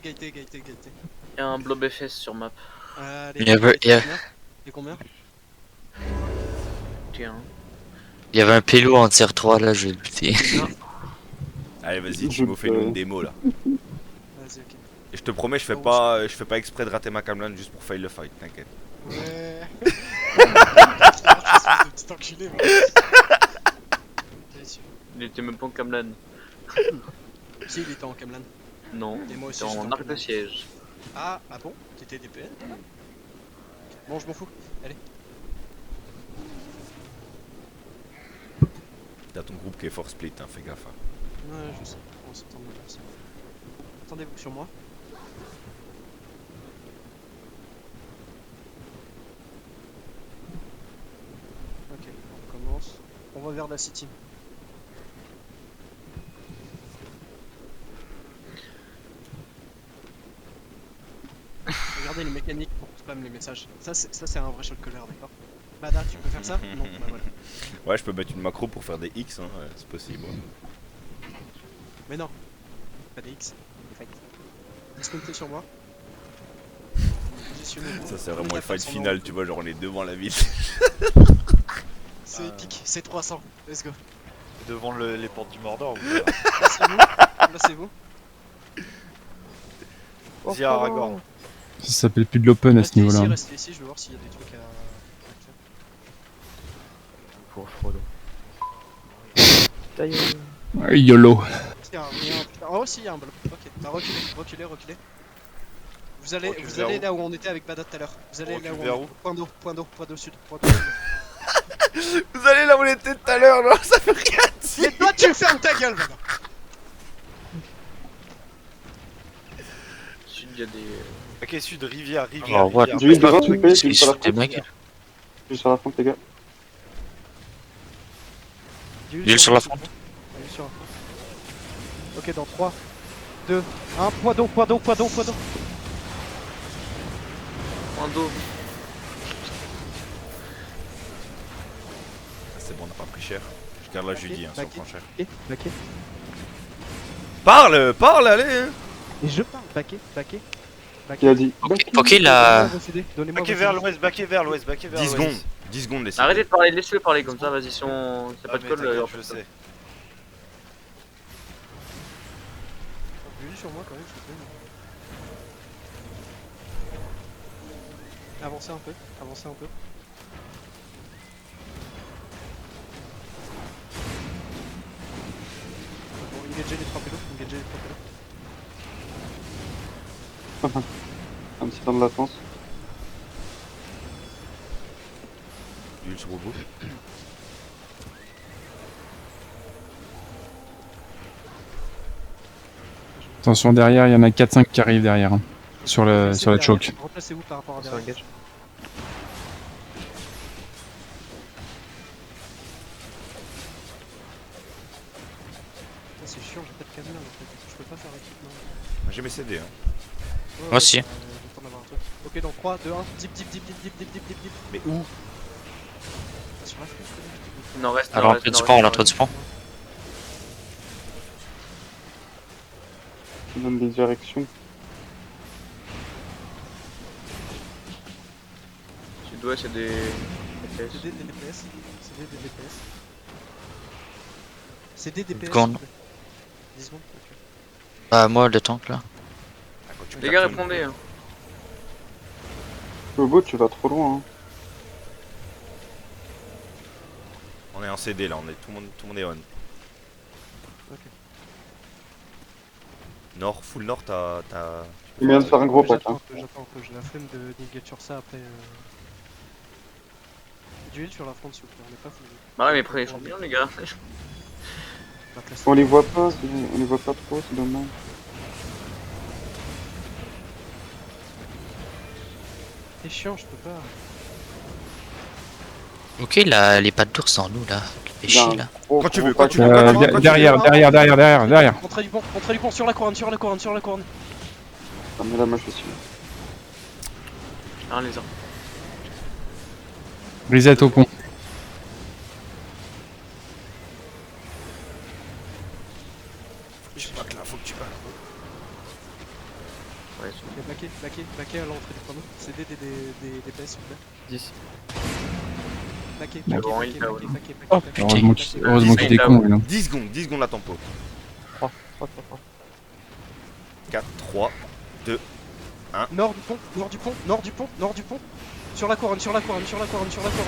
Il y a un blob FS sur map. Allez, Il y avait- il y a- Et combien? Tiens. Il y avait un pélo en tier 3 là, je vais le buter. Allez, vas-y, Chimo, fais-nous une démo là. Vas-y, ok. Et je te promets, je fais pas exprès de rater ma camlan juste pour fail le fight, t'inquiète. Ouais. Petit enculé, moi. Il était même pas en Kamlan. Si, il était en Kamlan. Non, Et moi aussi, c'était j'étais en en arc de Kamlan. siège. Ah bon? T'étais DPN? Bon, je m'en fous. Allez. T'as ton groupe qui est fort split, hein, fais gaffe. Hein. Ouais, je sais. On s'attend de faire ça. Attendez-vous sur moi. Ok, on commence. On va vers la city. Regardez les mécaniques pour spam les messages. Ça c'est un vrai shot caller, d'accord? Bada, tu peux faire ça? Non, bah voilà. Ouais, je peux mettre une macro pour faire des X, hein, c'est possible. Ouais. Mais non, pas des X. Fight. Dismontez sur moi. Positionnez-vous. Ça, c'est Prenez vraiment la le fight face en final, haut. tu vois, genre on est devant la ville. C'est épique, c'est 300. Let's go. Devant les portes du Mordor. Placez-vous. Placez-vous. Vas-y, Aragorn. Ça s'appelle plus de l'open à ce niveau-là. Restez ici, je vais voir s'il y a des trucs à faire. Pour Frodo. Ta gueule. Ouais, YOLO. Il y a rien. Oh, si, il y a un bloc. Ok, bah reculez. Vous allez Recule vers où là où on était avec Bada tout à l'heure. Vous allez là où Recule vers on où était. Point d'eau sud. Point d'eau sud. Vous allez là où on était tout à l'heure, non? Ça fait rien dire. Mais toi, tu fermes ta gueule, Bada. Sud, il y a des. Ok, sud, rivière. Alors, what? D'huile devant, s'il vous plaît, C'est d'huile sur la des front. mecs. D'huile sur la front, les gars. D'huile sur la front. Huile sur la front. Ok, dans 3, 2, 1. Point d'eau. Point d'eau. C'est bon, on n'a pas pris cher. Je garde la Judy, hein, si on prend cher. Baquet. Parle, allez hein. Et je parle. Baquet. Qui a dit Ok, là. Donnez-moi Baquez vers l'ouest, baquez vers l'ouest. 10 secondes. 10 secondes, laissez. Arrêtez de parler, laissez-le parler comme ça, vas-y, si on. C'est Ah, pas de mais call, t'inquiète, alors je sais. Huile sur moi quand même, s'il vous plaît. Avancez un peu. Bon, engagez les 3 pélos. un petit temps de latence. Huile sur Bobo. Attention, derrière, il y en a 4-5 qui arrivent derrière. Hein, sur la choke. Replacez-vous par rapport à Sur derrière. engage. C'est chiant, j'ai pas de camion en fait. Je peux pas faire équipement. Moi j'ai mes CD, hein. Moi aussi. J'ai le temps d'avoir un truc. Ok, dans 3, 2, 1. Dip. Mais où? Sur la flèche, Non, reste. À l'entrée du pont, à l'entrée du pont. Je donne des directions. Sud-ouest, c'est des. C'est des DPS. C'est des DPS. Seconde. 10 secondes. Ok. Bah, moi, le tank là. Ah, quand tu Les gars, cartonnes. répondez. Hein. Bobo, tu vas trop loin. Hein. On est en CD là, tout le monde est on. Ok. Nord, full nord, t'as. Il vient de faire un gros pack. J'attends Hein. un peu, j'ai la flemme de d'engage sur ça après. D'huile sur la front s'il vous plaît, on est pas fou. Bah ouais, mais prenez les champignons, les gars. On les voit pas, on les voit pas trop, c'est dommage. C'est chiant, je peux pas. Ok, là, les pattes d'ours en nous là. Fais chier là. Quand tu veux, quand tu veux. Derrière. Entrée du pont, sur la couronne. Ah, mais là, moi, je suis. Un lézard. Reset au pont. Ouais, Et baquer à l'entrée du chrono. C'est des DPS s'il vous plaît. 10. Baquer, Mais baquer, bon, baquer, il va, baquer, ouais. baquer, Oh, baquer, putain. Heureusement qu'il est con, lui, hein. 10 secondes la tempo. 3. 4, 3. Nord du pont, nord du pont, nord du pont, nord du pont. Sur la couronne, sur la couronne, sur la couronne, sur la couronne.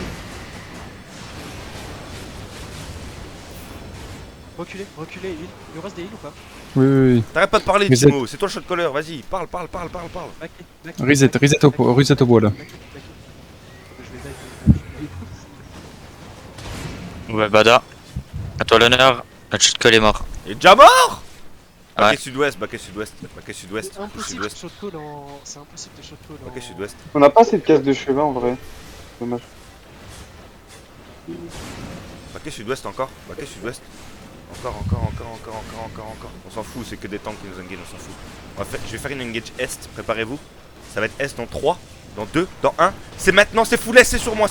Reculez, reculez, heal. Il nous reste des heals ou pas? Oui, oui, oui. T'arrêtes pas de parler, Reset. Timo, c'est toi le shot caller, vas-y, parle. Baquer, baquer. Reset, reset au bois là. Baquer, baquer. Je vais die. Ouais, Bada. À toi l'honneur. Le shot call est mort. Il est déjà mort. Ouais. Baquet sud-ouest, baquet sud-ouest, baquet sud-ouest, C'est impossible de sud-ouest, shot call en... C'est impossible de shot call en... baquet sud-ouest. On n'a pas assez de casse de chemin en vrai. Dommage. Baquet sud-ouest encore, baquet sud-ouest. Encore. On s'en fout, c'est que des tanks qui nous engage, on s'en fout. Je vais faire une engage est, préparez-vous. Ça va être est dans 3, dans 2, dans 1. C'est maintenant, c'est full est, c'est sur moi.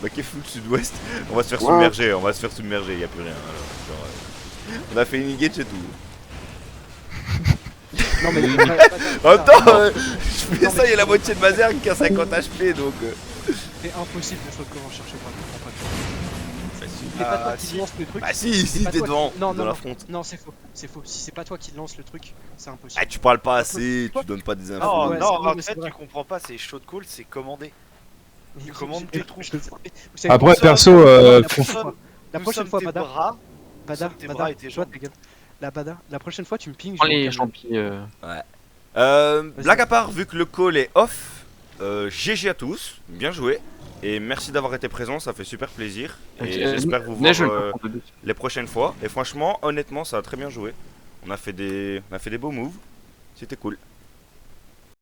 Baquet full sud-ouest. On va se faire submerger, y'a plus rien. Alors, on a fait une engage et tout. Non mais... En même temps, je fais ça, il y a la moitié de ma zerg qui a 50 HP donc. C'est impossible de shot call en cherchant pas. Facile. C'est pas toi qui lance le truc. Bah si, pas t'es toi devant, qui- Non, dans non, la fronte. Non, c'est faux. C'est faux. Si c'est pas toi qui lance le truc, c'est impossible. Ah, tu parles pas assez, tu donnes pas des infos. Non, ouais, non, c'est vrai, en mais fait, c'est vrai. tu comprends pas, c'est shot call, c'est commander. Je- commandes je- tes troupes. je- vous savez Après, quoi, perso, la faut- prochaine fois- la Nous prochaine sommes fois, tes Bada, bras, Bada, tes Bada, bras et tes toi, jambes. ta gueule. La prochaine fois, tu me pinges. Prends je vais au les camion. champis. Blague à part, vu que le call est off, GG à tous, bien joué. Et merci d'avoir été présent, ça fait super plaisir. Et j'espère vous voir les prochaines fois. Et franchement, honnêtement, ça a très bien joué. On a fait des beaux moves. C'était cool.